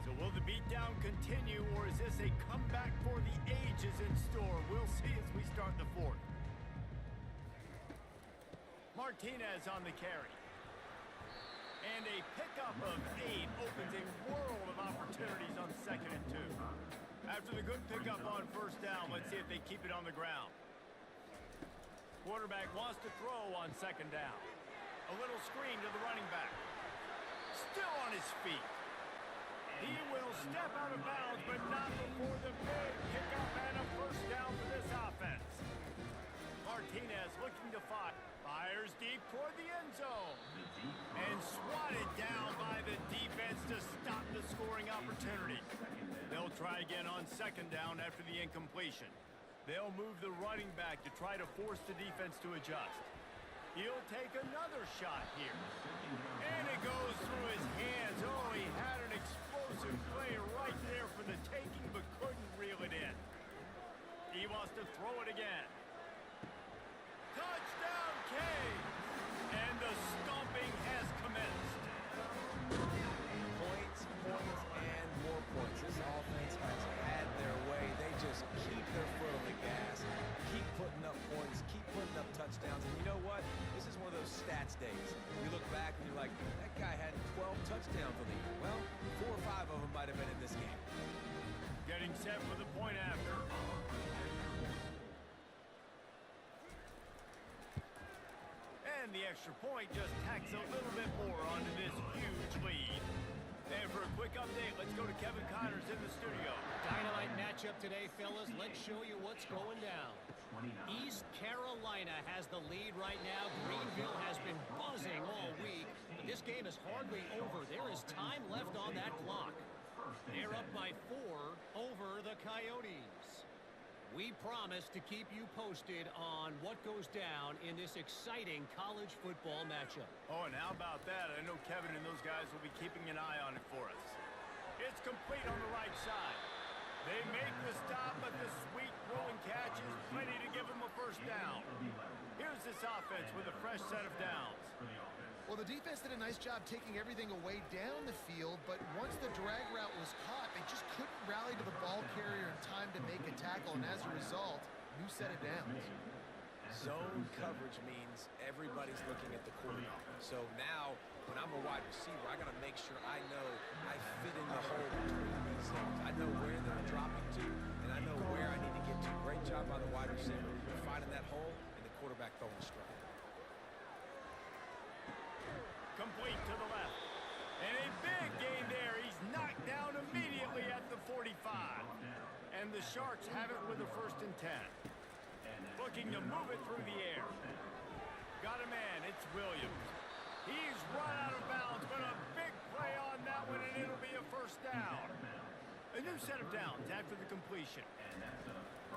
So will the beatdown continue, or is this a comeback for the ages in store? We'll see as we start the fourth. Martinez on the carry. And a pickup of 8 opens a world of opportunities on 2nd and 2. After the good pickup on first down, let's see if they keep it on the ground. Quarterback wants to throw on 2nd down. A little screen to the running back. Still on his feet. He will step out of bounds, but not before the big pickup and a first down for this offense. Martinez looking to fire. Fires deep toward the end zone. And swatted down by the defense to stop the scoring opportunity. They'll try again on 2nd down after the incompletion. They'll move the running back to try to force the defense to adjust. He'll take another shot here. And it goes through his hands. Oh, he had an explosive play right there for the taking, but couldn't reel it in. He wants to throw it again. Touchdown, Canes! And the stomping has commenced. Points, and more points. This offense has had their way. They just keep their foot on the gas, keep putting up points, keep putting up touchdowns. And you know what? This is one of those stats days. You look back and you're like, that guy had 12 touchdowns on the year. Well, 4 or 5 of them might have been in this game. Getting set for the point after. And the extra point just tacks a little bit more onto this huge lead. And for a quick update, let's go to Kevin Connors in the studio. Dynamite matchup today, fellas. Let's show you what's going down. East Carolina has the lead right now. Greenville has been buzzing all week, but this game is hardly over. There is time left on that clock. They're up by 4 over the Coyotes. We promise to keep you posted on what goes down in this exciting college football matchup. Oh, and how about that? I know Kevin and those guys will be keeping an eye on it for us. It's complete on the right side. They make the stop, but the sweet rolling catch is plenty to give them a first down. Here's this offense with a fresh set of downs. Well, the defense did a nice job taking everything away down the field, but once the drag route was caught, they just couldn't rally to the ball carrier in time to make a tackle, and as a result, new set of downs. Zone coverage means everybody's looking at the quarterback. So now, when I'm a wide receiver, I got to make sure I know I fit in the hole between these zones. I know where they're dropping to, and I know where I need to get to. Great job by the wide receiver finding that hole, and the quarterback throwing the strike. Complete to the left. And a big gain there. He's knocked down immediately at the 45. And the Sharks have it with a 1st and 10. Looking to move it through the air. Got a man. It's Williams. He's run out of bounds, but a big play on that one, and it'll be a first down. A new set of downs after the completion.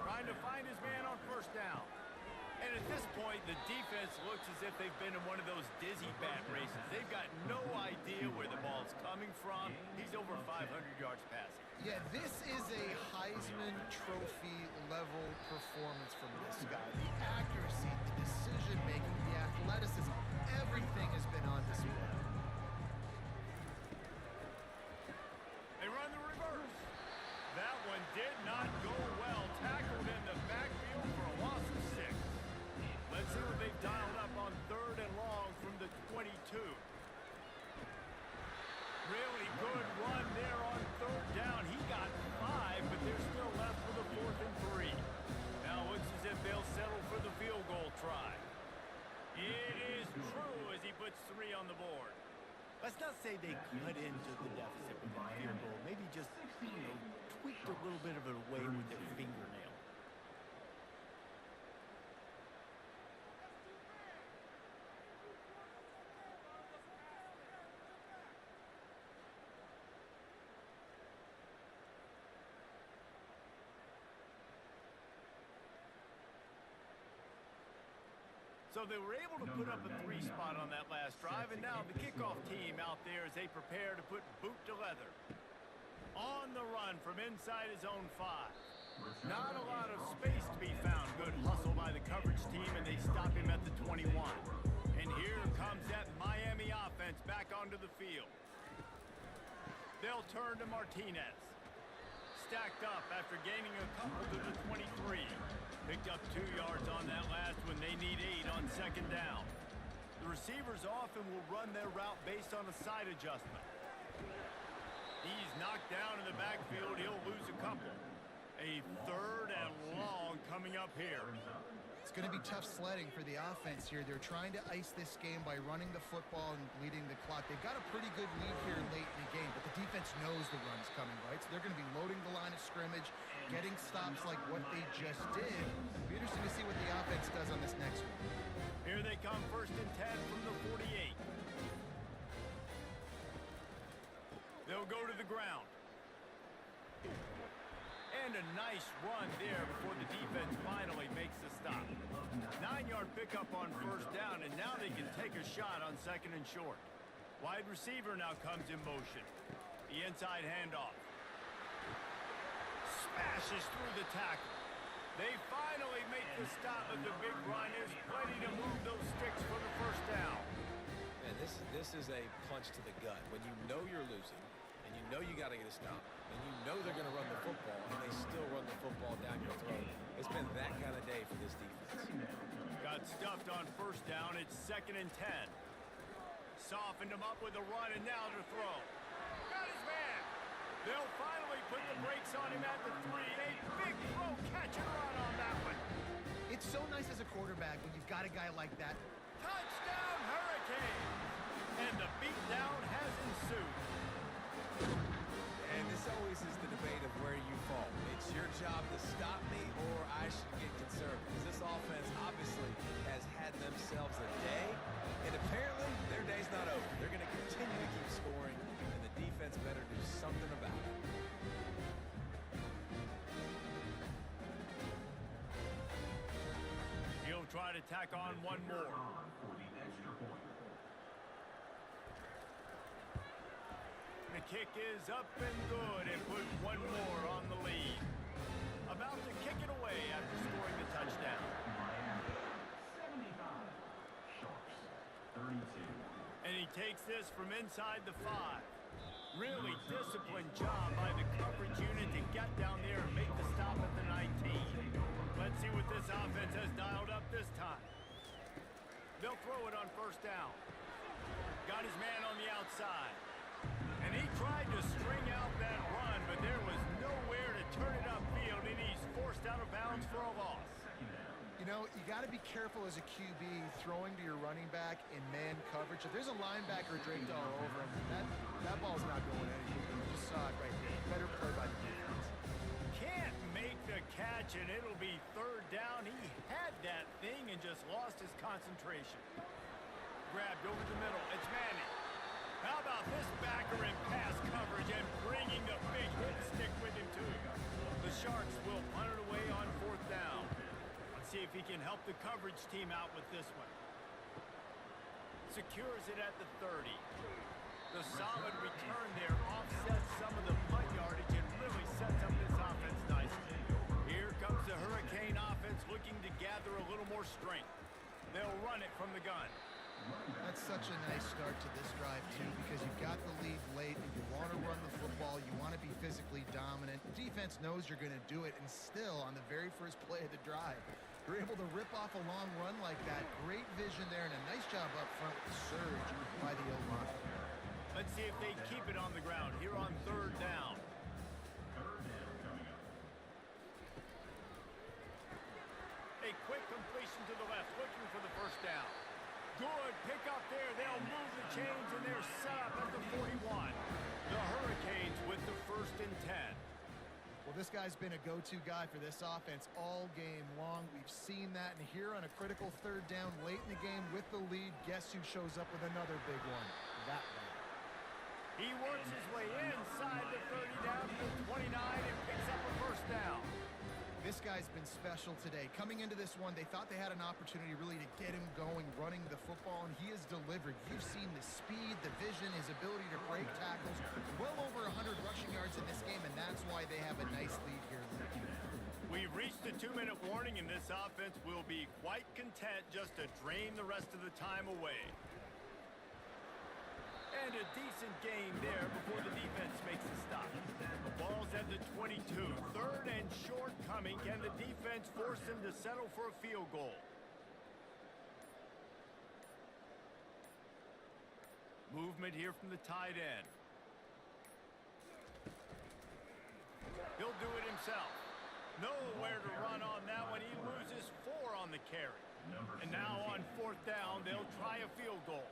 Trying to find his man on first down. And at this point, the defense looks as if they've been in one of those dizzy bat races. They've got no idea where the ball's coming from. He's over 500 yards passing. Yeah, this is a Heisman Trophy level performance from this guy. The accuracy, the decision-making, the athleticism, everything has been on display. They run the reverse. That one did not go well. Tackled in the backfield for a loss of 6. Let's see what they've dialed up on 3rd and long from the 22. Really good run there on 3rd down. He got 3 on the board. Let's not say they cut into the deficit with that field goal. Maybe just, tweaked a little bit of it away with their fingernail. So they were able to put up a 3 spot on that last drive, and now the kickoff team out there as they prepare to put boot to leather. On the run from inside his own 5. Not a lot of space to be found. Good hustle by the coverage team, and they stop him at the 21. And here comes that Miami offense back onto the field. They'll turn to Martinez. Stacked up after gaining a couple to the 23. Picked up 2 yards on that last one. They need 8 on second down. The receivers often will run their route based on a side adjustment. He's knocked down in the backfield. He'll lose a couple. A 3rd and long coming up here. It's going to be tough sledding for the offense here. They're trying to ice this game by running the football and bleeding the clock. They've got a pretty good lead here late in the game, but the defense knows the run's coming, right? So they're going to be loading the line of scrimmage, getting stops like what they just did. It'll be interesting to see what the offense does on this next one. Here they come, 1st and 10 from the 48. They'll go to the ground. And a nice run there before the defense finally makes the stop. 9-yard pickup on 1st down, and now they can take a shot on 2nd and short. Wide receiver now comes in motion. The inside handoff. Smashes through the tackle. They finally make the stop, and the big run is plenty to move those sticks for the 1st down. And this is a punch to the gut. When you know you're losing, and you know you got to get a stop, and you know they're going to run the football, and they still run the football down your throat. It's been that kind of day for this defense. Got stuffed on 1st down. It's 2nd and 10. Softened him up with a run, and now to throw. Got his man. They'll finally put the brakes on him at the 3. A big throw, catch and run on that one. It's so nice as a quarterback when you've got a guy like that. Touchdown, Hurricanes! And the beatdown has ensued. And this always is the debate of where you fall. It's your job to stop me, or I should get conservative. Because this offense obviously has had themselves a day, and apparently their day's not over. They're going to continue to keep scoring, and the defense better do something about it. He'll try to tack on one more. For the extra point. The kick is up and good and put one more on the lead. About to kick it away after scoring the touchdown. Miami 75. Sharks 32. And he takes this from inside the 5. Really disciplined job by the coverage unit to get down there and make the stop at the 19. Let's see what this offense has dialed up this time. They'll throw it on 1st down. Got his man on the outside. And he tried to string out that run, but there was nowhere to turn it upfield, and he's forced out of bounds for a loss. You know, you got to be careful as a QB throwing to your running back in man coverage. If there's a linebacker draped all over him, that ball's not going anywhere. You just saw it right there. Better play by the defense. Can't make the catch, and it'll be 3rd down. He had that thing and just lost his concentration. Grabbed over the middle. It's Manning. How about this backer in pass coverage and bringing the big hit stick with him, too? The Sharks will punt it away on 4th down. Let's see if he can help the coverage team out with this one. Secures it at the 30. The solid return there offsets some of the punt yardage and really sets up this offense nicely. Here comes the Hurricane offense looking to gather a little more strength. They'll run it from the gun. That's such a nice start to this drive, too, because you've got the lead late and you want to run the football. You want to be physically dominant. The defense knows you're going to do it, and still, on the very first play of the drive, you're able to rip off a long run like that. Great vision there, and a nice job up front with the surge by the O-line. Let's see if they keep it on the ground here on 3rd down. 3rd down coming up. A quick completion to the left, looking for the 1st down. Good pick up there. They'll move the chains, and they're set up at the 41. The Hurricanes with the 1st and 10. Well, this guy's been a go-to guy for this offense all game long. We've seen that, and here on a critical 3rd down late in the game with the lead, guess who shows up with another big one? That one. He works his way inside the 30 down to the 29 and picks up a 1st down. This guy's been special today. Coming into this one, they thought they had an opportunity really to get him going, running the football, and he has delivered. You've seen the speed, the vision, his ability to break tackles. Well over 100 rushing yards in this game, and that's why they have a nice lead here. We've reached the 2-minute warning, and this offense will be quite content just to drain the rest of the time away. And a decent game there before the defense makes a stop. The ball's at the 22. 3rd and short coming. Can the defense force him to settle for a field goal? Movement here from the tight end. He'll do it himself. Nowhere to run on that one. He loses 4 on the carry. And now on 4th down, they'll try a field goal.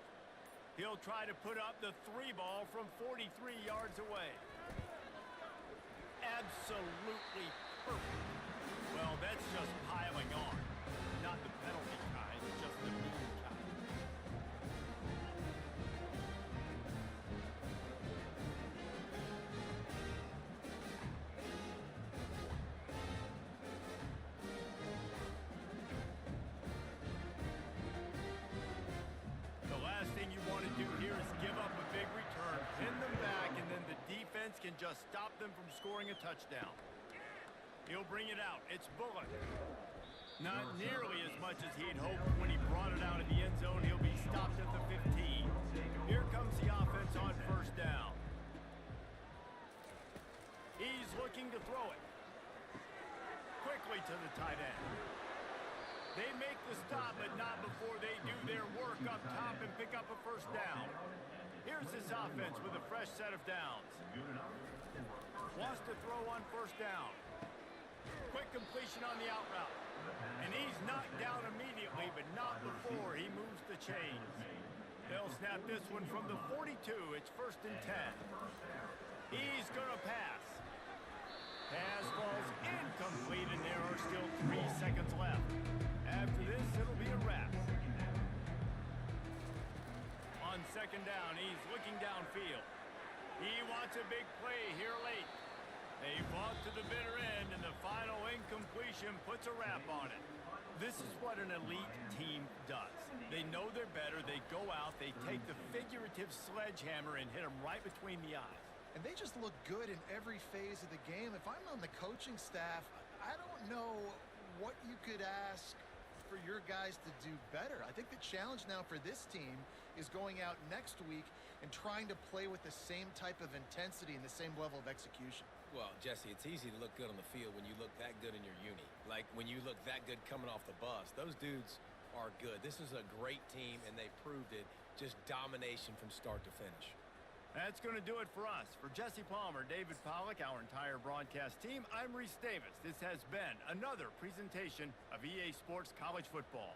He'll try to put up the 3 ball from 43 yards away. Absolutely perfect. Well, that's just piling on. Not the penalty kind, just the mean kind. The last thing you want to do here is give up a big return, pin them back, and then the defense can just stop them from scoring a touchdown. He'll bring it out. It's Bullock. Not nearly as much as he'd hoped when he brought it out of the end zone. He'll be stopped at the 15. Here comes the offense on 1st down. He's looking to throw it. Quickly to the tight end. They make the stop, but not before they do their work up top and pick up a 1st down. Here's this offense with a fresh set of downs. Wants to throw on 1st down. Quick completion on the out route. And he's knocked down immediately, but not before he moves the chains. They'll snap this one from the 42. It's 1st and 10. He's going to pass. Pass falls incomplete, and there are still 3 seconds left. After this, it'll be a wrap. On 2nd down, he's looking downfield. He wants a big play here late. They fought to the bitter end, and the final incompletion puts a wrap on it. This is what an elite team does. They know they're better. They go out, they take the figurative sledgehammer and hit them right between the eyes. And they just look good in every phase of the game. If I'm on the coaching staff, I don't know what you could ask for your guys to do better. I think the challenge now for this team is going out next week and trying to play with the same type of intensity and the same level of execution. Well, Jesse, it's easy to look good on the field when you look that good in your uni. Like when you look that good coming off the bus. Those dudes are good. This is a great team, and they proved it. Just domination from start to finish. That's going to do it for us. For Jesse Palmer, David Pollack, our entire broadcast team, I'm Reese Davis. This has been another presentation of EA Sports College Football.